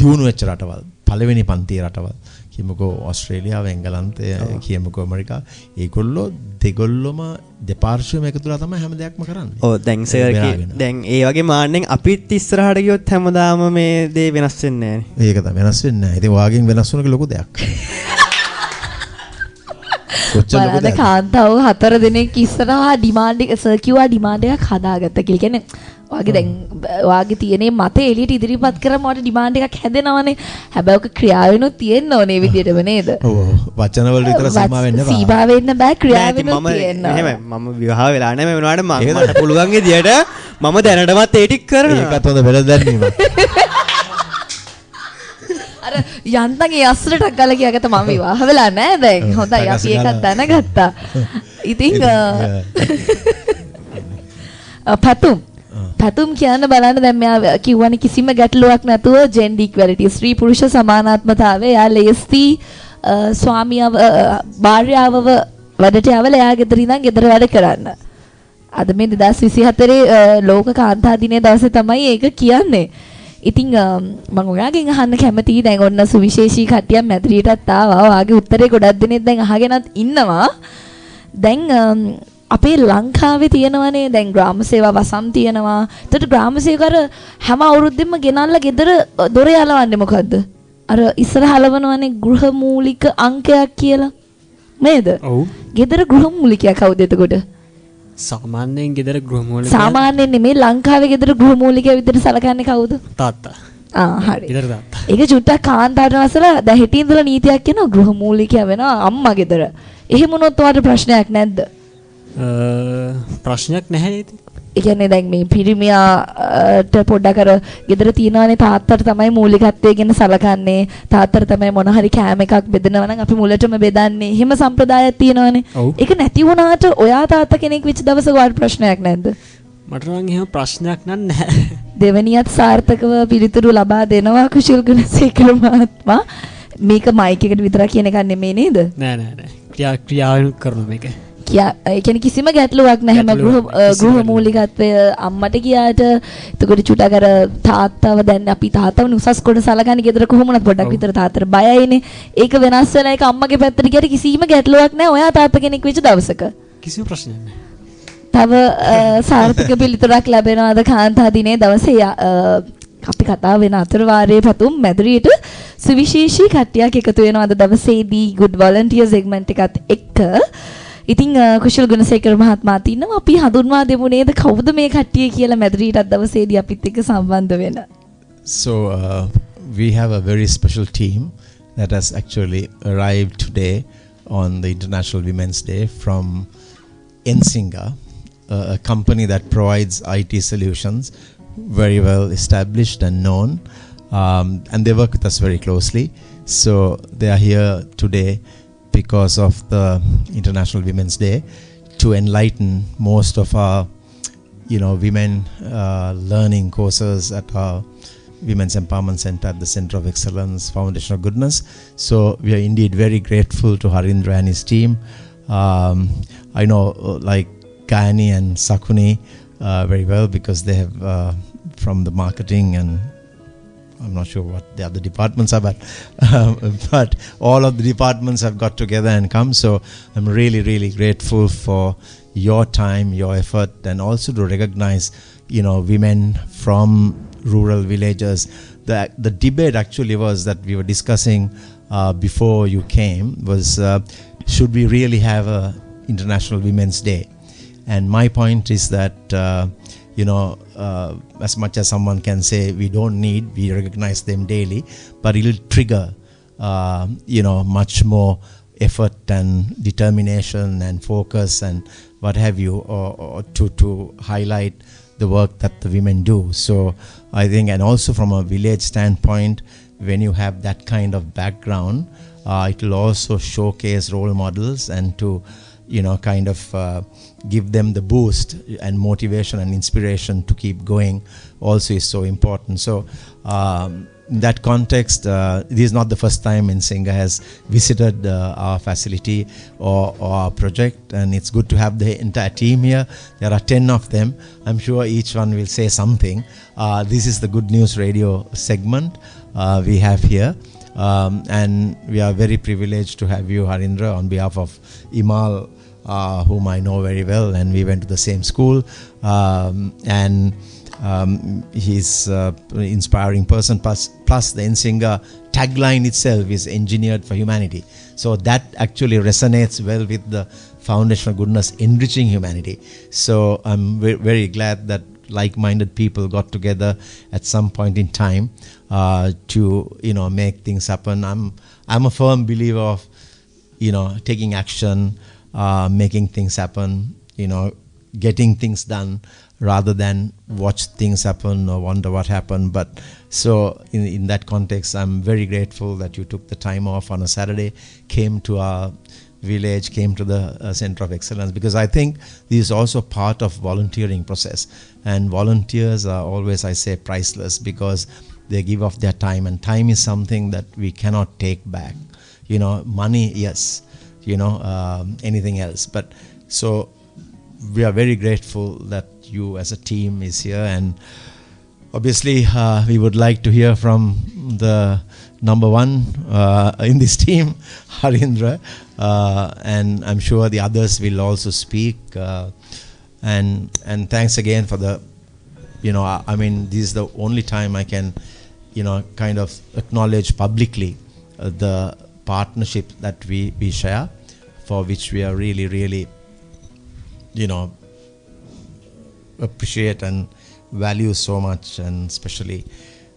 දියුණු වෙච්ච රටවල් පළවෙනි පන්තියේ රටවල් කියමුකෝ ඕස්ට්‍රේලියාව එංගලන්තය කියමුකෝ ඇමරිකාව ඒගොල්ලෝ දෙගොල්ලොම දෙපාර්ශ්වයම එකතු වෙලා තමයි හැම දෙයක්ම කරන්නේ. ඔව් දැන් සර් දැන් ඒ වගේ මාන්නෙන් අපිත් ඉස්සරහට ගියොත් හැමදාම මේ දේ වෙනස් වෙන්නේ නෑනේ. ඒක තමයි වෙනස් වෙන්නේ නෑ. ඉතින් වාගෙන් වෙනස් වෙනක ලොකු දෙයක්. බලන්න කාන්තාව 4 දිනක් ඉස්සරහා ඩිමාන්ඩ් එක සර් කිව්වා ඩිමාන්ඩ් එකක් හදාගත්තා කියලා. කියන්නේ ඔයාගේ දැන් ඔයාගේ තියෙන මත එළියට ඉදිරිපත් කරාම ඔයාට ඩිමාන්ඩ් එකක් හැදෙනවනේ. හැබැයි ඔක ක්‍රියාවෙනුත් තියෙන්න ඕනේ මේ විදිහටම නේද? ඔව් වචන වල විතර සීමා වෙන්න බෑ. සීමා වෙන්න බෑ ක්‍රියාවෙනුත් තියෙන්න. එහෙමයි මම විවාහ වෙලා නැහැ මේ වෙනාට මට පුළුවන් විදියට මම දැනටමත් ඒ ටික කරනවා. ඒකත් හොඳ වෙලක් දැන්නීම. අර යන්තම් ඒ අස්සලට ගාලා කියාගත්ත මම විවාහ වෙලා නැහැ දැන්. හොඳයි අපි ඒකත් දැනගත්තා. ඉතින් පැතුම් කියන්න බලන්න දැන් මෙයා කිව්වනේ කිසිම ගැටලුවක් නැතුව ජෙන්ඩර් ඉක්වැලිටි ස්ත්‍රී පුරුෂ සමානාත්මතාවය යා ලේස්ති ස්වාමියාව භාර්යාවව වැඩට යවලා එයා ගෙදර ඉඳන් ගෙදර වැඩ කරන්න. අද මේ 2024 ලෝක කාන්තා දිනයේ දවසේ තමයි ඒක කියන්නේ. ඉතින් මම ඔයාගෙන් අහන්න කැමතියි දැන් ඔන්න සුවිශේෂී කට්ටියක් මැදිරියටත් ආවා. ඔයාගේ උත්තරේ ගොඩක් දෙනෙක් දැන් අහගෙනත් ඉන්නවා. දැන් අපේ ලංකාවේ තියෙනවනේ දැන් ග්‍රාම සේවා වසම් තියෙනවා. ඒතට ග්‍රාම සේවකර හැම අවුරුද්දෙම ගෙනල්ලා ගෙදර දොර යලවන්නේ මොකද්ද? අර ඉස්සර හලවනවනේ ගෘහ මූලික අංකයක් කියලා. නේද? ඔව්. ගෙදර ගෘහ මූලිකයා කවුද එතකොට? සාමාන්‍යයෙන් ගෙදර ගෘහ මූලිකයා සාමාන්‍යයෙන් නෙමෙයි ලංකාවේ ගෙදර ගෘහ මූලිකයා විදිහට සලකන්නේ කවුද? තාත්තා. හරි. ගෙදර තාත්තා. ඒක චුට්ටක් කාන්තාරට වසලා දැන් හිටින් ඉඳලා නීතියක් කියනවා ගෘහ මූලිකයා වෙනවා අම්මා ගෙදර. එහෙම වුණොත් ඔයාලට ප්‍රශ්නයක් නැද්ද? ප්‍රශ්නයක් නැහැ නේද? ඒ කියන්නේ දැන් මේ පිරිමියාට පොඩ්ඩක් අර ගෙදර තියනවානේ තාත්තට තමයි මූලිකත්වය ගැන සලකන්නේ. තාත්තට තමයි මොන හරි කෑම එකක් බෙදනවා නම් අපි මුලටම බෙදන්නේ. එහෙම සම්ප්‍රදායක් තියෙනවානේ. ඒක නැති වුණාට ඔයා තාත්තා කෙනෙක් වෙච්ච දවසක ඔයාලට ප්‍රශ්නයක් නැද්ද? මට නම් එහෙම ප්‍රශ්නයක් නැහැ. දෙවනියත් සාර්ථකව පිළිතුරු ලබා දෙනවා කුශල් ගුණසේකර මහත්මයා. මේක මයික් එකට විතරක් කියන එකක් නෙමෙයි නේද? නෑ. ක්‍රියාවෙන් කරන මේක. ඒ කියන්නේ කිසිම ගැටලුවක් නැහැම ගෘහ මූලිකත්වය අම්මට ගියාට එතකොට චුට්ටක් අර තාත්තව දැන් අපි තාත්තවනේ උසස් කොට සලකන්නේ ගෙදර කොහොමවත් පොඩ්ඩක් විතර තාත්තට බයයිනේ. ඒක වෙනස් වෙලා ඒක අම්මගේ පැත්තට ගියට කිසිම ගැටලුවක් නැහැ. ඔයා තාත්තා කෙනෙක් වෙච්ච දවසක. කිසිම ප්‍රශ්නයක් නැහැ. තව සාර්ථක පිළිතුරක් ලැබෙනවාද කාන්තා දිනේ දවසේ අපි කතා වෙන අතර වාරයේ පතුම් මැදිරියට සුවිශේෂී කට්ටියක් එකතු වෙනවා අද දවසේදී good volunteer segment එකත් එක්ක. ඉතින් කුශල් ගුණසේකර මහත්මයා තින්නවා අපි හඳුන්වා දෙමු නේද කවුද මේ කට්ටිය කියලා මැදිරියටත් දවසේදී අපිත් එක්ක සම්බන්ධ වෙන. So we have a very special team that has actually arrived today on the International Women's Day from Ensinga, a company that provides IT solutions, very well established and known, and they work with us very closely. So they are here today because of the International Women's Day to enlighten most of our women learning courses at our Women's Empowerment Center at the Center of Excellence, Foundation of Goodness. So we are indeed very grateful to Harindra and his team. I know like Kani and Sakuni very well because they have from the marketing and I'm not sure what the other departments are, but all of the departments have got together and come. So I'm really, really grateful for your time, your effort, and also to recognize, women from rural villages. The debate actually was that we were discussing before you came was should we really have a International Women's Day? And my point is that as much as someone can say we don't need, we recognize them daily, but it will trigger, much more effort and determination and focus and what have you, or to highlight the work that the women do. So I think, and also from a village standpoint, when you have that kind of background, it will also showcase role models and to kind of give them the boost and motivation and inspiration to keep going also is so important. So in that context, this is not the first time Ensinga has visited our facility or our project, and it's good to have the entire team here. There are 10 of them. I'm sure each one will say something. This is the Good News Radio segment we have here. And we are very privileged to have you, Harindra, on behalf of Imal, whom I know very well, and we went to the same school, and he's an inspiring person, plus the Ensinga tagline itself is engineered for humanity. So that actually resonates well with the Foundation of Goodness, enriching humanity. So I'm very glad that like-minded people got together at some point in time to make things happen. I'm a firm believer of taking action, making things happen, getting things done rather than watch things happen or wonder what happened. But so in that context, I'm very grateful that you took the time off on a Saturday, came to our village, came to the Center of Excellence, because I think this is also part of volunteering process, and volunteers are always, I say, priceless because they give of their time, and time is something that we cannot take back. Money, yes, anything else, but so we are very grateful that you as a team is here, and obviously, we would like to hear from the number one in this team, Harindra, and I'm sure the others will also speak. And thanks again for the, I mean, this is the only time I can, kind of acknowledge publicly the partnership that we share, for which we are really, really, appreciate and value so much, and especially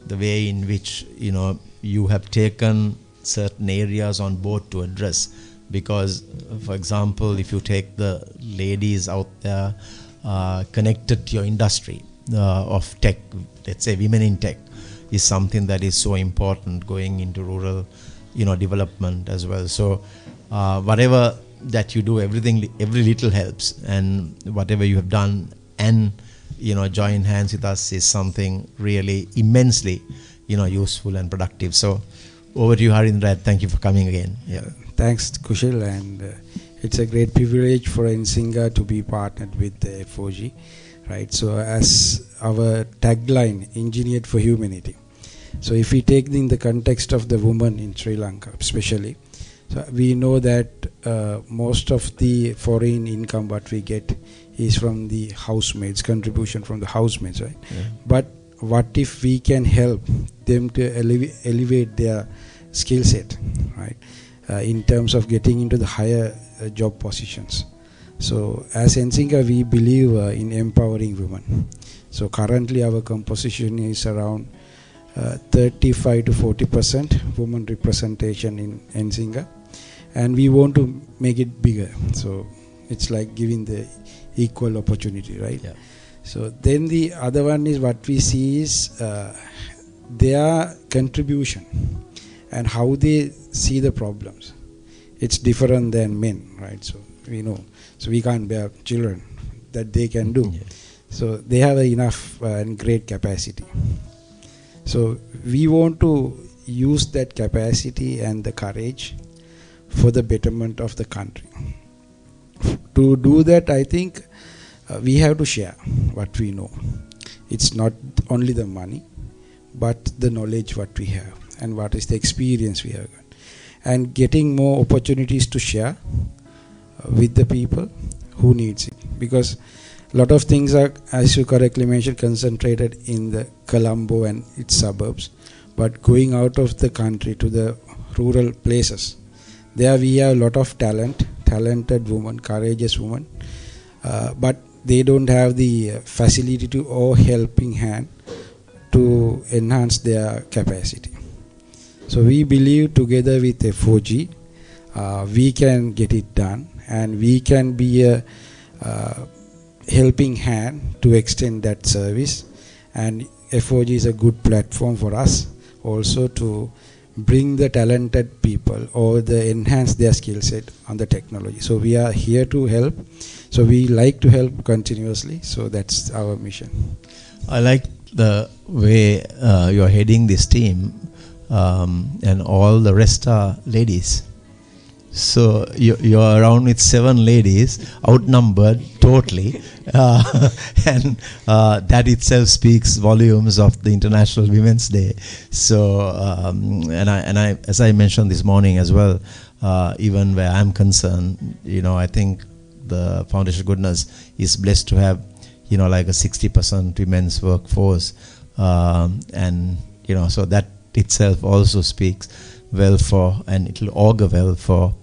the way in which you have taken certain areas on board to address. Because, for example, if you take the ladies out there connected to your industry of tech, let's say women in tech, is something that is so important going into rural development as well. So whatever that you do, every little helps, and whatever you have done and join hands with us is something really immensely useful and productive. So over to you, Harindra. Thank you for coming again. Yeah. Thanks, Kushal, and it's a great privilege for NSINGA to be partnered with the FOG, right? So as our tagline, engineered for humanity. So if we take in the context of the woman in Sri Lanka especially, so we know that most of the foreign income what we get is from the housemaids, contribution from the housemaids, right? Yeah. But what if we can help them to elevate their skill set, right? In terms of getting into the higher job positions. So as NSINGA, we believe in empowering women. So currently our composition is around 35 to 40% women representation in NSINGA, and we want to make it bigger. So it's like giving the equal opportunity, right? Yeah. So then the other one is what we see is their contribution and how they see the problems. It's different than men, right? So we know. So we can't bear children that they can do. Yeah. So they have enough and great capacity. So we want to use that capacity and the courage for the betterment of the country. To do that, I think we have to share what we know. It's not only the money, but the knowledge what we have and what is the experience we have got. And getting more opportunities to share with the people who needs it. Because a lot of things are, as you correctly mentioned, concentrated in the Colombo and its suburbs. But going out of the country to the rural places, there we have a lot of talented women, courageous women, but they don't have the facility to or helping hand to enhance their capacity. So we believe together with FOG, we can get it done, and we can be a helping hand to extend that service. And FOG is a good platform for us also to bring the talented people or enhance their skill set on the technology. So we are here to help. So we like to help continuously. So that's our mission. I like the way you're heading this team, and all the rest are ladies. So you're around with 7 ladies, outnumbered totally, and that itself speaks volumes of the International Women's Day. So and I, as I mentioned this morning as well, even where I'm concerned, I think the Foundation Goodness is blessed to have, like a 60% women's workforce, and so that itself also speaks well for, and it will augur well for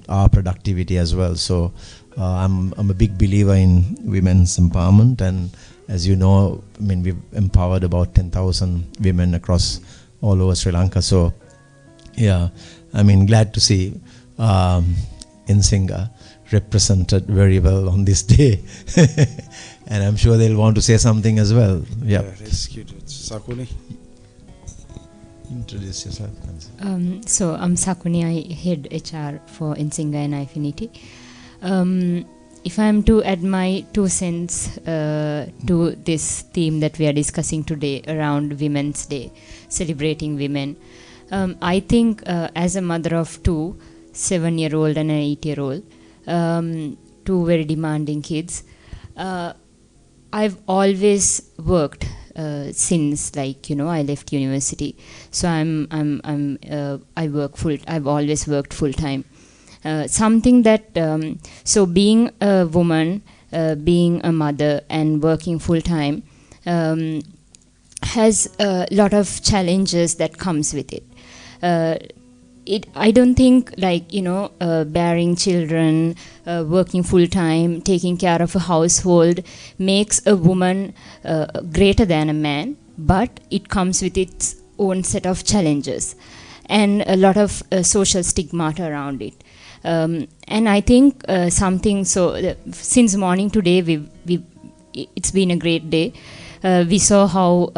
our productivity as well. So I'm a big believer in women's empowerment, and as you know, we've empowered about 10,000 women across all over Sri Lanka. So yeah, glad to see NSINGA represented very well on this day. And I'm sure they'll want to say something as well. Yeah, that's cute. Sakuni, introduce yourself. So I'm Sakuni, I head HR for NSINGA and Infinity. If I am to add my 2 cents to this theme that we are discussing today around Women's Day, celebrating women, I think as a mother of 2, 7-year-old and an 8-year-old, 2 very demanding kids, I've always worked since, like, I left university. So I work I've always worked full time. Something that so being a woman, being a mother, and working full time has a lot of challenges that comes with it. I don't think, like, bearing children, working full time, taking care of a household makes a woman greater than a man, but it comes with its own set of challenges and a lot of social stigmata around it. And I think since morning today, it's been a great day. We saw how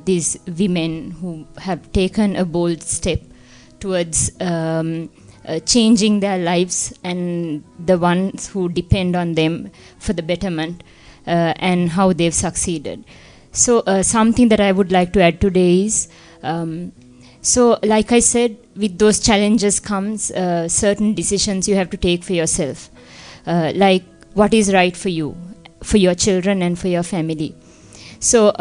these women who have taken a bold step towards changing their lives, and the ones who depend on them for the betterment, and how they've succeeded. So something that I would like to add today is, so like I said, with those challenges comes certain decisions you have to take for yourself, like what is right for you, for your children and for your family. So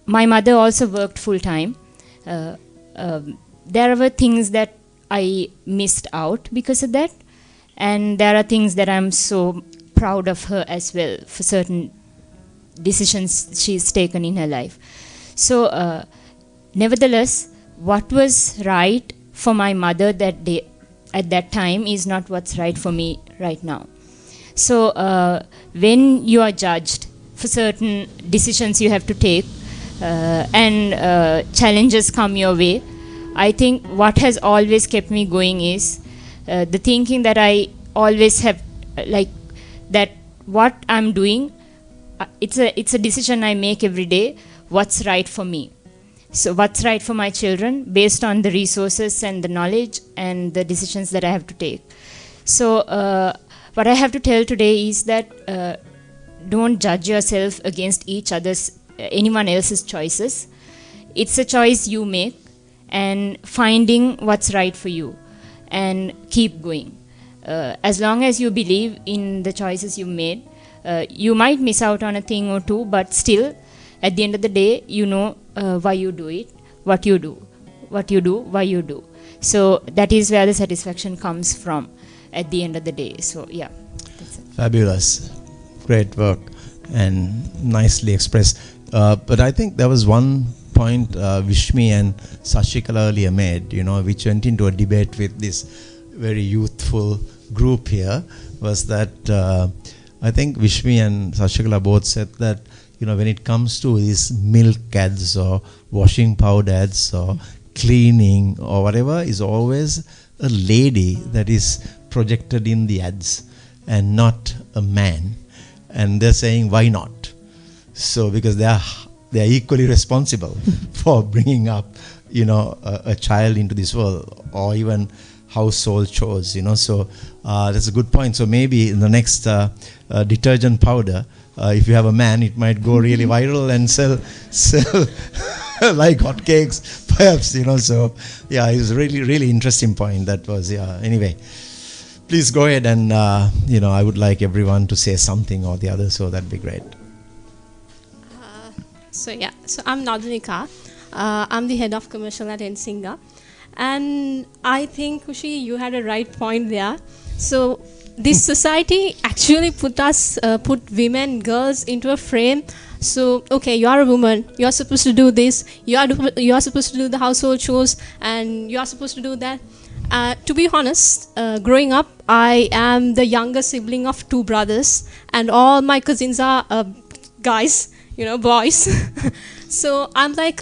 my mother also worked full time. There were things that I missed out because of that, and there are things that I'm so proud of her as well for certain decisions she's taken in her life. So nevertheless, what was right for my mother that day at that time is not what's right for me right now. So when you are judged for certain decisions you have to take, and challenges come your way, I think what has always kept me going is the thinking that I always have, like, that what I'm doing, it's a decision I make every day, what's right for me. So what's right for my children based on the resources and the knowledge and the decisions that I have to take. So what I have to tell today is that don't judge yourself against anyone else's choices. It's a choice you make, and finding what's right for you and keep going. As long as you believe in the choices you made, you might miss out on a thing or two, but still at the end of the day, why you do it, what you do, why you do. So that is where the satisfaction comes from at the end of the day. So yeah, that's it. Fabulous, great work and nicely expressed. But I think there was one point Vishmi and Sashikala earlier made, which went into a debate with this very youthful group here, was that I think Vishmi and Sashikala both said that, when it comes to these milk ads or washing powder ads or cleaning or whatever, is always a lady that is projected in the ads and not a man. And they're saying, why not? So because they are equally responsible for bringing up, a child into this world, or even household chores, So that's a good point. So maybe in the next detergent powder, if you have a man, it might go really viral and sell like hotcakes, perhaps, So yeah, it was a really, really interesting point. That was, anyway. Please go ahead and, I would like everyone to say something or the other, so that'd be great. So I'm Nadunika. I'm the head of commercial at Nsinga. And I think, Kushi, you had a right point there. So this society actually put women, girls into a frame. So, okay, you are a woman, you are supposed to do this, you are supposed to do the household chores, and you are supposed to do that. To be honest, growing up, I am the younger sibling of 2 brothers, and all my cousins are guys, boys. So I'm like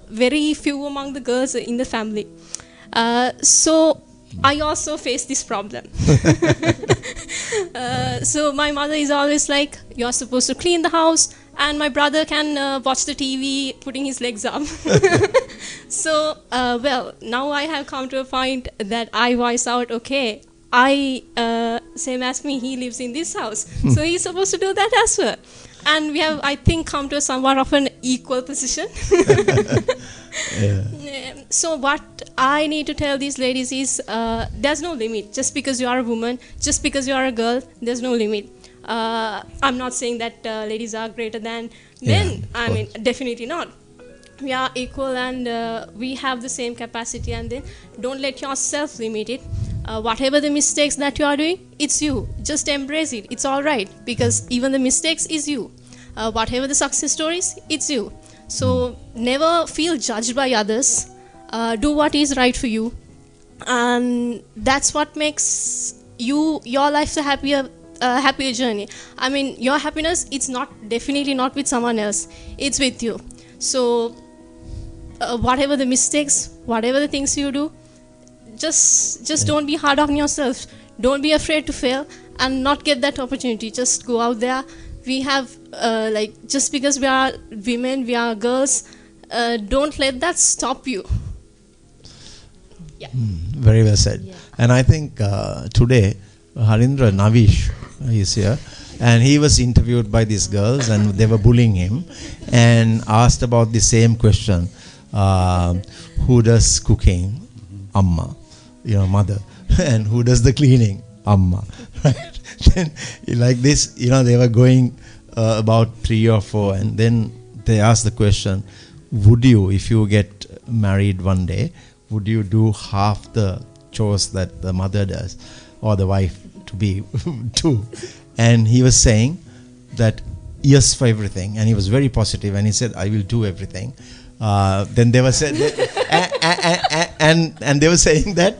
very few among the girls in the family. So I also face this problem. So my mother is always like, you're supposed to clean the house, and my brother can watch the TV putting his legs up. So, now I have come to a point that I voice out, okay, same as me, he lives in this house. So he's supposed to do that as well. And we have, I think, come to somewhat of an equal position. Yeah. So what I need to tell these ladies is, there's no limit. Just because you are a woman, just because you are a girl, there's no limit. I'm not saying that ladies are greater than men. I mean, definitely not. We are equal, and we have the same capacity, and then don't let yourself limit it. Whatever the mistakes that you are doing, it's you. Just embrace it. It's all right, because even the mistakes is you. Whatever the success stories, it's you. So never feel judged by others. Do what is right for you, and that's what makes your life a happier journey. I mean, your happiness, it's definitely not with someone else. It's with you. So whatever the mistakes, whatever the things you do, just don't be hard on yourself. Don't be afraid to fail and not get that opportunity. Just go out there. We have just because we are women, we are girls, don't let that stop you. Yeah. Very well said. Yeah. And I think today Harindra Navish is here, and he was interviewed by these girls, and they were bullying him and asked about the same question. Who does cooking? Amma, mother. And who does the cleaning? Amma. Right? Then like this, they were going about 3 or 4, and then they asked the question, would you, if you get married one day, would you do half the chores that the mother does, or the wife to be do? And he was saying that yes for everything, and he was very positive, and he said, I will do everything. Then they were saying, and they were saying that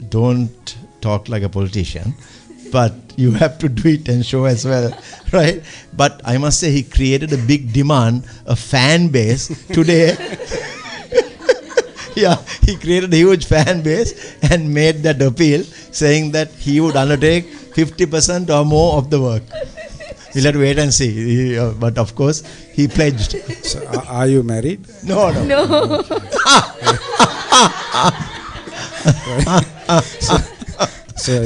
don't talk like a politician, but you have to do it and show as well, right? But I must say, he created a big demand, a fan base today. Yeah, he created a huge fan base and made that appeal, saying that he would undertake 50% or more of the work. We'll have to wait and see. But of course, he pledged. So, are you married? No. That's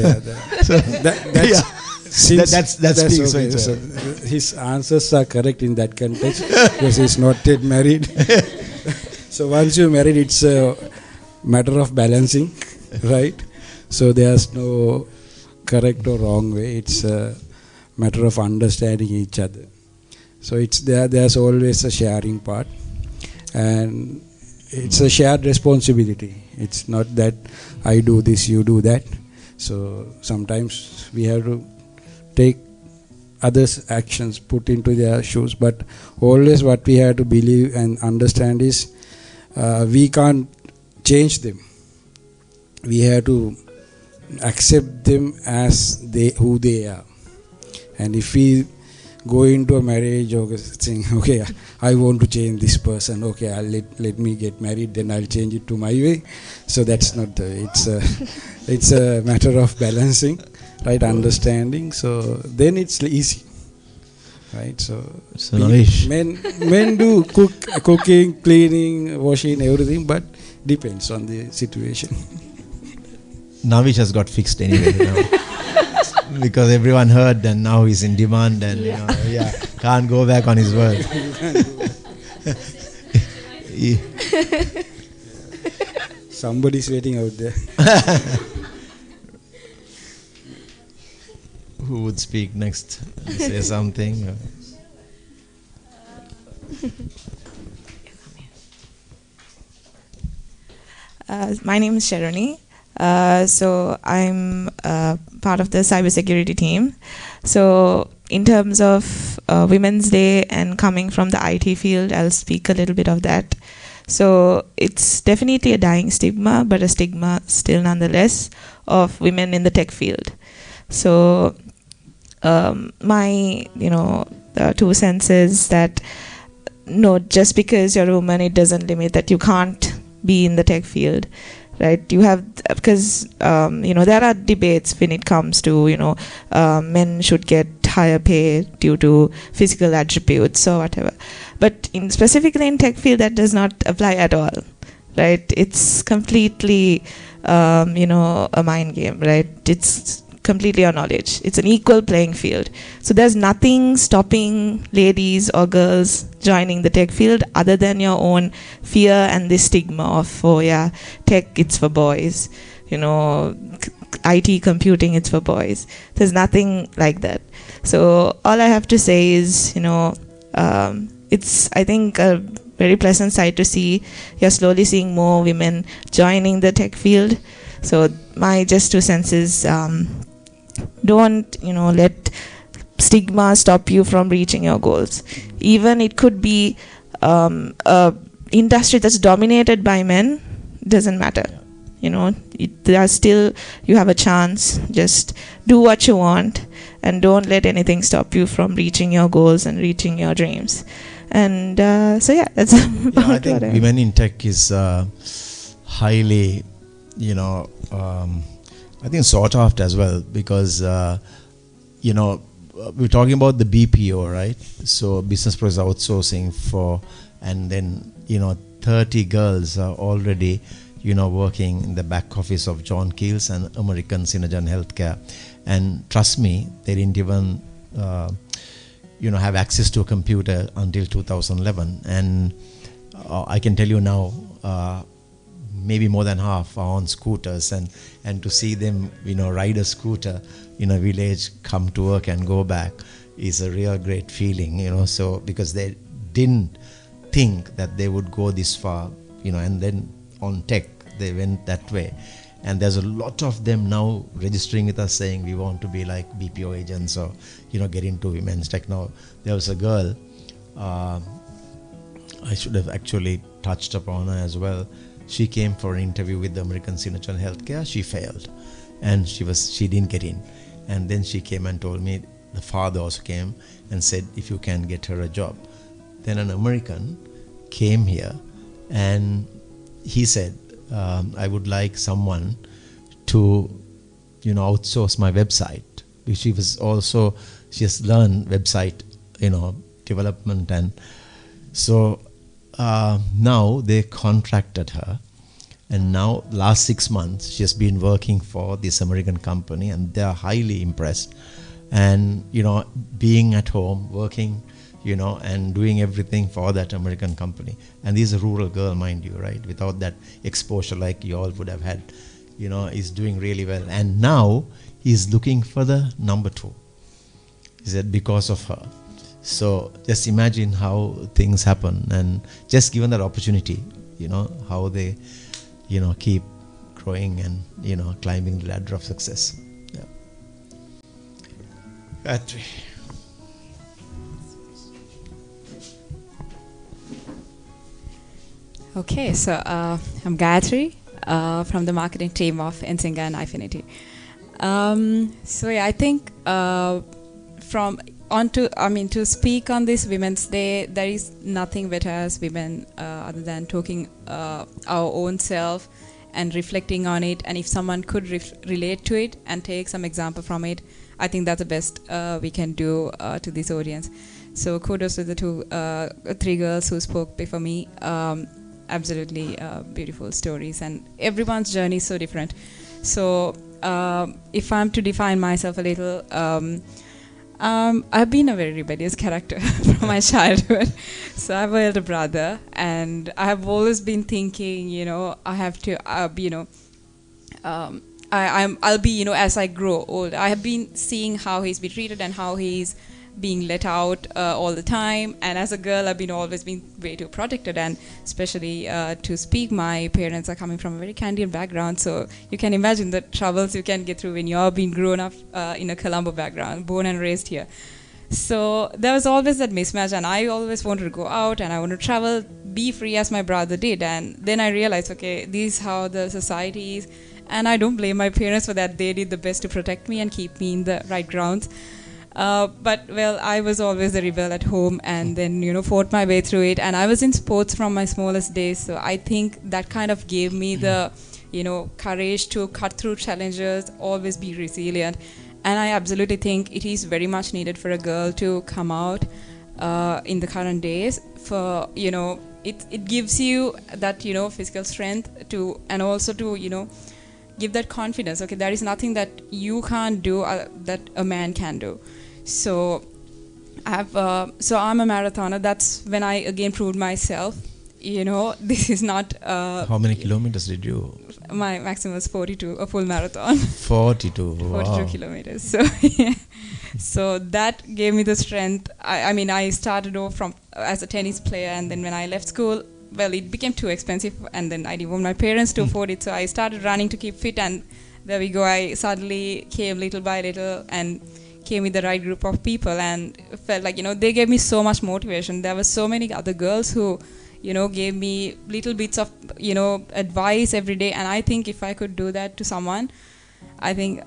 okay. So his answers are correct in that context, because he's not yet married. So once you're married, it's a matter of balancing, right? So there's no correct or wrong way. It's a matter of understanding each other. So it's there's always a sharing part, and it's a shared responsibility. It's not that I do this, you do that. So sometimes we have to take others' actions, put into their shoes, but always what we have to believe and understand is we can't change them. We have to accept them as who they are. And if we go into a marriage or saying, okay, I want to change this person, okay, let me get married, then I'll change it to my way. So that's not it's a matter of balancing, right? Understanding. So then it's easy, right? So men do cooking, cleaning, washing, everything, but depends on the situation. Navish has got fixed anyway. Because everyone heard, and now he's in demand, and can't go back on his word. Somebody's waiting out there. Who would speak next? Say something. My name is Sharoni. So I'm part of the cybersecurity team. So in terms of Women's Day and coming from the IT field, I'll speak a little bit of that. So it's definitely a dying stigma, but a stigma still nonetheless of women in the tech field. So my 2 cents is that no, just because you're a woman, it doesn't limit that you can't be in the tech field. Right, you have, because there are debates when it comes to men should get higher pay due to physical attributes or whatever, but specifically in tech field that does not apply at all, right? It's completely a mind game, right? It's completely on knowledge. It's an equal playing field. So there's nothing stopping ladies or girls joining the tech field other than your own fear and this stigma of, tech, it's for boys. IT computing, it's for boys. There's nothing like that. So all I have to say is, it's, I think, a very pleasant sight to see. You're slowly seeing more women joining the tech field. So my just 2 cents is, don't, let stigma stop you from reaching your goals. Even it could be a industry that's dominated by men, doesn't matter. There are still, you have a chance. Just do what you want and don't let anything stop you from reaching your goals and reaching your dreams. And that's I think women in tech is highly, I think sought after as well, because we're talking about the BPO, right? So business process outsourcing and then 30 girls are already working in the back office of John Keel's and American Synergen Healthcare. And trust me, they didn't even have access to a computer until 2011. And I can tell you now, maybe more than half are on scooters, and to see them ride a scooter in a village, come to work and go back, is a real great feeling. So because they didn't think that they would go this far, and then on tech they went that way. And there's a lot of them now registering with us saying we want to be like BPO agents or get into women's tech. Now there was a girl, I should have actually touched upon her as well. She came for an interview with the American Synergen Healthcare. She failed, and she didn't get in. And then she came and told me, the father also came and said, if you can get her a job. Then an American came here and he said, I would like someone to outsource my website, which she has learned website development. And so now they contracted her, and now last 6 months she has been working for this American company, and they are highly impressed. And being at home working and doing everything for that American company. And this is a rural girl, mind you, right? Without that exposure like you all would have had, is doing really well. And now he's looking for the number 2. He said because of her. So just imagine how things happen, and just given that opportunity, how they, keep growing and, climbing the ladder of success. Yeah. Gayatri. Okay, so I'm Gayatri from the marketing team of Nsinga and Ifinity. I think to speak on this Women's Day, there is nothing better as women other than talking our own self and reflecting on it. And if someone could relate to it and take some example from it, I think that's the best we can do to this audience. So kudos to the 3 girls who spoke before me. Absolutely beautiful stories, and everyone's journey is so different. So if I'm to define myself a little, I've been a very rebellious character from my childhood. So I have an elder brother, and I have always been thinking, I have to, I'll be, as I grow old. I have been seeing how he's been treated and how he's being let out all the time. And as a girl, I've always been way too protected, and especially to speak, my parents are coming from a very Canadian background, so you can imagine the troubles you can get through when you're being grown up in a Colombo background, born and raised here. So there was always that mismatch, and I always wanted to go out and I wanted to travel, be free as my brother did. And then I realized, okay, this is how the society is, and I don't blame my parents for that. They did the best to protect me and keep me in the right grounds. But I was always the rebel at home, and then fought my way through it. And I was in sports from my smallest days, so I think that kind of gave me the courage to cut through challenges, always be resilient. And I absolutely think it is very much needed for a girl to come out in the current days. For it gives you that physical strength to, and also to give that confidence. Okay, there is nothing that you can't do that a man can do. So I'm a marathoner. That's when I again proved myself. This is not. How many kilometers did you? my maximum was 42, a full marathon. 42, 42 kilometers. So, yeah. So that gave me the strength. I mean, I started off from as a tennis player, and then when I left school, well, it became too expensive, and then I didn't want my parents to afford it, so I started running to keep fit, and there we go. I suddenly came little by little and came with the right group of people, and felt like, they gave me so much motivation. There were so many other girls who, gave me little bits of, advice every day, and I think if I could do that to someone, I think,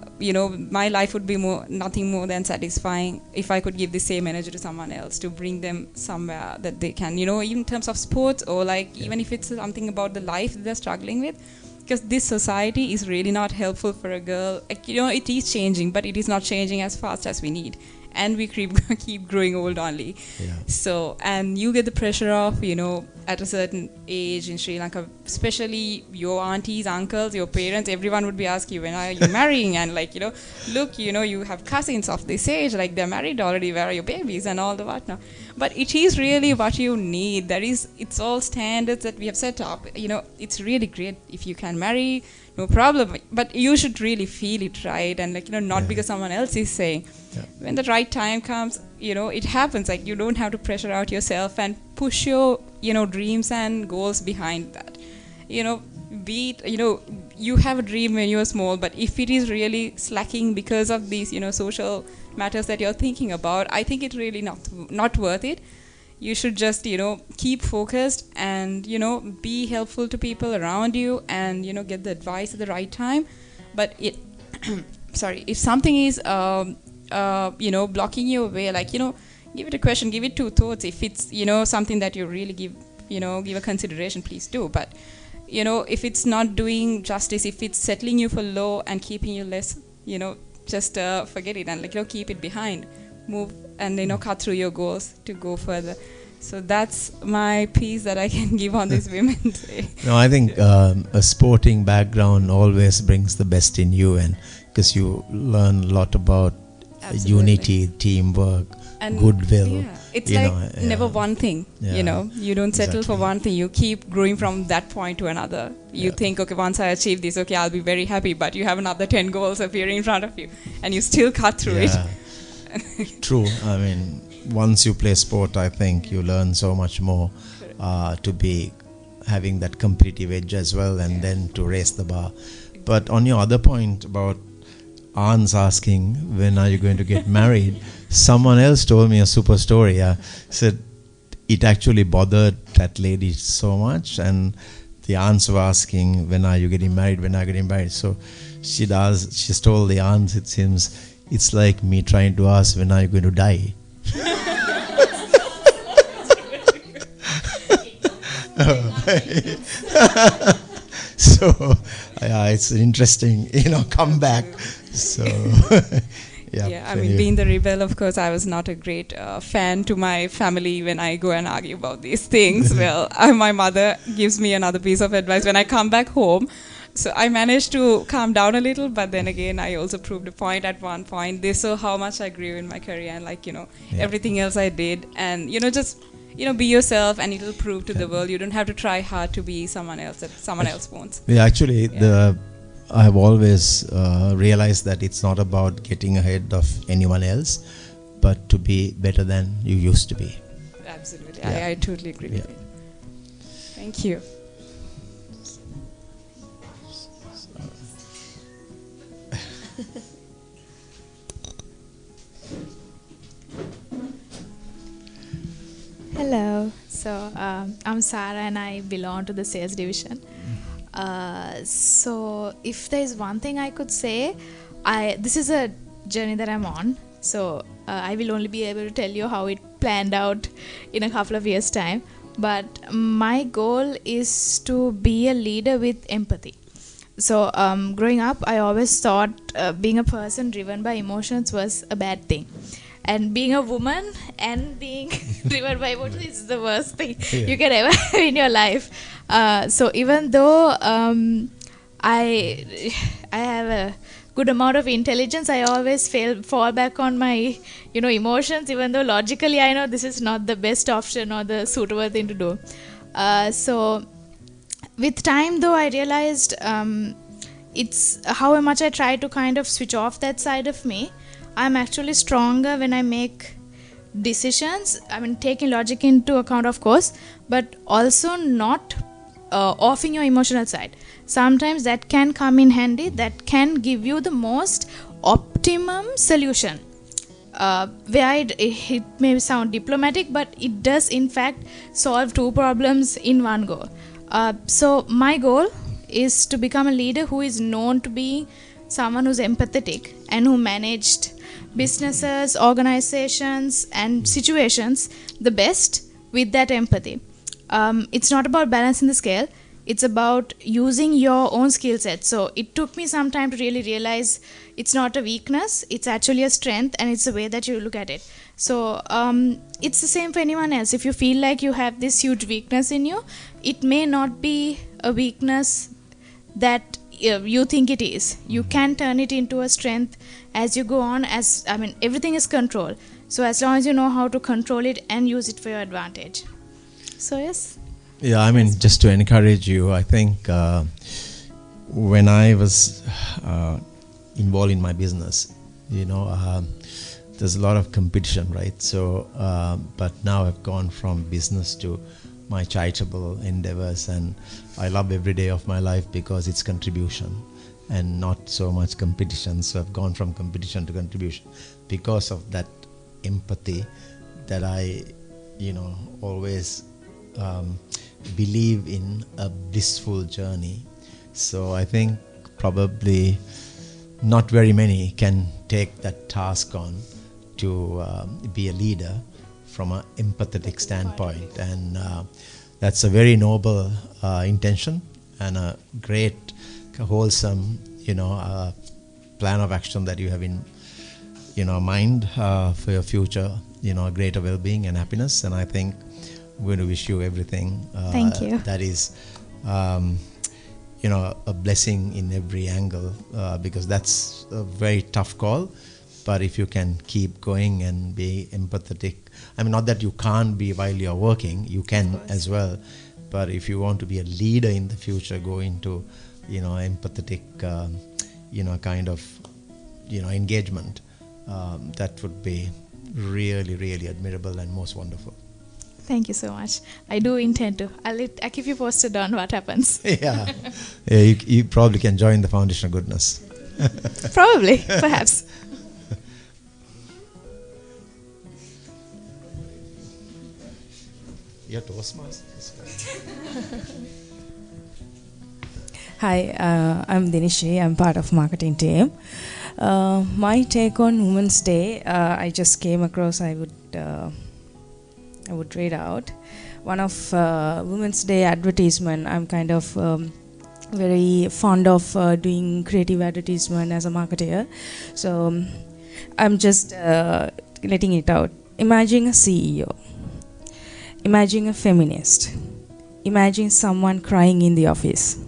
my life would be nothing more than satisfying if I could give the same energy to someone else, to bring them somewhere that they can, even in terms of sports, or even if it's something about the life they're struggling with. Because this society is really not helpful for a girl. It is changing, but it is not changing as fast as we need. And we keep growing old only. Yeah. So, and you get the pressure of, at a certain age in Sri Lanka, especially your aunties, uncles, your parents, everyone would be asking you, when are you marrying? And look, you have cousins of this age, they're married already, where are your babies and all the whatnot. But it is really what you need. It's all standards that we have set up. It's really great if you can marry, no problem. But you should really feel it, right? And not because someone else is saying. Yeah. When the right time comes, it happens. You don't have to pressure out yourself and push your, dreams and goals behind that. You have a dream when you're small, but if it is really slacking because of these, social matters that you're thinking about, I think it's really not worth it. You should just, keep focused and, be helpful to people around you and, get the advice at the right time. But if something is, blocking your way, give it a question, give it 2 thoughts. If it's, something that you really give a consideration, please do. But, if it's not doing justice, if it's settling you for low and keeping you less, just forget it and, keep it behind. Move and, cut through your goals to go further. So that's my piece that I can give on this Women's Day. No, I think a sporting background always brings the best in you, and because you learn a lot about unity, teamwork, and goodwill. Yeah. It's never one thing, you don't settle for one thing. You keep growing from that point to another. You think, okay, once I achieve this, okay, I'll be very happy, but you have another 10 goals appearing in front of you and you still cut through it. True. I mean, once you play sport, I think you learn so much more to be having that competitive edge as well, and then to raise the bar. But on your other point about aunts asking, when are you going to get married? Someone else told me a super story. Said it actually bothered that lady so much, and the aunts were asking, when are you getting married? When are you getting married? So she's told the aunts, it seems it's like me trying to ask, when are you going to die? So it's an interesting comeback. So I mean, being the rebel, of course, I was not a great fan to my family when I go and argue about these things. Well, my mother gives me another piece of advice when I come back home. So I managed to calm down a little, but then again, I also proved a point at one point. They saw how much I grew in my career and everything else I did. And, just, be yourself, and it'll prove to the world. You don't have to try hard to be someone else that someone else wants. Yeah, actually, I have always realized that it's not about getting ahead of anyone else, but to be better than you used to be. Absolutely. I totally agree with you. Thank you. Hello. So I'm Sarah and I belong to the sales division. So if there is one thing I could say, this is a journey that I'm on. So I will only be able to tell you how it planned out in a couple of years' time. But my goal is to be a leader with empathy. So growing up, I always thought being a person driven by emotions was a bad thing. And being a woman and being driven by emotions is the worst thing you can ever have in your life. So even though I have a good amount of intelligence, I always fall back on my emotions, even though logically I know this is not the best option or the suitable thing to do. So with time, though, I realized it's how much I try to kind of switch off that side of me. I'm actually stronger when I make decisions. I mean, taking logic into account, of course, but also not offing your emotional side. Sometimes that can come in handy, that can give you the most optimum solution. Where it may sound diplomatic, but it does in fact solve two problems in one go. So my goal is to become a leader who is known to be someone who's empathetic and who managed businesses, organizations and situations the best with that empathy. It's not about balancing the scale, it's about using your own skill set. So it took me some time to really realize it's not a weakness, it's actually a strength, and it's the way that you look at it. So it's the same for anyone else. If you feel like you have this huge weakness in you, it may not be a weakness that you think it is. You can turn it into a strength as you go on. Everything is control. So as long as you know how to control it and use it for your advantage. So yes. Yeah, I mean, just to encourage you, I think when I was involved in my business, there's a lot of competition, right? So, but now I've gone from business to my charitable endeavors, and I love every day of my life because it's contribution and not so much competition. So I've gone from competition to contribution because of that empathy that I, always believe in a blissful journey. So I think probably not very many can take that task on to be a leader from an empathetic standpoint, and that's a very noble intention and a great wholesome plan of action that you have in mind for your future, greater well-being and happiness. And I think I'm going to wish you everything Thank you. that is a blessing in every angle, because that's a very tough call. But if you can keep going and be empathetic, I mean, not that you can't be while you're working, you can as well. But if you want to be a leader in the future, go into, empathetic, kind of, engagement. That would be really, really admirable and most wonderful. Thank you so much. I do intend to. I'll keep you posted on what happens. Yeah, you probably can join the Foundation of Goodness. Probably, perhaps. You're Toastmasters. Hi, I'm Dinishi. I'm part of marketing team. My take on Women's Day, I just came across. I would read out one of Women's Day advertisement. I'm kind of very fond of doing creative advertisement as a marketer. So I'm just letting it out. Imagine a CEO. Imagine a feminist. Imagine someone crying in the office.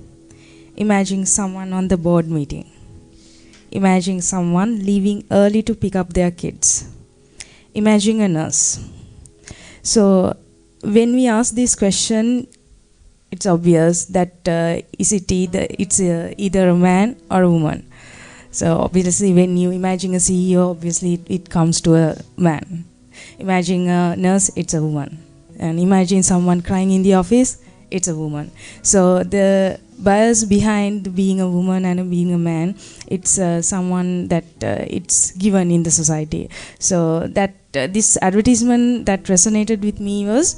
Imagine someone on the board meeting. Imagine someone leaving early to pick up their kids. Imagine a nurse. So when we ask this question, it's obvious that it's either a man or a woman. So obviously when you imagine a CEO, obviously it comes to a man. Imagine a nurse, it's a woman. And imagine someone crying in the office, it's a woman. So the bias behind being a woman and being a man, it's someone that it's given in the society. So that this advertisement that resonated with me was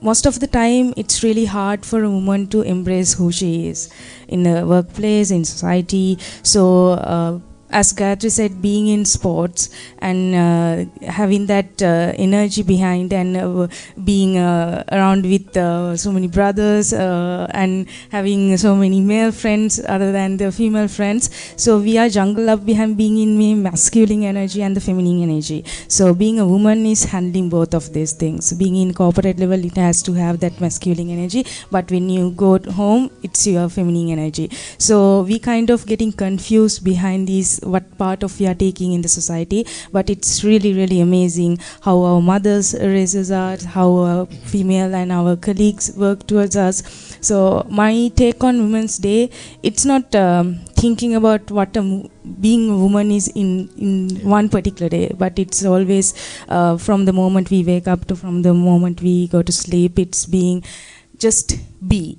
most of the time it's really hard for a woman to embrace who she is in the workplace, in society. So as Gayatri said, being in sports and having that energy behind and being around with so many brothers and having so many male friends other than the female friends. So we are jungled up behind being in masculine energy and the feminine energy. So being a woman is handling both of these things. Being in corporate level, it has to have that masculine energy, but when you go home, it's your feminine energy. So we kind of getting confused behind these what part of we are taking in the society. But it's really, really amazing how our mothers raises us, how our female and our colleagues work towards us. So my take on Women's Day, it's not thinking about what being a woman is in one particular day, but it's always from the moment we wake up to from the moment we go to sleep, it's being just be.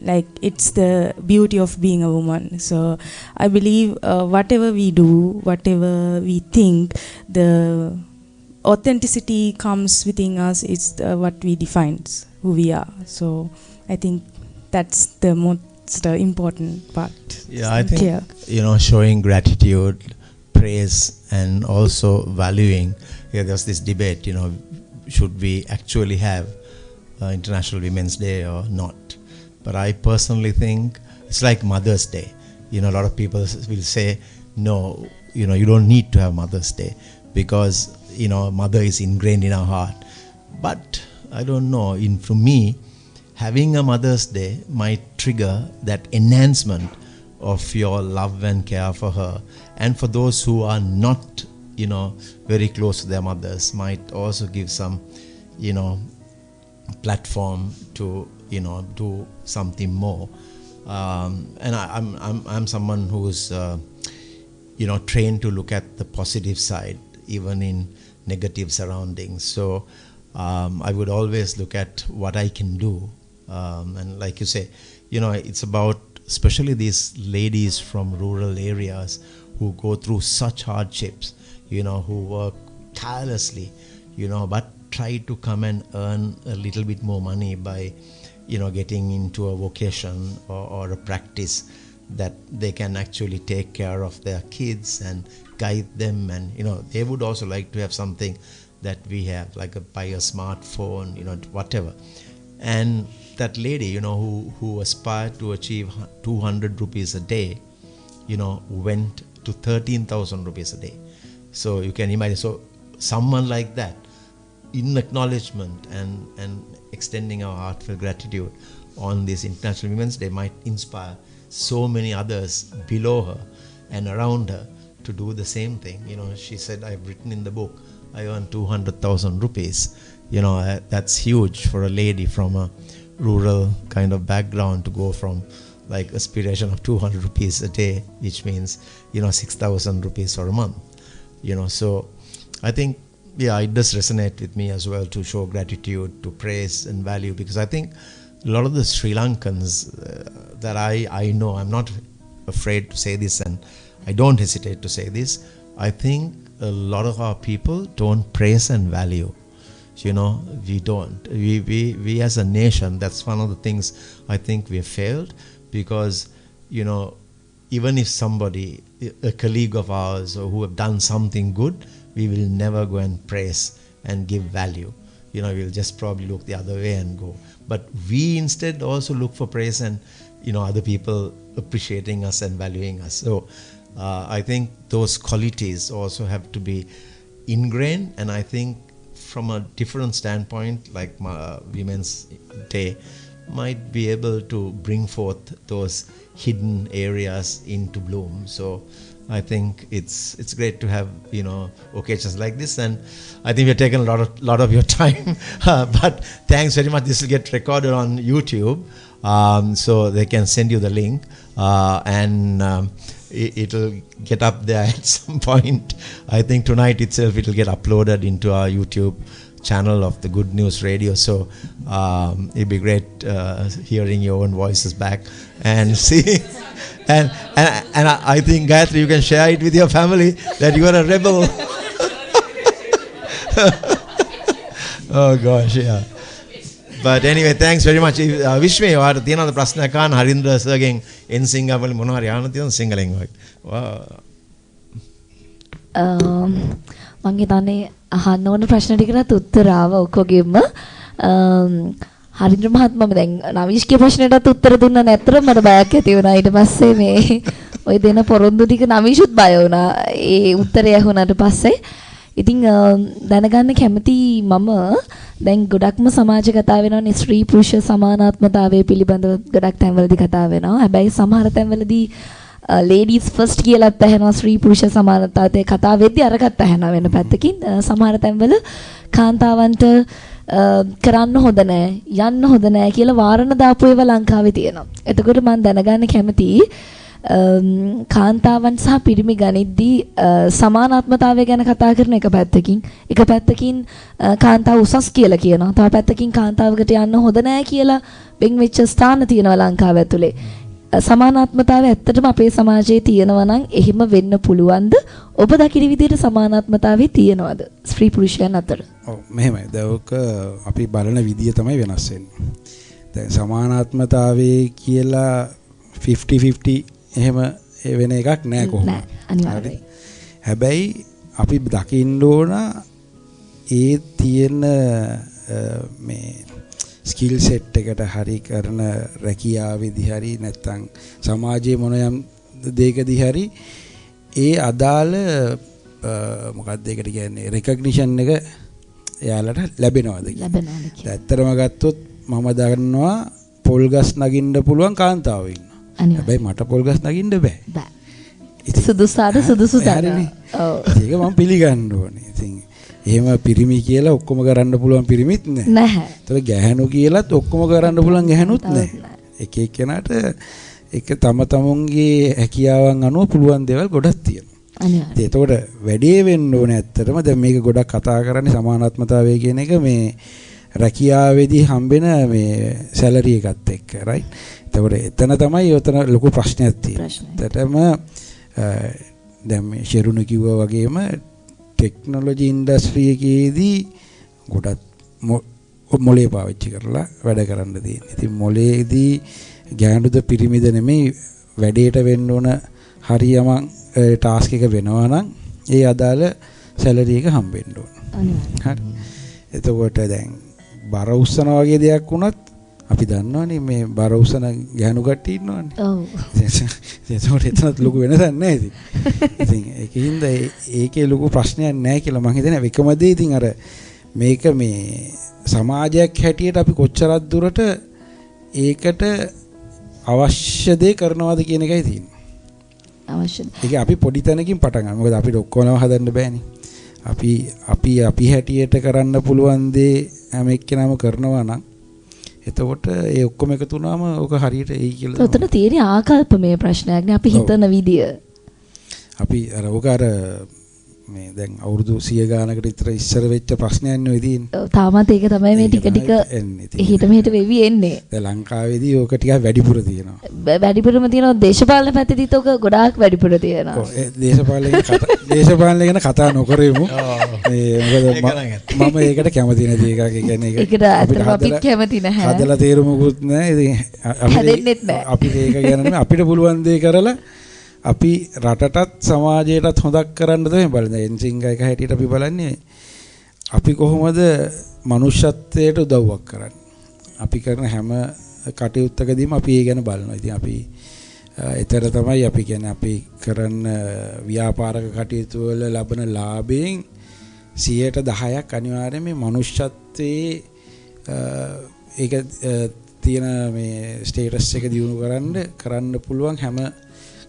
Like, it's the beauty of being a woman. So I believe whatever we do, whatever we think, the authenticity comes within us. It's what we defines who we are. So I think that's the most important part. Yeah, I think, showing gratitude, praise, and also valuing. There's this debate, should we actually have International Women's Day or not? But I personally think it's like Mother's Day. A lot of people will say, no, you don't need to have Mother's Day because, mother is ingrained in our heart. But I don't know, for me, having a Mother's Day might trigger that enhancement of your love and care for her. And for those who are not, very close to their mothers, might also give some, platform to do something more. And I'm someone who's trained to look at the positive side even in negative surroundings. So I would always look at what I can do, and like you say, it's about especially these ladies from rural areas who go through such hardships, who work tirelessly, but try to come and earn a little bit more money by getting into a vocation or a practice that they can actually take care of their kids and guide them. And they would also like to have something that we have, like buy a smartphone, whatever. And that lady, who aspired to achieve 200 rupees a day, went to 13,000 rupees a day. So you can imagine, so someone like that, in acknowledgement and extending our heartfelt gratitude on this International Women's Day might inspire so many others below her and around her to do the same thing. She said, I've written in the book, I earn 200,000 rupees. That's huge for a lady from a rural kind of background to go from like aspiration of 200 rupees a day, which means, 6,000 rupees for a month. So I think, it does resonate with me as well to show gratitude, to praise and value, because I think a lot of the Sri Lankans that I know, I'm not afraid to say this and I don't hesitate to say this, I think a lot of our people don't praise and value. We don't. We as a nation, that's one of the things I think we have failed, because, even if somebody, a colleague of ours or who have done something good, we will never go and praise and give value. We'll just probably look the other way and go. But we instead also look for praise and, other people appreciating us and valuing us. So I think those qualities also have to be ingrained. And I think from a different standpoint, like Women's Day, might be able to bring forth those hidden areas into bloom. So I think it's great to have occasions like this, and I think we've taken a lot of your time, but thanks very much. This will get recorded on YouTube, so they can send you the link, and it'll get up there at some point. I think tonight itself it'll get uploaded into our YouTube channel of the Good News Radio. So it'd be great hearing your own voices back and see. And I think, Gayatri, you can share it with your family that you are a rebel. Oh gosh, yeah. But anyway, thanks very much. Vishme, ඔයාට තියෙනවද ප්‍රශ්නයක් අහන්න හරින්ද්‍ර සර්ගෙන් එන් සිංගාපලි මොනවා හරි අහන්න තියෙනවද සිංහලෙන් වගේ? මං හිතන්නේ අහන්න ඕන ප්‍රශ්න ටිකකට උත්තර ආවා ඔක්කොගෙම. හරින්ද්‍ර මහත්මයා දැන් නවීෂ්ගේ ප්‍රශ්නෙටත් උත්තර දුන්නා නැතර මට බයක් ඇති වුණා. ඊට පස්සේ මේ ඔය දෙන පොරොන්දු ටික නවීෂුත් බය වුණා. ඒ උත්තරය ඇහුණාට පස්සේ ඉතින් දැනගන්න කැමති මම දැන් ගොඩක්ම සමාජගත වෙනවනේ ස්ත්‍රී පුරුෂ සමානාත්මතාවය පිළිබඳව ගොඩක් තැන්වලදී කතා වෙනවා. හැබැයි සමහර තැන්වලදී ladies first කියලාත් ඇහෙනවා ශ්‍රී පුරුෂ සමානතාවයේ කතා වෙද්දී අරකට ඇහෙනවා වෙන පැත්තකින් සමහර තැන්වල කාන්තාවන්ට කරන්න හොඳ නැහැ යන්න හොඳ නැහැ කියලා වාරණ දාපු ඒවා ලංකාවේ තියෙනවා. එතකොට මම දැනගන්න කැමතියි කාන්තාවන් සහ පිරිමි ගනිද්දී සමානාත්මතාවය ගැන කතා කරන එක පැත්තකින් කාන්තාව උසස් කියලා කියනවා. තව පැත්තකින් කාන්තාවකට යන්න හොඳ නැහැ කියලා වෙන් වෙච්ච ස්ථාන තියෙනවා ලංකාව ඇතුලේ. සමානාත්මතාවය ඇත්තටම අපේ සමාජයේ තියෙනවා නම් එහෙම වෙන්න පුළුවන්ද? ඔබ දකින විදිහට සමානාත්මතාවය තියෙනවද ස්ත්‍රී පුරුෂයන් අතර? ඔව් මෙහෙමයි. දැන් අපි බලන විදිය තමයි වෙනස් වෙන්නේ. දැන් සමානාත්මතාවයේ කියලා 50-50 එහෙම වෙන එකක් නෑ කොහොමද? නෑ අනිවාර්යයෙන්. හැබැයි අපි දකින්න ඕන ඒ තියෙන මේ ස්කිල් සෙට් එකට හරි කරන රැකියාවේදී හරි නැත්නම් සමාජයේ මොන යම් දෙයකදී හරි ඒ අදාළ මොකක්ද ඒකට කියන්නේ රෙකග්නිෂන් එක එයාලට ලැබෙනවද කියලා. ඇත්තටම ගත්තොත් මම දන්නවා පොල් ගස් නගින්න පුළුවන් කාන්තාවෝ ඉන්නවා. හැබැයි මට පොල් ගස් නගින්න බෑ. සුදුසාට සුදුසු තැන. ඔව්. ඒක මම පිළිගන්න ඕනේ. ඉතින් එහෙම පිරිමි කියලා ඔක්කොම කරන්න පුළුවන් පිරිමිත් නැහැ. ඒතර ගැහණු කියලාත් ඔක්කොම කරන්න පුළුවන් ගැහණුත් නැහැ. එක එක්කෙනාට එක තම තමුන්ගේ හැකියාවන් අනුව පුළුවන් දේවල් ගොඩක් තියෙනවා. අනිවාර්යයෙන්. ඒතකොට වැඩේ වෙන්න ඕනේ ඇත්තටම. දැන් මේක ගොඩක් කතා කරන්නේ සමානාත්මතාවය කියන එක මේ රැකියාවේදී හම්බෙන මේ සැලරි එකත් එක්ක right. ඒතකොට එතන තමයි ඔතන ලොකු ප්‍රශ්නයක් තියෙන්නේ. ඒතටම දැන් මේ ශෙරුණ කිව්වා වගේම ටෙක්නොලොජි ඉන්ඩස්ට්‍රි එකේදී ගොඩක් මොලේ පාවිච්චි කරලා වැඩ කරන්න තියෙනවා. ඉතින් මොලේදී ගෑනුද පිරිමිද නෙමෙයි වැඩේට වෙන්න ඕන හරියම ටාස්ක් එක වෙනවා නම් ඒ අදාළ සැලරි එක හම්බෙන්න ඕන. අනිවාර්යයෙන්. හරි. එතකොට දැන් බර උස්සන වගේ දෙයක් වුණත් අපි දන්නවනේ මේ බර උස්සන ගෑනු කට්ටිය ඉන්නවනේ. ඔව්. ඒකට එතනත් ලොකු වෙනසක් නැහැ ඉතින්. ඉතින් ඒකින්ද ඒකේ ලොකු ප්‍රශ්නයක් නැහැ කියලා මම හිතන්නේ. එකම දේ ඉතින් අර මේක මේ සමාජයක් හැටියට අපි කොච්චරක් දුරට ඒකට අවශ්‍ය දේ කරනවද කියන එකයි තියෙන්නේ. අවශ්‍යද? ඒක අපි පොඩි තැනකින් පටන් ගන්න. මොකද අපිට ඔක්කොම හදන්න බෑනේ. අපි හැටියට කරන්න පුළුවන් දේ හැම එක්කෙනාම කරනවා නම් එතකොට ඒ ඔක්කොම එකතු වුණාම ඔක හරියට එයි කියලා. උතන තියෙන ආකල්පමය ප්‍රශ්නයක් නේ අපි හිතන විදිය. අපි අර මේ දැන් අවුරුදු 100 ගානකට විතර ඉස්සර වෙච්ච ප්‍රශ්නයක් නෙවෙයි තියෙන්නේ. තාමත් ඒක තමයි මේ ටික ටික හිත මෙහෙට වෙවි එන්නේ. දැන් ලංකාවේදී ඕක ටිකක් වැඩිපුර තියෙනවා. වැඩිපුරම තියෙනවා දේශපාලන පැත්තේදීත් ඕක ගොඩාක් වැඩිපුර තියෙනවා. ඔව් දේශපාලන ගැන කතා නොකරෙමු. මම ඒකට කැමති නැති එකක්. ඒ කියන්නේ ඒකට අතට අපිත් කැමති නැහැ. හදලා තේරුමකුත් නැහැ. ඉතින් අපිට ඒක ගැන නෙමෙයි අපිට පුළුවන් දේ කරලා අපි රටටත් සමාජයටත් හොදක් කරන්න තමයි බලන්නේ. එන්සිංගා එක හැටියට අපි බලන්නේ අපි කොහොමද මනුෂ්‍යත්වයට උදව්වක් කරන්නේ. අපි කරන හැම කටයුත්තකදීම අපි ඒ ගැන බලනවා. ඉතින් අපි ඒතර තමයි අපි කියන්නේ අපි කරන ව්‍යාපාරික කටයුතු වල ලබන ලාභයෙන් 10% අනිවාර්යයෙන් මේ මනුෂ්‍යත්වයේ ඒක තියෙන මේ ස්ටේටස් එක දියුණු කරන්න පුළුවන් හැම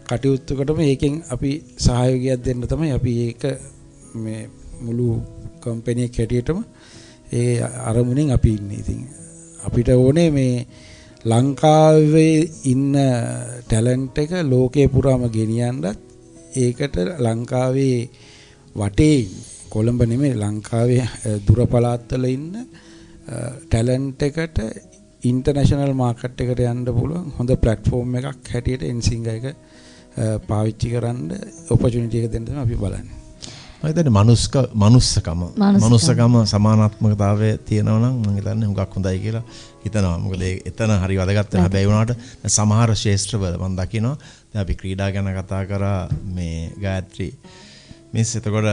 කටයුත්තකටම ඒකෙන් අපි සහයෝගයක් දෙන්න තමයි අපි ඒක මේ මුළු කම්පැනි එක හැටියටම ඒ අරමුණෙන් අපි ඉන්නේ. ඉතින් අපිට ඕනේ මේ ලංකාවේ ඉන්න ටැලන්ට් එක ලෝකේ පුරාම ගෙනියන්නත් ඒකට ලංකාවේ වටේ කොළඹ නෙමෙයි ලංකාවේ දුර පළාත්වල ඉන්න ටැලන්ට් එකට ඉන්ටර්නැෂනල් මාකට් එකට යන්න පුළුවන් හොඳ ප්ලැට්ෆෝම් එකක් හැටියට එන්සිංගා එක පාවිච්චි කරන්න ඔපචුනිටි එක දෙන්න තමයි අපි බලන්නේ. මම හිතන්නේ මනුස්සකම සමානාත්මකතාවය තියෙනවා නම් මම හිතන්නේ හුඟක් හොඳයි කියලා හිතනවා. මොකද එතන හරි වැදගත් වෙන හැබැයි වුණාට සමහර ශාස්ත්‍රවල මම දකිනවා දැන් අපි ක්‍රීඩා ගැන කතා කරා මේ ගායත්‍රි මිස් එතකොට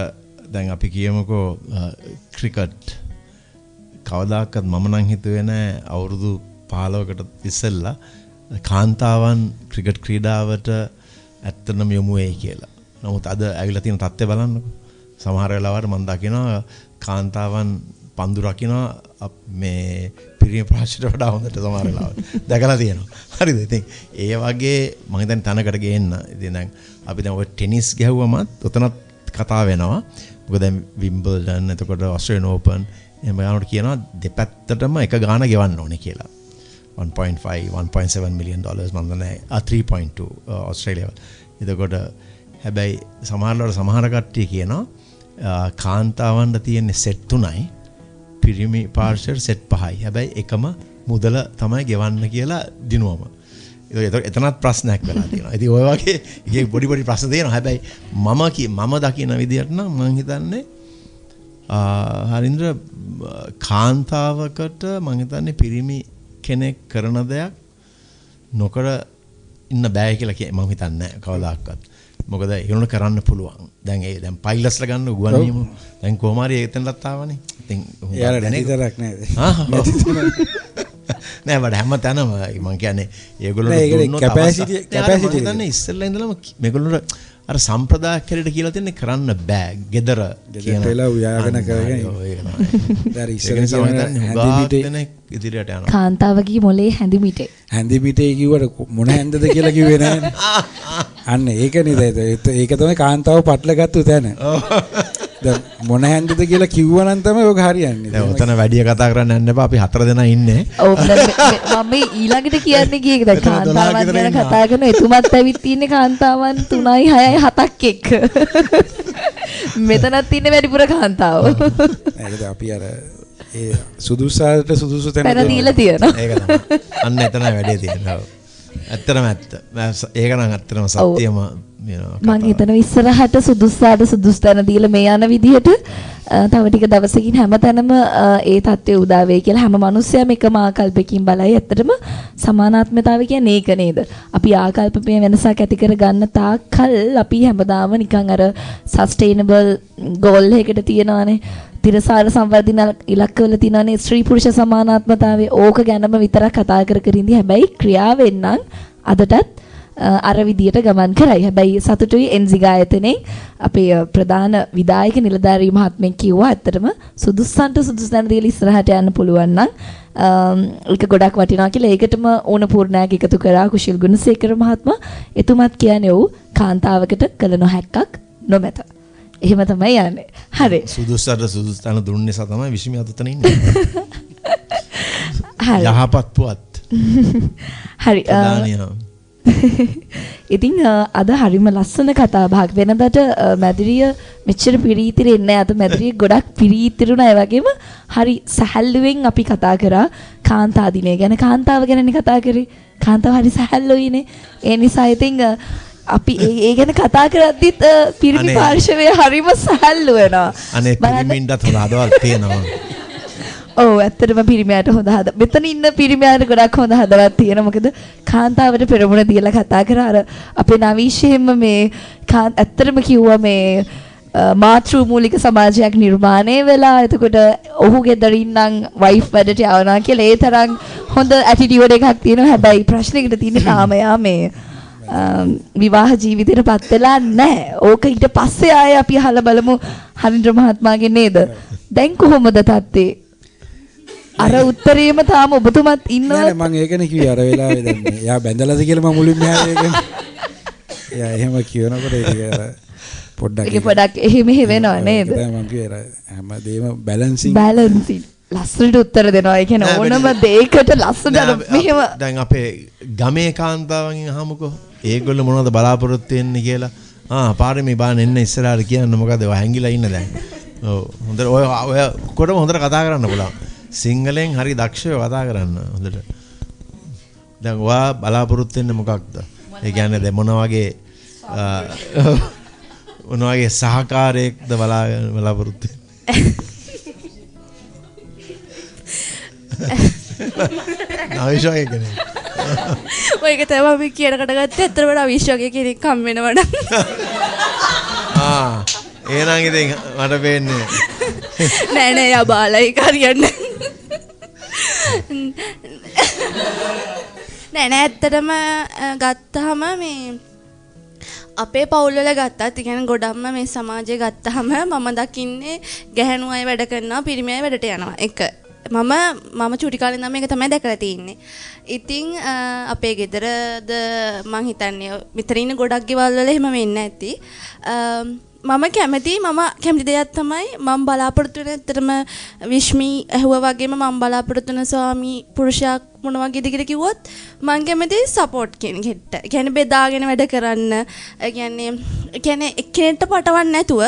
දැන් අපි කියමුකෝ ක්‍රිකට් කවදාකවත් මම නම් හිතුවේ නෑ අවුරුදු 15කට ඉස්සෙල්ලා කාන්තාවන් ක්‍රිකට් ක්‍රීඩාවට ඇත්තටම යොමු වෙයි කියලා. නමුත් අද ඇවිල්ලා තියෙන තත්ත්වය බලන්නකෝ. සමහර වෙලාවට මම දකිනවා කාන්තාවන් පන්දු රකින්න මේ පිරිමි පාර්ශ්වයට වඩා හොඳට සමහර වෙලාවට දැකලා තියෙනවා. හරිද? ඉතින් ඒ වගේ මම හිතන්නේ තැනකට ගේන්න. ඉතින් දැන් අපි දැන් ඔය ටෙනිස් ගැහුවමත් උතනත් කතා වෙනවා. මොකද දැන් විම්බල්ඩන් එතකොට ඔස්ට්‍රේලියන් ඕපන් එහෙම යනකොට කියනවා දෙපැත්තටම එක ගාණ ගෙවන්න ඕනේ කියලා. 1.5 $1.7 million මම දන්නේ 3.2 ඔස්ට්‍රේලියාව. එතකොට හැබැයි සමහර කට්ටිය කියනවා කාන්තාවන්ට තියෙන සෙට් 3යි පිරිමි පාර්ශ්වයට සෙට් 5යි. හැබැයි එකම මුදල තමයි ගෙවන්න කියලා දිනුවම. ඒක එතනත් ප්‍රශ්නයක් වෙලා තියෙනවා. ඉතින් ඔය වගේ ඉතින් පොඩි ප්‍රශ්න තියෙනවා. හැබැයි මම දකින විදිහට නම් මම හිතන්නේ හරින්ද්‍ර කාන්තාවකට මම හිතන්නේ පිරිමි කෙනෙක් කරන දෙයක් නොකර ඉන්න බෑ කියලා මම හිතන්නේ නැහැ කවදාවත්. මොකද ඒගොල්ලෝ කරන්න පුළුවන්. දැන් පයිලට්ස්ලා ගන්න ගුවන් නියම දැන් කොහොම හරි එතනටත් ආවනේ. ඉතින් යාළුවා නැතිතරක් නේද? නෑ බඩ හැම තැනම මම කියන්නේ ඒගොල්ලෝ දුන්නොත් කැපැසිටි හිතන්නේ ඉස්සෙල්ලා ඉඳලම මේගොල්ලෝ අර සම්ප්‍රදායක් හැරෙට කියලා තියන්නේ කරන්න බෑ. gedara කියන වෙලාව උයාගෙන කරගෙන ඒක තමයි. දැන් ඉස්සෙල්ලා හැඳිමිටේ ඉදිරියට යනවා. කාන්තාවගේ මොලේ හැඳිමිටේ. හැඳිමිටේ කිව්වට මොන හැන්දද කියලා කිව්වේ නෑනේ. අන්න ඒක නේද? ඒක තමයි කාන්තාව පටලගත්තු තැන. දැන් මොන හැන්දද කියලා කිව්වනම් තමයි ඔක හරියන්නේ. දැන් ඔතන වැඩි කතා කරන්න යන්න එපා. අපි 4 දෙනා ඉන්නේ. ඔව් මම ඊළඟට කියන්නේ කීයකද කාන්තාවන් ගැන කතා කරන එතුමත් ඇවිත් ඉන්නේ කාන්තාවන් 3යි 6යි 7ක් එක්ක. මෙතනත් ඉන්නේ වැඩිපුර කාන්තාව. ඒකද අපි අර ඒ සුදුසාට සුදුසු තැන දීලා තියෙනවා. ඒක තමයි. අන්න එතනයි වැඩේ තියෙන්නේ. ඇත්තටම ඇත්ත. ඒක නම් ඇත්තටම සත්‍යම මම හිතනවා ඉස්සරහට සුදුසාට සුදුසු තැන දීලා මේ යන විදිහට තව ටික දවසකින් හැමතැනම ඒ தත්ත්වය උදා වෙයි කියලා හැම මිනිස්සයම එකම ආකල්පකින් බලයි. ඇත්තටම සමානාත්මතාවය කියන්නේ ඒක නේද? අපි ආකල්පමය වෙනසක් ඇති කර ගන්න තාක්කල් අපි හැමදාම නිකන් අර සස්ටේනබල් ගෝල් එකකට තියනවානේ. තිරසාර සංවර්ධන ඉලක්කවල තියෙනනේ ස්ත්‍රී පුරුෂ සමානාත්මතාවය. ඕක ගැනම විතරක් කතා කර කර ඉඳි. හැබැයි ක්‍රියාවෙන් නම් අදටත් අර විදියට ගමන් කරයි. හැබැයි සතුටුයි එන්සිගායතනේ අපේ ප්‍රධාන විදායක නිලධාරී මහත්මයෙක් කිව්වා ඇත්තටම සුදුස්සන්ට සුදුස්සන් දීලා ඉස්සරහට යන්න පුළුවන් නම් ඒක ගොඩක් වටිනවා කියලා. ඒකටම ඕන පූර්ණයක් එකතු කරා කුශල් ගුණසේකර මහත්මයා. එතුමත් කියන්නේ ඔව් කාන්තාවකට කළ නොහැක්කක් නොමැත. එහෙම තමයි යන්නේ. හරි. සුදුස්සට සුදුස්සන දුන්නේ නිසා තමයි විශ්මි අතතන ඉන්නේ. හරි. යහපත් පුවත්. හරි. ඉතින් අද හරිම ලස්සන කතා බහක් වෙනදට මැදිරිය මෙච්චර පිරීතිරෙන්නේ නැහැ. අද මැදිරිය ගොඩක් පිරීතිරුණා. ඒ වගේම හරි සැහැල්ලුවෙන් අපි කතා කරා කාන්තා දිනය ගැන. කාන්තාව ගැනනේ කතා කරේ. කාන්තාව හරි සැහැල්ලුයිනේ. ඒ නිසා ඉතින් අපි ඒ ගැන කතා කරද්දිත් පිරිමි පාර්ශවය හරිම සැහැල්ලු වෙනවා. අනේ පිරිමින්ටත් හොඳ හදවල් තියෙනවා. ඔව් ඇත්තටම පිරිමියාට හොඳ මෙතන ඉන්න පිරිමියාට ගොඩක් හොඳ හදවත් තියෙනවා. මොකද කාන්තාවට පෙරමුණ දීලා කතා කරා අර අපේ නවීශයෙන්ම මේ ඇත්තටම කිව්වා මේ මාතෘ මූලික සමාජයක් නිර්මාණය වෙලා එතකොට ඔහුගේ දරින්නම් වයිෆ් වැඩට යවනවා කියලා ඒ තරම් හොඳ ඇටිටියුඩ් එකක් තියෙනවා. හැබැයි ප්‍රශ්නෙකට තියෙන්නේ තාම යා මේ විවාහ ජීවිතේට පත් වෙලා නැහැ. ඕක ඊට පස්සේ ආයේ අපි අහලා බලමු හරින්ද්‍ර මහත්මයාගෙන් නේද? දැන් කොහොමද තත්ත්වේ? අර උත්තරේම තාම ඔබතුමත් ඉන්නවා. නෑ මම ඒකනේ කිව්වේ අර වෙලාවේ දැන් එයා බැඳලාද කියලා මම මුලින්ම ආවේ. එයා එහෙම කියනකොට ඒක පොඩ්ඩක් එහෙම වෙනව නේද? මම කිව්වේ හැමදේම බැලන්සින් ලස්සනට උත්තර දෙනවා. ඒ කියන්නේ ඕනම දෙයකට ලස්සනට මෙහෙම දැන් අපේ ගමේ කාන්තාවන්ගෙන් අහමුකෝ ඒගොල්ලෝ මොනවද බලාපොරොත්තු වෙන්නේ කියලා. පාරමී බාන එන්න ඉස්සරහට කියන්න මොකද ඔය හැංගිලා ඉන්න දැන්. ඔව් හොඳට ඔය කොටම හොඳට කතා කරන්න පුළුවන්. සිංහලෙන් හරි දක්ෂව කතා කරන්න හොඳට. දැන් ඔයා බලාපොරොත්තු වෙන්නේ මොකක්ද? ඒ කියන්නේ දැන් මොන වගේ සහකාරයක්ද බලාපොරොත්තු වෙන්නේ? ඔයක තමයි අපි කියනකට ගත්තේ අතර වඩා විශ්වගේ කෙනෙක් හම් වෙනවනම් එහෙනම් ඉතින් මට පේන්නේ නෑ යා බාලයි හරියන්නේ නෑ ඇත්තටම ගත්තාම මේ අපේ පවුල් වල ගත්තත් ඒ කියන්නේ ගොඩක්ම මේ සමාජයේ ගත්තාම මම දකින්නේ ගැහැණු අය වැඩ කරනවා පිරිමි අය වැඩට යනවා. එක මම චුටි කාලේ ඉඳන් මේක තමයි දැකලා තියෙන්නේ. ඉතින් අපේ ගෙදරද මං හිතන්නේ මෙතන ඉන්න ගොඩක් ගෙවල් වල එහෙම වෙන්නේ නැති. මම කැමති දෙයක් තමයි මම බලාපොරොත්තු වෙන ඇත්තටම විශ්මි ඇහුවා වගේම මම බලාපොරොත්තු වෙන ස්වාමි පුරුෂයා මොන වගේද කියලා කිව්වොත් මම කැමති සපෝට් කෙනෙක්ට. කියන්නේ බෙදාගෙන වැඩ කරන්න. කියන්නේ එක්කෙනෙක්ට පටවන්න නැතුව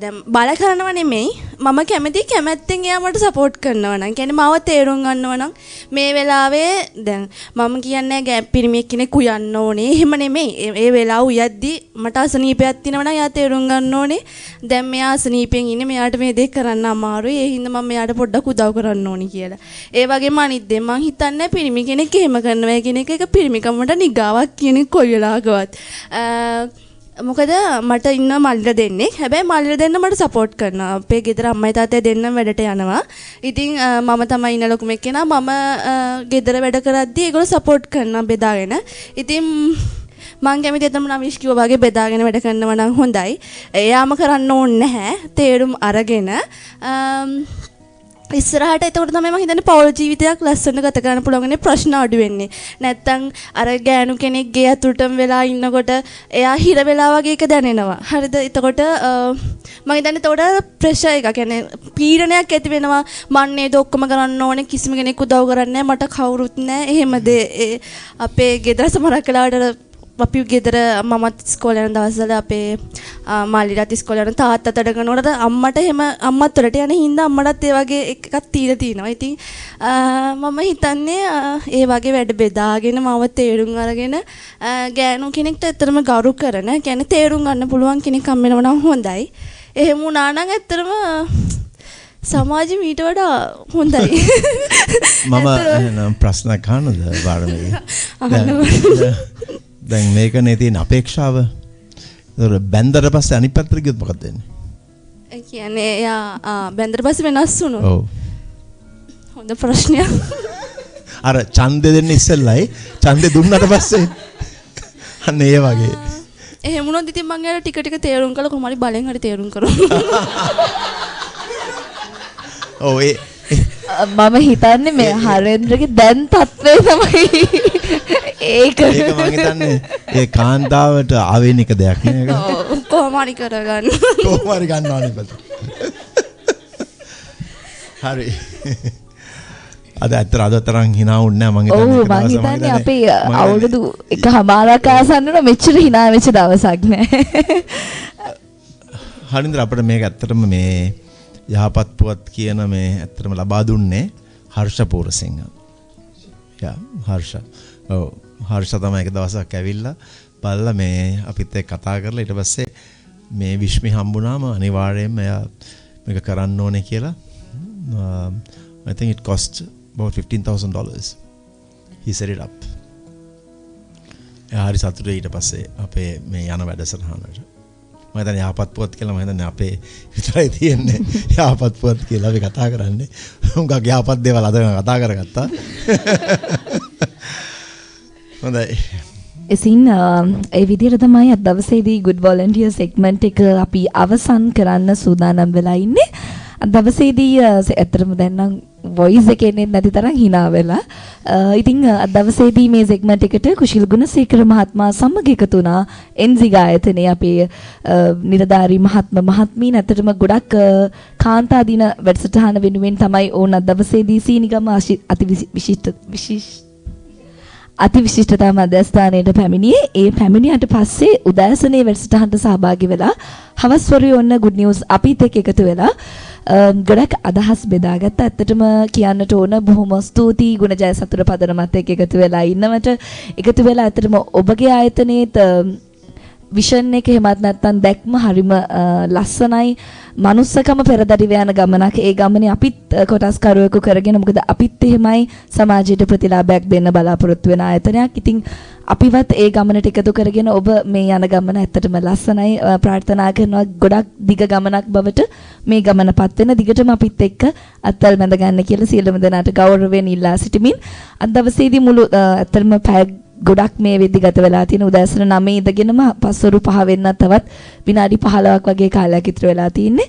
දැන් බල කරනව නෙමෙයි. මම කැමැත්තෙන් එයා මට සපෝට් කරනවා නම් කියන්නේ මාව තේරුම් ගන්නවා නම් මේ වෙලාවේ දැන් මම කියන්නේ පිරිමියෙක් කෙනෙක් උයන්න ඕනේ. එහෙම නෙමෙයි. ඒ වෙලාව උයද්දි මට අසනීපයක් තියෙනවා නම් එයා තේරුම් ගන්න ඕනේ. දැන් මෙයා අසනීපෙන් ඉන්නේ. මෙයාට මේ දේ කරන්න අමාරුයි. ඒ හින්දා මම මෙයාට පොඩ්ඩක් උදව් කරන්න ඕනේ කියලා. ඒ වගේම අනිත් දේ මං හිතන්නේ පිරිමි කෙනෙක් එහෙම කරනවා කියන එක පිරිමිකමට නිගාවක් කියන කොයි වෙලාවකවත්. මොකද මට ඉන්න මල්ලිර දෙන්නෙක්. හැබැයි මල්ලිර දෙන්න මට සපෝට් කරනවා. අපේ ගෙදර අම්මයි තාත්තයි දෙන්නම වැඩට යනවා. ඉතින් මම තමයි ඉන්න ලොකුම එක්කෙනා. මම ගෙදර වැඩ කරද්දී ඒගොල්ලෝ සපෝට් කරනවා බෙදාගෙන. ඉතින් මං කැමති එතනම නවිෂ් කිව්වා වගේ බෙදාගෙන වැඩ කරනවා නම් හොඳයි. එයාම කරන්න ඕනේ නැහැ. තේරුම් අරගෙන ඉස්සරහට එතකොට තමයි මම හිතන්නේ පෞල් ජීවිතයක් ලස්සන ගත කරන්න පුළුවන්නේ ප්‍රශ්න අඩු වෙන්නේ. නැත්තම් අර ගෑනු කෙනෙක් ගේ අතුරටම වෙලා ඉන්නකොට එයා හිර වෙලා වගේ එක දැනෙනවා. හරිද? එතකොට මම හිතන්නේ එතකොට ප්‍රෙෂර් එක කියන්නේ පීඩනයක් ඇති වෙනවා. මන් නේද ඔක්කොම කරන්න ඕනේ කිසිම කෙනෙක් උදව් කරන්නේ නැහැ. මට කවුරුත් නැහැ. එහෙමද අපේ ගෙදර සමහරක් වෙලාවට අපි ගෙදර මමත් ඉස්කෝලේ යන දවස්වල අපේ මල්ලිලත් ඉස්කෝලේ යන තාත්තට කරනකොට අම්මට එහෙම අම්මත් වලට යන හින්දා අම්මටත් ඒ වගේ එකක් තීර තියෙනවා. ඉතින් මම හිතන්නේ ඒ වගේ වැඩ බෙදාගෙන මම තේරුම් අරගෙන ගෑනු කෙනෙක්ට ඇත්තටම ගරු කරන, කියන්නේ තේරුම් ගන්න පුළුවන් කෙනෙක් හම්බ වෙනවා නම් හොඳයි. එහෙම වුණා නම් ඇත්තටම සමාජෙ මීට වඩා හොඳයි. මම ප්‍රශ්නයක් අහන්නද බාරමේ? දැන් මේකනේ තියෙන අපේක්ෂාව. ඒතර බැන්දට පස්සේ අනිත් පැත්තට ගියොත් මොකද වෙන්නේ? ඒ කියන්නේ යා බැන්දට පස්සේ වෙනස් වුණොත්. ඔව්. හොඳ ප්‍රශ්නයක්. අර ඡන්දෙ දෙන්න ඉස්සෙල්ලයි ඡන්දෙ දුන්නට පස්සේ අන්න ඒ වගේ. එහෙම වුණොත් ඉතින් මම යාර ටික ටික තේරුම් කළා කොහොම හරි බලෙන් හරි තේරුම් කරමු. ඔව් මම හිතන්නේ මේ හරෙන්ද්‍රගේ දැන් තත්ත්වය තමයි ඒක මම හිතන්නේ ඒ කාන්තාවට ආවේනික දෙයක් නේ ඒක. ඔව් කොහොම හරි කරගන්න. කොහොම හරි ගන්නවනේ පස්සේ. හරි. අද තරම් hina වුණේ නැහැ මම හිතන්නේ. ඔව් මම හිතන්නේ අපේ අවුරුදු එකමාරක් ආසන්න මෙච්චර hina වෙච්ච දවසක් නෑ. හරින්ද්‍ර අපිට මේක ඇත්තටම මේ යහපත් පුවත් කියන මේ ඇත්තටම ලබා දුන්නේ හර්ෂ පූර්සිංහ. හර්ෂ. ඔව් හර්ෂ තමයි එක දවසක් ඇවිල්ලා බලලා මේ අපිත් එක්ක කතා කරලා ඊට පස්සේ මේ විශ්මි හම්බුනාම අනිවාර්යයෙන්ම එයා මේක කරන්න ඕනේ කියලා. I think it cost about $15,000. He set it up. එයා හරි සතුටුයි ඊට පස්සේ අපේ මේ යන වැඩසටහනට. මම හිතන්නේ යහපත් පුවත් කියලා මම හිතන්නේ අපේ විතරයි තියෙන්නේ යහපත් පුවත් කියලා අපි කතා කරන්නේ. උංගක් යහපත් දේවල් අද කතා කරගත්තා. හොඳයි. ඉතින් ඒ විදිහට තමයි අද දවසේදී good volunteer segment එක අපි අවසන් කරන්න සූදානම් වෙලා ඉන්නේ. අද දවසේදී ඇත්තටම දැන් නම් voice එකේ නැති තරම් hina වෙලා. ඉතින් අද දවසේදී මේ segment එකට කුශිල් ගුණසේකර මහත්මයා සමග එකතු වුණා එන්සි ගායතනයේ අපේ නිලධාරී මහත්මීන් ඇත්තටම ගොඩක් කාන්තා දින වැඩසටහන වෙනුවෙන් තමයි ඕන අද දවසේදී සීනිගම අති විශිෂ්ටතා මධ්‍යස්ථානයට පැමිණියේ. ඒ පැමිණියට පස්සේ උදෑසනේ වැඩසටහනට සහභාගී වෙලා හවස්වරුවේ ඔන්න good news අපිත් එක්ක එකතු වෙලා ගොඩක් අදහස් බෙදාගත්ත. ඇත්තටම කියන්නට ඕන බොහොම ස්තුතියි ගුණජය සතුර පදනමත් එක්ක එකතු වෙලා ඉන්නවට. එකතු වෙලා ඇත්තටම ඔබගේ ආයතනයේත් විෂන් එක එහෙමත් නැත්නම් දැක්ම හරිම ලස්සනයි. මනුස්සකම පෙරදරිව යන ගමනක්. ඒ ගමනේ අපිත් කොටස්කරුවෙකු කරගෙන මොකද අපිත් එහෙමයි සමාජයට ප්‍රතිලාභයක් දෙන්න බලාපොරොත්තු වෙන ආයතනයක්. ඉතින් අපිවත් ඒ ගමනට එකතු කරගෙන ඔබ මේ යන ගමන ඇත්තටම ලස්සනයි. ප්‍රාර්ථනා කරනවා ගොඩක් දිග ගමනක් බවට මේ ගමනපත් වෙන. දිගටම අපිත් එක්ක අත්වල බැඳ ගන්න කියලා සියලුම දෙනාට ගෞරවයෙන් ඉල්ලා සිටිමින් අද දවසේදී මුළු ඇත්තටම පැය ගොඩක් මේ වෙද්දි ගත වෙලා තියෙන උදෑසන 9 ඉඳගෙනම පස්වරු 5 වෙන්න තවත් විනාඩි 15ක් වගේ කාලයක් ඉතුරු වෙලා තියෙන්නේ.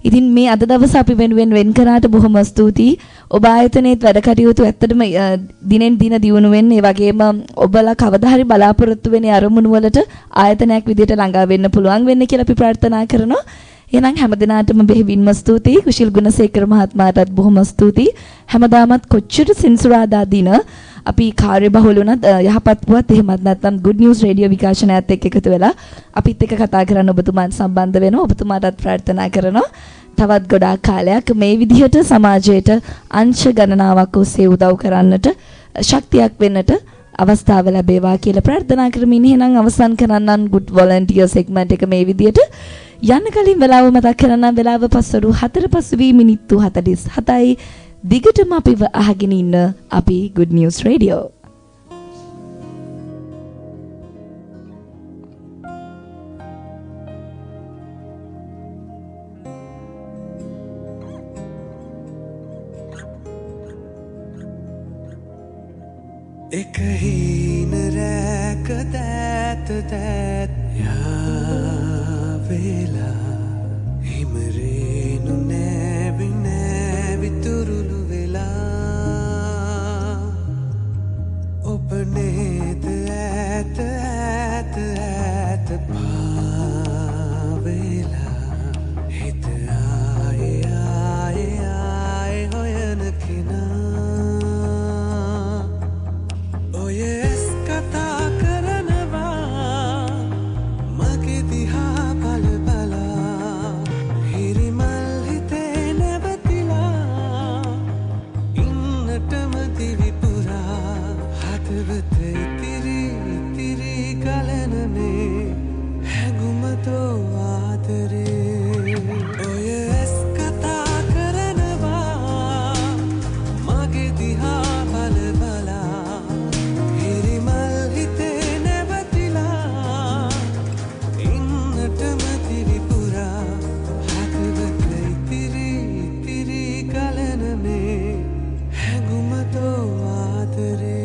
ඉතින් මේ අද දවස අපි වෙනුවෙන් වෙන් කරාට බොහොම ස්තුතියි. ඔබ ආයතනයේත් වැඩ කටයුතු ඇත්තටම දිනෙන් දින දියුණු වෙන්න, ඒ වගේම ඔබලා කවදා හරි බලාපොරොත්තු වෙන අරමුණු වලට ආයතනයක් විදිහට ළඟා වෙන්න පුළුවන් වෙන්න කියලා අපි ප්‍රාර්ථනා කරනවා. එහෙනම් හැමදිනාටම බෙහෙවින්ම ස්තුතියි. කුශල් ගුණසේකර මහත්මයාටත් බොහොම ස්තුතියි. හැමදාමත් කොච්චර සින්සුරාදා දින අපි කාර්යබහුල වුණත් යහපත් පුවත් එහෙමත් නැත්නම් good news radio විකාශනයත් එක්ක එකතු වෙලා අපිත් එක්ක කතා කරන්න ඔබතුමාන් සම්බන්ධ වෙනවා. ඔබතුමාටත් ප්‍රාර්ථනා කරනවා තවත් ගොඩාක් කාලයක් මේ විදිහට සමාජයට අංශ ගණනාවක් ඔස්සේ උදව් කරන්නට ශක්තියක් වෙන්නට අවස්ථාව ලැබේවා කියලා ප්‍රාර්ථනා කරමින් එහෙනම් අවසන් කරන්නම් good volunteer segment එක මේ විදිහට යන්න කලින් වෙලාව මතක් කරන්නම්. වෙලාව පස්වරු 4:05 මිනිත්තු 47යි. දිගටම අපිව අහගෙන ඉන්න අපි good news radio. එක හීන රැක දැත දැත් යාවෙලා හිමරේනු නැවි නැවි තුරුළු වෙලා ඔබ නේද ඇත ඇත ඇත පාවෙලා හිත ආයේ ආයේ ආයේ හොයන කෙනා ඔයස් කතා කරනවා මගේ දිහා බල බලා හිරිමල් හිතේ නැවතිලා ඉන්නටම දිවි පුරා හදවත ඉතිරි ඉතිරි ගලනනේ හැඟුමතෝ ආදරේ ඔයස් කතා කරනවා මගේ දිහා බල බලා හිරිමල් හිතේ නැවතිලා ඉන්නටම දිවි පුරා හදවත ඉතිරි ඉතිරි ගලනනේ හැඟුමතෝ ආදරේ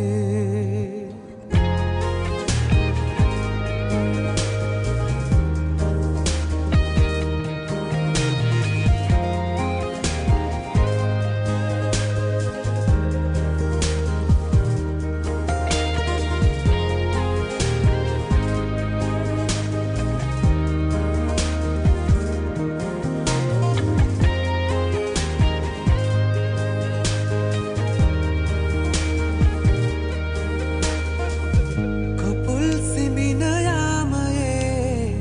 කොපුල් සිඹින යාමයේ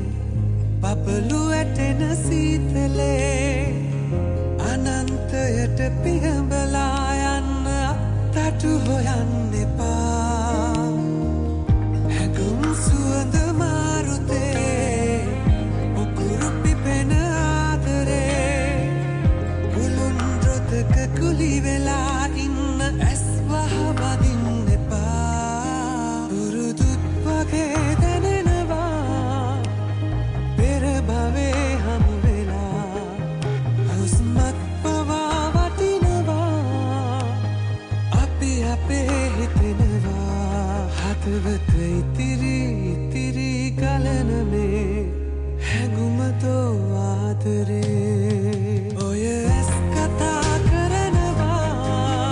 බබලු ඇටෙන සීතලේ අනන්තයට පිහඹලා යන්න අත්තටු හොයන්න එපා හැඟුම් සුවඳ මාරුතේ උකුරු පිපෙන ආදරේ පුළුන් රොතක කුලි වෙලා ඉන්න ඇස් වහ වදින්න එපා පුරුදුත් වගේ දැනෙනවා පෙර භවයේ හමු වෙලා හුස්මක් පවා වටිනවා අපි අපේ හිතෙනවා හදවත ඉතිරි ඉතිරි ගලනනේ හැඟුමතෝ ආදරේ ඔය ඇස් කතා කරනවා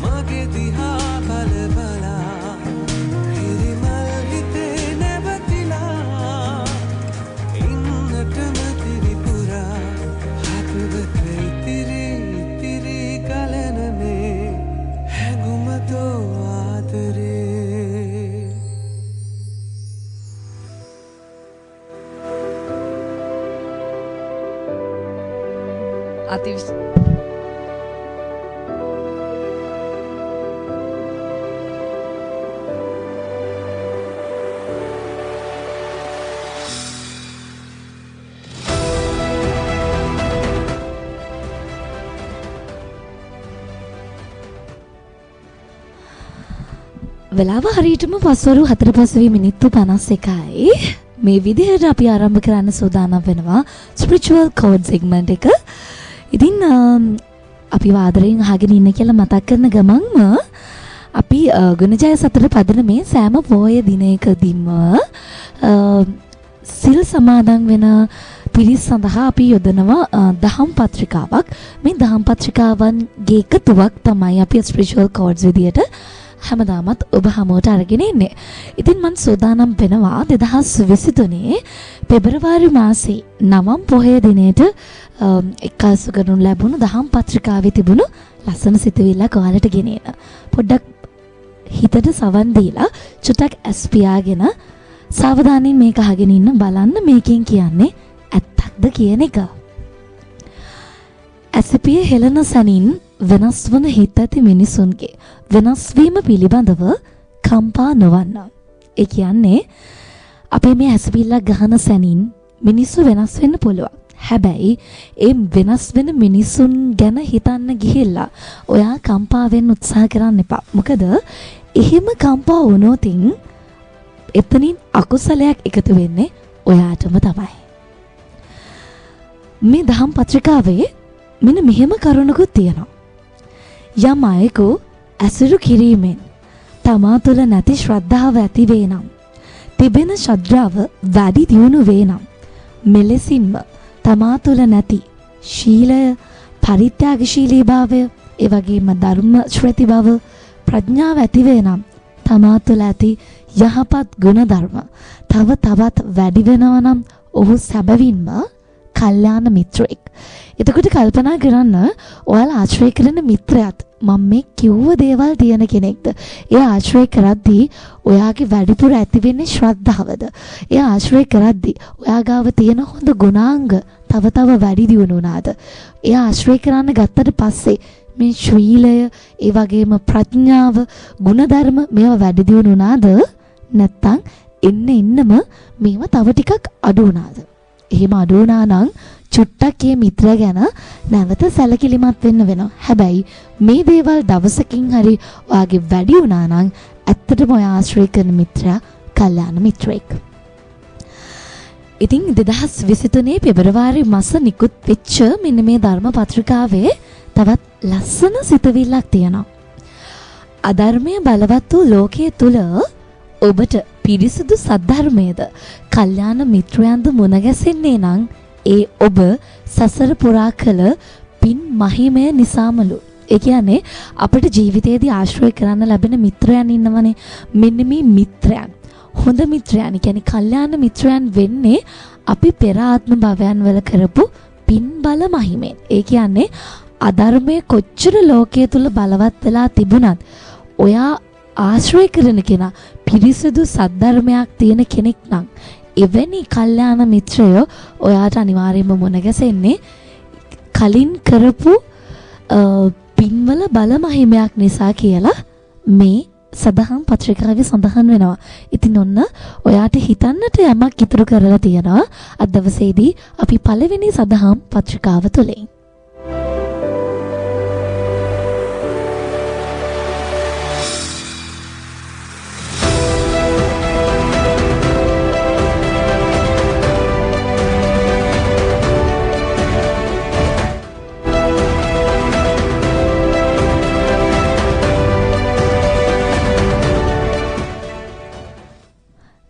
මගේ දිහා බල බලා හිරිමල් හිතේ නැවතිලා ඉන්නටම දිවි පුරා හදවත ඉතිරි ඉතිරි ගලනනේ හැඟුමතෝ ආදරේ වෙලාව හරියටම පස්වරු 4:05 මිනිත්තු 51යි. මේ විදිහට අපි ආරම්භ කරන්න සූදානම් වෙනවා spiritual code segment එක. ඉතින් අපි ආදරයෙන් අහගෙන ඉන්න කියලා මතක් කරන ගමන්ම අපි ගුණජය සතර පදනමේ සෑම පොහොය දිනයකදීම සිල් සමාදන් වෙන පිරිස් සඳහා අපි යොදනවා දහම් පත්‍රිකාවක්. මේ දහම් පත්‍රිකාවන්ගේ එකතුවක් තමයි අපි ස්පිරිචුවල් කෝඩ්ස් විදියට හැමදාමත් ඔබ හමුවට අරගෙන ඉන්නේ. ඉතින් මම සෝදානම් වෙනවා 2023 පෙබරවාරි මාසේ 9 පොහොය දිනේට එක්කාසු කරනු ලැබුණු දහම් පත්‍රිකාවේ තිබුණු ලස්සන සිතුවිල්ලක් ඔයාලට ගෙනෙන. පොඩ්ඩක් හිතට සවන් දීලා චුට්ටක් ඇස් පියාගෙන සාවධානයෙන් මේක අහගෙන ඉන්න බලන්න මේකෙන් කියන්නේ ඇත්තක්ද කියන එක. ඇසපිය හෙළන සනින් වෙනස් වන හිත ඇති මිනිසුන්ගේ වෙනස් වීම පිළිබඳව කම්පා නොවන්න. ඒ කියන්නේ අපේ මේ ඇසපිල්ලක් ගහන සැනින් මිනිස්සු වෙනස් වෙන්න පුළුවන්. හැබැයි ඒ වෙනස් වෙන මිනිසුන් ගැන හිතන්න ගිහිල්ලා ඔයා කම්පා වෙන්න උත්සාහ කරන්න එපා. මොකද එහෙම කම්පා වුණොත් එතනින් අකුසලයක් එකතු වෙන්නේ ඔයාටම තමයි. මේ දහම් පත්‍රිකාවේ මෙන්න මෙහෙම කරුණකුත් තියෙනවා. යම් අයෙකු ඇසුරු කිරීමෙන් තමා තුළ නැති ශ්‍රද්ධාව ඇති වේ නම්, තිබෙන ශ්‍රද්ධාව වැඩි දියුණු වේ නම්, මෙලෙසින්ම තමා තුළ නැති ශීලය, පරිත්‍යාගශීලී භාවය, ඒ වගේම ධර්ම ශ්‍රති බව, ප්‍රඥාව ඇති වේ නම් තමා තුළ ඇති යහපත් ගුණ ධර්ම තව තවත් වැඩි වෙනවා නම් ඔහු සැබවින්ම කල්යාණ මිත්‍රෙක්. එතකොට කල්පනා කරන්න ඔයාලා ආශ්‍රය කරන මිත්‍රයාත් මම මේ කිව්ව දේවල් තියෙන කෙනෙක්ද? ඒ ආශ්‍රය කරද්දී ඔයාගේ වැඩිපුර ඇති වෙන්නේ ශ්‍රද්ධාවද? ඒ ආශ්‍රය කරද්දී ඔයා ගාව තියෙන හොඳ ගුණාංග තව තව වැඩි දියුණු වුණාද? ඒ ආශ්‍රය කරන්න ගත්තට පස්සේ මේ ශීලය, ඒ වගේම ප්‍රඥාව, ගුණධර්ම මේවා වැඩි දියුණු වුණාද? නැත්තම් එන්නම මේවා තව ටිකක් අඩු වුණාද? එහෙම අඩු වුණා නම් චුට්ටක් මේ මිත්‍ර ගැන නැවත සැලකිලිමත් වෙන්න වෙනවා. හැබැයි මේ දේවල් දවසකින් හරි ඔයාගේ වැඩි වුණා නම් ඇත්තටම ඔයා ආශ්‍රය කරන මිත්‍රයා කල්යාණ මිත්‍රෙක්. ඉතින් 2023 පෙබරවාරි මාස නිකුත් වෙච්ච මෙන්න මේ ධර්ම පත්‍රිකාවේ තවත් ලස්සන සිතවිල්ලක් තියෙනවා. අධර්මයේ බලවත් වූ ලෝකයේ තුල ඔබට පිරිසිදු සද්ධර්මයේද කල්යාණ මිත්‍රයන්ද මුණ ගැසෙන්නේ නම් ඒ ඔබ සසර පුරා කළ පින් මහිමය නිසාමලු. ඒ කියන්නේ අපේ ජීවිතයේදී ආශ්‍රය කරන්න ලැබෙන මිත්‍රයන් ඉන්නවනේ. මෙන්න මේ මිත්‍රයන්, හොඳ මිත්‍රයන්, කියන්නේ කල්යාණ මිත්‍රයන් වෙන්නේ අපි පෙර ආත්ම භවයන් වල කරපු පින් බල මහිමෙන්. ඒ කියන්නේ අධර්මයේ කොච්චර ලෝකයේ තුල බලවත් වෙලා තිබුණත් ඔයා ආශ්‍රය කරන කෙනා පිරිසිදු සද්ධර්මයක් තියෙන කෙනෙක් නම් එවැනි කල්යාණ මිත්‍රයෝ ඔයාට අනිවාර්යයෙන්ම මුණ ගැසෙන්නේ කලින් කරපු පින්වල බල මහිමයක් නිසා කියලා මේ සදහම් පත්‍රිකාවේ සඳහන් වෙනවා. ඉතින් ඔන්න ඔයාට හිතන්නට යමක් ඉතුරු කරලා තියෙනවා අද දවසේදී අපි පළවෙනි සදහම් පත්‍රිකාව තුලින්.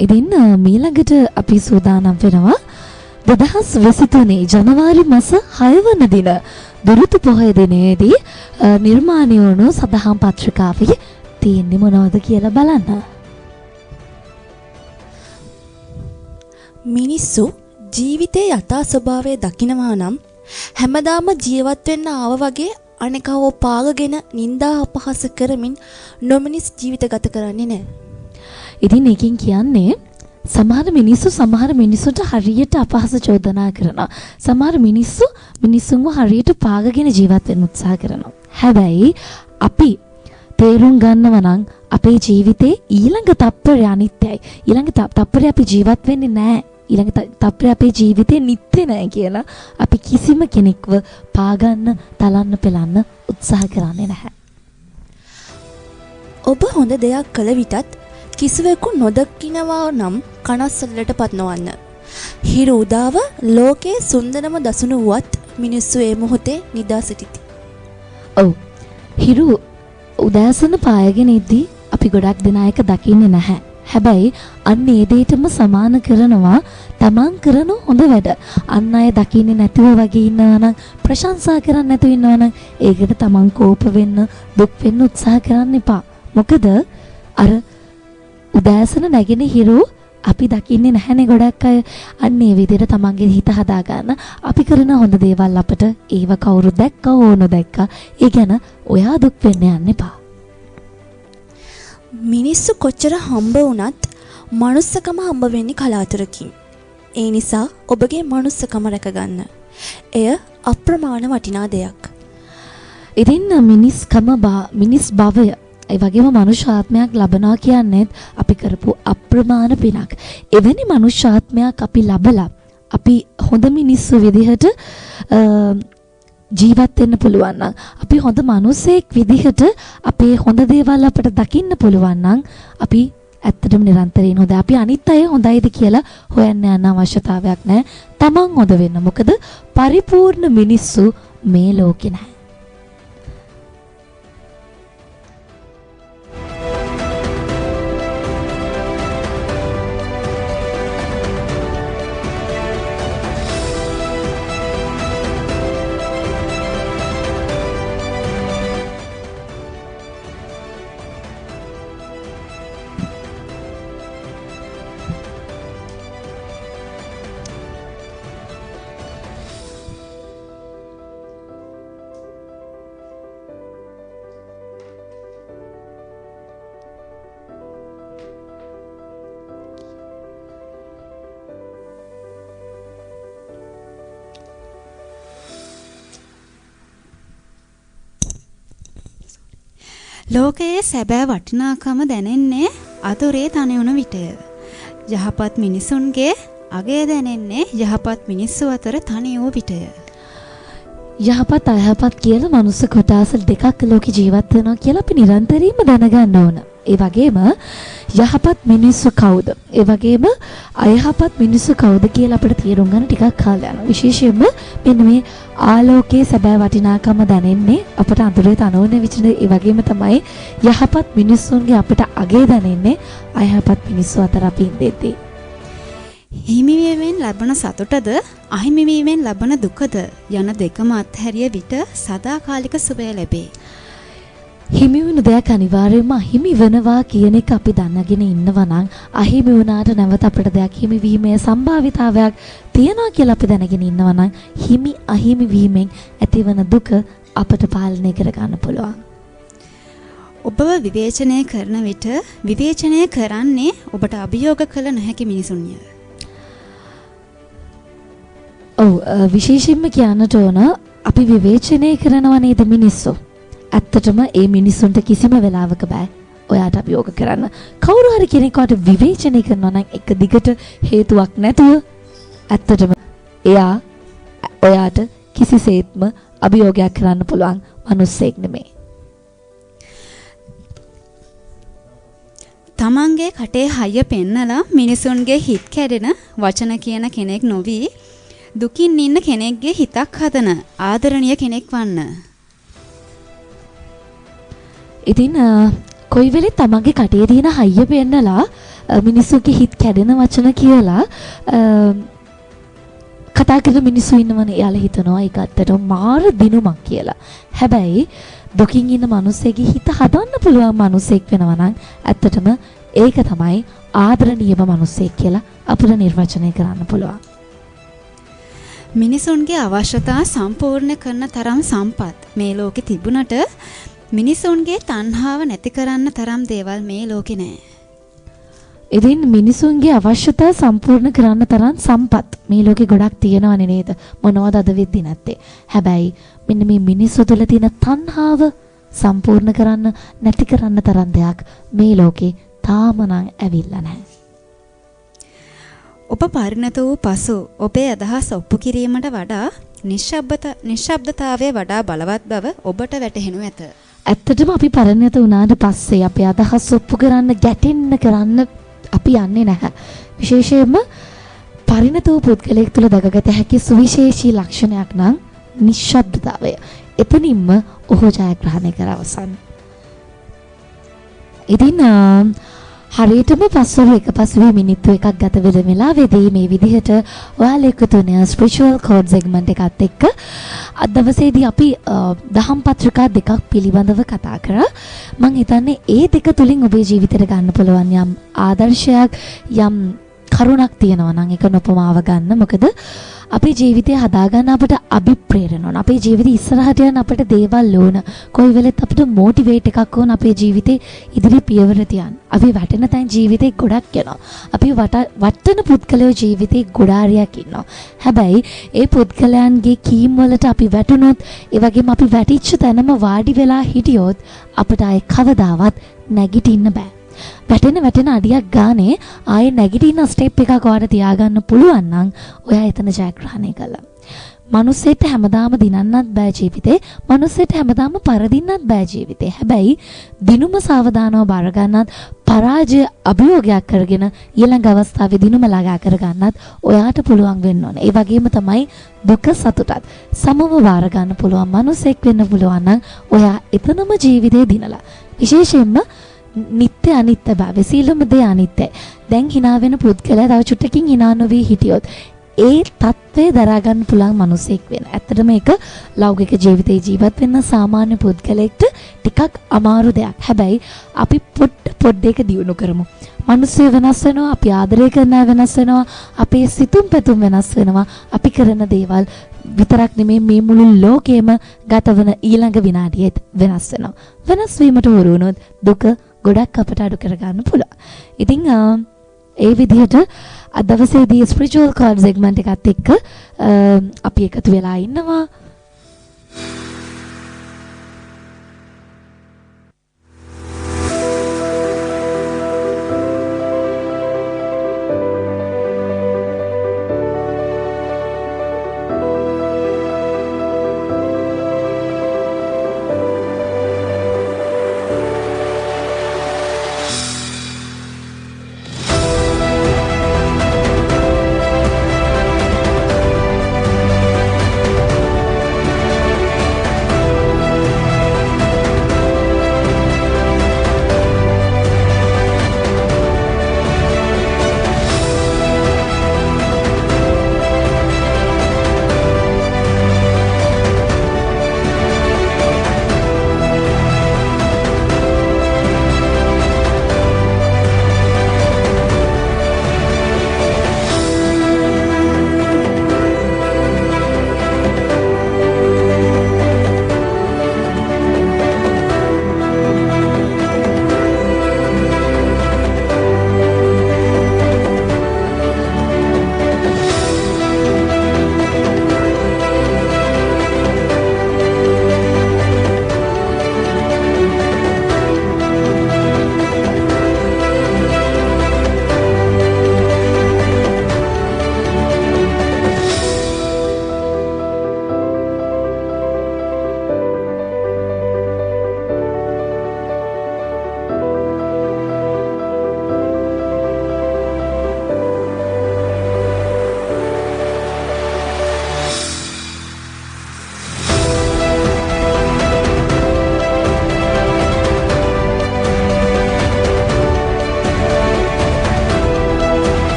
ඉතින් මීළඟට අපි සූදානම් වෙනවා 2023 ජනවාරි මාස 6 වන දින දුරුතු පොහොය දිනේදී නිර්මාණය වුණු සදහම් පත්‍රිකාවේ තියෙන්නේ මොනවද කියලා බලන්න. මිනිස්සු ජීවිතයේ යථා ස්වභාවය දකිනවා නම් හැමදාම ජීවත් වෙන්න ආව වගේ අනිකව පාගගෙන නිന്ദා අපහාස කරමින් නොමිනිස් ජීවිත ගත කරන්නේ නැහැ. ඉතින් එකකින් කියන්නේ සමහර මිනිස්සු සමහර මිනිස්සුන්ට හරියට අපහාස චෝදනා කරනවා. සමහර මිනිස්සු මිනිස්සුන්ව හරියට පාගගෙන ජීවත් වෙන්න උත්සාහ කරනවා. හැබැයි අපි තේරුම් ගන්නව නම් අපේ ජීවිතේ ඊළඟ තප්පරය අනිත්‍යයි. ඊළඟ තප්පරේ අපි ජීවත් වෙන්නේ නැහැ. ඊළඟ තප්පරේ අපේ ජීවිතේ නිත්‍ය නැහැ කියලා අපි කිසිම කෙනෙක්ව පාගන්න, තලන්න, පෙලන්න උත්සාහ කරන්නේ නැහැ. ඔබ හොඳ දෙයක් කළ විටත් කිසිවෙකු නොදකිනවා නම් කනස්සලටපත් නොවන්න. හිරු උදාව ලෝකයේ සුන්දරම දසුණු වුවත් මිනිස්සු ඒ මොහොතේ නිදා සිටිති. ඔව්. හිරු උදෑසන පායගෙන ඉද්දී අපි ගොඩක් දෙනා එක දකින්නේ නැහැ. හැබැයි අන්න ඒ දෙයටම සමාන කරනවා තමන් කරන හොඳ වැඩ. අන් අය දකින්නේ නැතිව වගේ ඉන්නවා නම්, ප්‍රශංසා කරන්නේ නැතුව ඉන්නවා නම් ඒකට තමන් කෝප වෙන්න, දුක් වෙන්න උත්සාහ කරන්න එපා. මොකද අර උදෑසන නැගෙන හිරු අපි දකින්නේ නැහැනේ ගොඩක් අය. අන්න ඒ විදිහට තමන්ගේ හිත හදා ගන්න. අපි කරන හොඳ දේවල් අපට ඒව කවුරු දැක්කා ඕන දැක්කා. ඒ ගැන ඔයා දුක් වෙන්න යන්න එපා. මිනිස්සු කොච්චර හම්බ වුණත් මනුස්සකම හම්බ වෙන්නේ කලාතුරකින්. ඒ නිසා ඔබගේ මනුස්සකම රැකගන්න. එය අප්‍රමාණ වටිනා දෙයක්. ඉතින් මිනිස් භවය ඒ වගේම මනුෂ්‍ය ආත්මයක් ලබනවා කියන්නේ අපි කරපු අප්‍රමාණ පිනක්. එවැනි මනුෂ්‍ය ආත්මයක් අපි ලබලා අපි හොඳ මිනිස්සු විදිහට ජීවත් වෙන්න පුළුවන් නම්, අපි හොඳ මිනිසෙක් විදිහට අපේ හොඳ දේවල් අපිට දකින්න පුළුවන් නම් අපි ඇත්තටම නිරන්තරයෙන් හොඳයි. අපි අනිත් අය හොඳයිද කියලා හොයන්න යන අවශ්‍යතාවයක් නැහැ. තමන් හොඳ වෙන්න. මොකද පරිපූර්ණ මිනිස්සු මේ ලෝකේ නැහැ. ලෝකයේ සැබෑ වටිනාකම දැනෙන්නේ අතුරේ තනිවුණ විටය. යහපත් මිනිසුන්ගේ අගය දැනෙන්නේ යහපත් මිනිස්සු අතර තනි වූ විටය. යහපත් අයහපත් කියලා මනුස්ස කොටස් දෙකක් ලෝකේ ජීවත් වෙනවා කියලා අපි නිරන්තරයෙන්ම දැනගන්න ඕන. ඒ වගේම යහපත් මිනිස්සු කවුද? ඒ වගේම අයහපත් මිනිස්සු කවුද කියලා අපිට තේරුම් ගන්න ටිකක් කාලයක් යනවා. විශේෂයෙන්ම මෙන්න මේ ආලෝකයේ සැබෑ වටිනාකම දැනෙන්නේ අපට අඳුරේ තනවන විදිහට. ඒ වගේම තමයි යහපත් මිනිස්සුන්ගේ අපිට අගය දැනෙන්නේ අයහපත් මිනිස්සු අතර අපි ඉඳෙද්දී. හිමිවීමෙන් ලබන සතුටද අහිමිවීමෙන් ලබන දුකද යන දෙකම අත්හැරිය විට සදාකාලික සුවය ලැබේ. හිමි වුණ දෙයක් අනිවාර්යයෙන්ම අහිමි වෙනවා කියන එක අපි දැනගෙන ඉන්නවා නම්, අහිමි වුණාට නැවත අපිට දෙයක් හිමි වීමේ සම්භාවිතාවයක් තියනවා කියලා අපි දැනගෙන ඉන්නවා නම්, හිමි අහිමි වීමෙන් ඇතිවන දුක අපට පාලනය කර ගන්න පුළුවන්. ඔබව විවේචනය කරන විට විවේචනය කරන්නේ ඔබට අභියෝග කළ නොහැකි මිනිසුන්ය. ඔව්, විශේෂයෙන්ම කියන්නට ඕන අපි විවේචනය කරනවා නේද මිනිස්සු. ඇත්තටම ඒ මිනිස්සුන්ට කිසිම වෙලාවක බෑ ඔයාට අභියෝග කරන්න. කවුරු හරි කෙනෙක්ට විවේචනය කරනවා නම් එක දිගට හේතුවක් නැතුව ඇත්තටම එයා ඔයාට කිසිසේත්ම අභියෝගයක් කරන්න පුළුවන් මිනිස්සෙක් නෙමෙයි. තමන්ගේ කටේ හයිය පෙන්නලා මිනිසුන්ගේ හිත් කැඩෙන වචන කියන කෙනෙක් නොවි දුකින් ඉන්න කෙනෙක්ගේ හිතක් හදන ආදරණීය කෙනෙක් වන්න. ඉතින් කොයි වෙලෙත් තමන්ගේ කටේ තියෙන හයිය පෙන්නලා මිනිස්සුගේ හිත් කැඩෙන වචන කියලා කතා කරන මිනිස්සු ඉන්නවනේ. එයාලා හිතනවා ඒක ඇත්තටම මාර දිනුමක් කියලා. හැබැයි දුකින් ඉන්න මිනිස්සෙගේ හිත හදන්න පුළුවන් මිනිසෙක් වෙනවා නම් ඇත්තටම ඒක තමයි ආදරණීයම මිනිසෙක් කියලා අපිට නිර්වචනය කරන්න පුළුවන්. මිනිසුන්ගේ අවශ්‍යතා සම්පූර්ණ කරන තරම් සම්පත් මේ ලෝකේ තිබුණට මිනිසුන්ගේ තණ්හාව නැති කරන්න තරම් දේවල් මේ ලෝකේ නැහැ. ඉතින් මිනිසුන්ගේ අවශ්‍යතා සම්පූර්ණ කරන්න තරම් සම්පත් මේ ලෝකේ ගොඩක් තියෙනවනේ නේද? මොනවද අද වෙද්දි නැත්තේ. හැබැයි මෙන්න මේ මිනිස්සු තුළ තියෙන තණ්හාව සම්පූර්ණ කරන්න නැති කරන්න තරම් දෙයක් මේ ලෝකේ තාම නම් ඇවිල්ලා නැහැ. ඔබ පරිණත වූ පසු ඔබේ අදහස් ඔප්පු කිරීමට වඩා නිශ්ශබ්දතාවයේ වඩා බලවත් බව ඔබට වැටහෙනු ඇත. ඇත්තටම අපි පරිණත වුණාට පස්සේ අපේ අදහස් ඔප්පු කරන්න ගැටෙන්න කරන්න අපි යන්නේ නැහැ. විශේෂයෙන්ම පරිණත වූ පුද්ගලයෙක් තුළ දකගත හැකි සුවිශේෂී ලක්ෂණයක් නම් නිශ්ශබ්දතාවය. එතනින්ම ඔහු ජයග්‍රහණය කර අවසන්. ඉතින් හරියටම පස්වරු එක පසුවේ මිනිත්තු එකක් ගත වෙන වෙලාවේදී මේ විදිහට ඔයාලා එකතු වෙන ස්පිරිචුවල් කෝඩ් සෙග්මන්ට් එකත් එක්ක අද දවසේදී අපි දහම් පත්‍රිකා දෙකක් පිළිබඳව කතා කරා. මම හිතන්නේ ඒ දෙක තුලින් ඔබේ ජීවිතයට ගන්න පුළුවන් යම් ආදර්ශයක් යම් කරුණක් තියෙනවා නම් ඒක නොපමාව ගන්න. මොකද අපේ ජීවිතය හදාගන්න අපිට අභිප්‍රේරණ ඕන. අපේ ජීවිතේ ඉස්සරහට යන අපිට දේවල් ඕන. කොයි වෙලෙත් අපිට මොටිවේට් එකක් ඕන අපේ ජීවිතේ ඉදිරි පියවර තියන්න. අපි වැටෙන තැන් ජීවිතේ ගොඩක් යනවා. අපි වටන පුද්ගලයෝ ජීවිතේ ගොඩාරියක් ඉන්නවා. හැබැයි ඒ පුද්ගලයන්ගේ කීම් වලට අපි වැටුනොත් ඒ වගේම අපි වැටිච්ච තැනම වාඩි වෙලා හිටියොත් අපිට ආයේ කවදාවත් නැගිටින්න බෑ. වැටෙන අඩියක් ගානේ ආයේ නැගිටින ස්ටෙප් එකක් ඔයාලට තියාගන්න පුළුවන් නම් ඔයා එතන ජයග්‍රහණය කළා. මනුස්සයෙක්ට හැමදාම දිනන්නත් බෑ ජීවිතේ. මනුස්සයෙක්ට හැමදාම පරදින්නත් බෑ ජීවිතේ. හැබැයි දිනුම සාවධානව බාර ගන්නත් පරාජය අභියෝගයක් කරගෙන ඊළඟ අවස්ථාවේ දිනුම ළඟා කරගන්නත් ඔයාට පුළුවන් වෙන්න ඕනේ. ඒ වගේම තමයි දුක සතුටත් සමව බාර ගන්න පුළුවන් මනුස්සයෙක් වෙන්න පුළුවන් නම් ඔයා එතනම ජීවිතේ දිනලා. විශේෂයෙන්ම නිත්‍ය අනිත්‍ය බව සීලම දේ අනිත්‍යයි. දැන් hina වෙන පුද්ගලයා තව චුට්ටකින් hina නොවි හිටියොත් ඒ தත්ත්වේ දරා ගන්න පුළුවන් මිනිසෙක් වෙන. ඇත්තටම ඒක ලෞකික ජීවිතේ ජීවත් වෙන්න සාමාන්‍ය පුද්ගලෙක්ට ටිකක් අමාරු දෙයක්. හැබැයි අපි පොඩ්ඩ එක දියුණු කරමු. මිනිස්සු වෙනස් වෙනවා, අපි ආදරය කරන වෙනස් වෙනවා, අපේ සිතුම් පැතුම් වෙනස් වෙනවා, අපි කරන දේවල් විතරක් නෙමෙයි මේ මුළු ලෝකෙම ගතවන ඊළඟ විනාඩියෙත් වෙනස් වෙනවා. වෙනස් වීමට හුරු වුණොත් දුක ගොඩක් අපට අඩු කරගන්න පුළුවන්. ඉතින් ඒ විදිහට අද දවසේදී ස්පිරිචුවල් කාඩ් සෙග්මන්ට් එකත් එක්ක අපි එකතු වෙලා ඉන්නවා.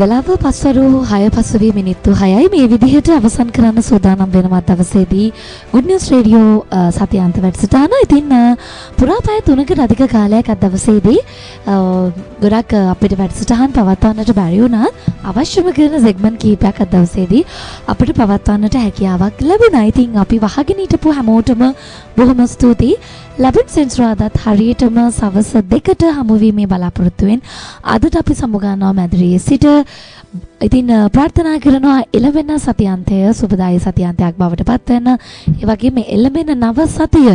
වෙලාව පස්වරු 6:05 මිනිත්තු 6යි මේ විදිහට අවසන් කරන්න සූදානම් වෙනවා දවසේදී Good News Radio සතියාන්ත වැඩසටහන. ඉතින් පුරා පැය 3කට අධික කාලයක් අද දවසේදී ගොඩක් අපිට වැඩසටහන් පවත්වන්නට බැරි වුණා. අවශ්‍යම කරන සෙග්මන්ට් කීපයක් අද දවසේදී අපිට පවත්වන්නට හැකියාවක් ලැබුණා. ඉතින් අපි වහගෙන හිටපු හැමෝටම බොහොම ස්තුතියි. ලැබෙන සෙන්සුරාදාත් හරියටම සවස් 2ට හමුවීමේ බලාපොරොත්තුවෙන් අදට අපි සමුගන්නවා මැදිරියේ සිට. ඉතින් ප්‍රාර්ථනා කරනවා එළවෙන සතියන්තය සුබදායි සතියන්තයක් බවට පත් වෙන්න. ඒ වගේම එළඹෙන නව සතිය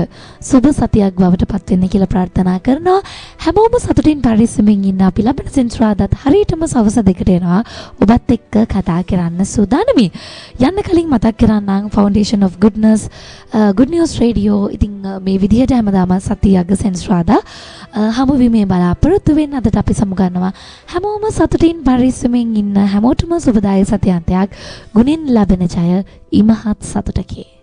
සුබ සතියක් බවට පත් වෙන්න කියලා ප්‍රාර්ථනා කරනවා. හැමෝම සතුටින් පරිස්සමින් ඉන්න අපි ලැබෙන සෙන්සුරාදාත් හරියටම සවස් 2ට එනවා. ඔබත් එක්ක කතා කරන්න සූදානම්යි. යන්න කලින් මතක් කරන්නම් Foundation of Goodness Good News Radio ඉතින් මේ විදිහට හැමදාම සතියක සෙන්සුරාදා හමුවීමේ බලාපොරොත්තු වෙන්න අදට අපි සමුගන්නවා. හැමෝම සතුටින් පරිස්සමින් ඉන්න හැමෝටම සුබදායි සතියන්තයක් ගුණෙන් ලැබෙන ජය ඉමහත් සතුටකේ.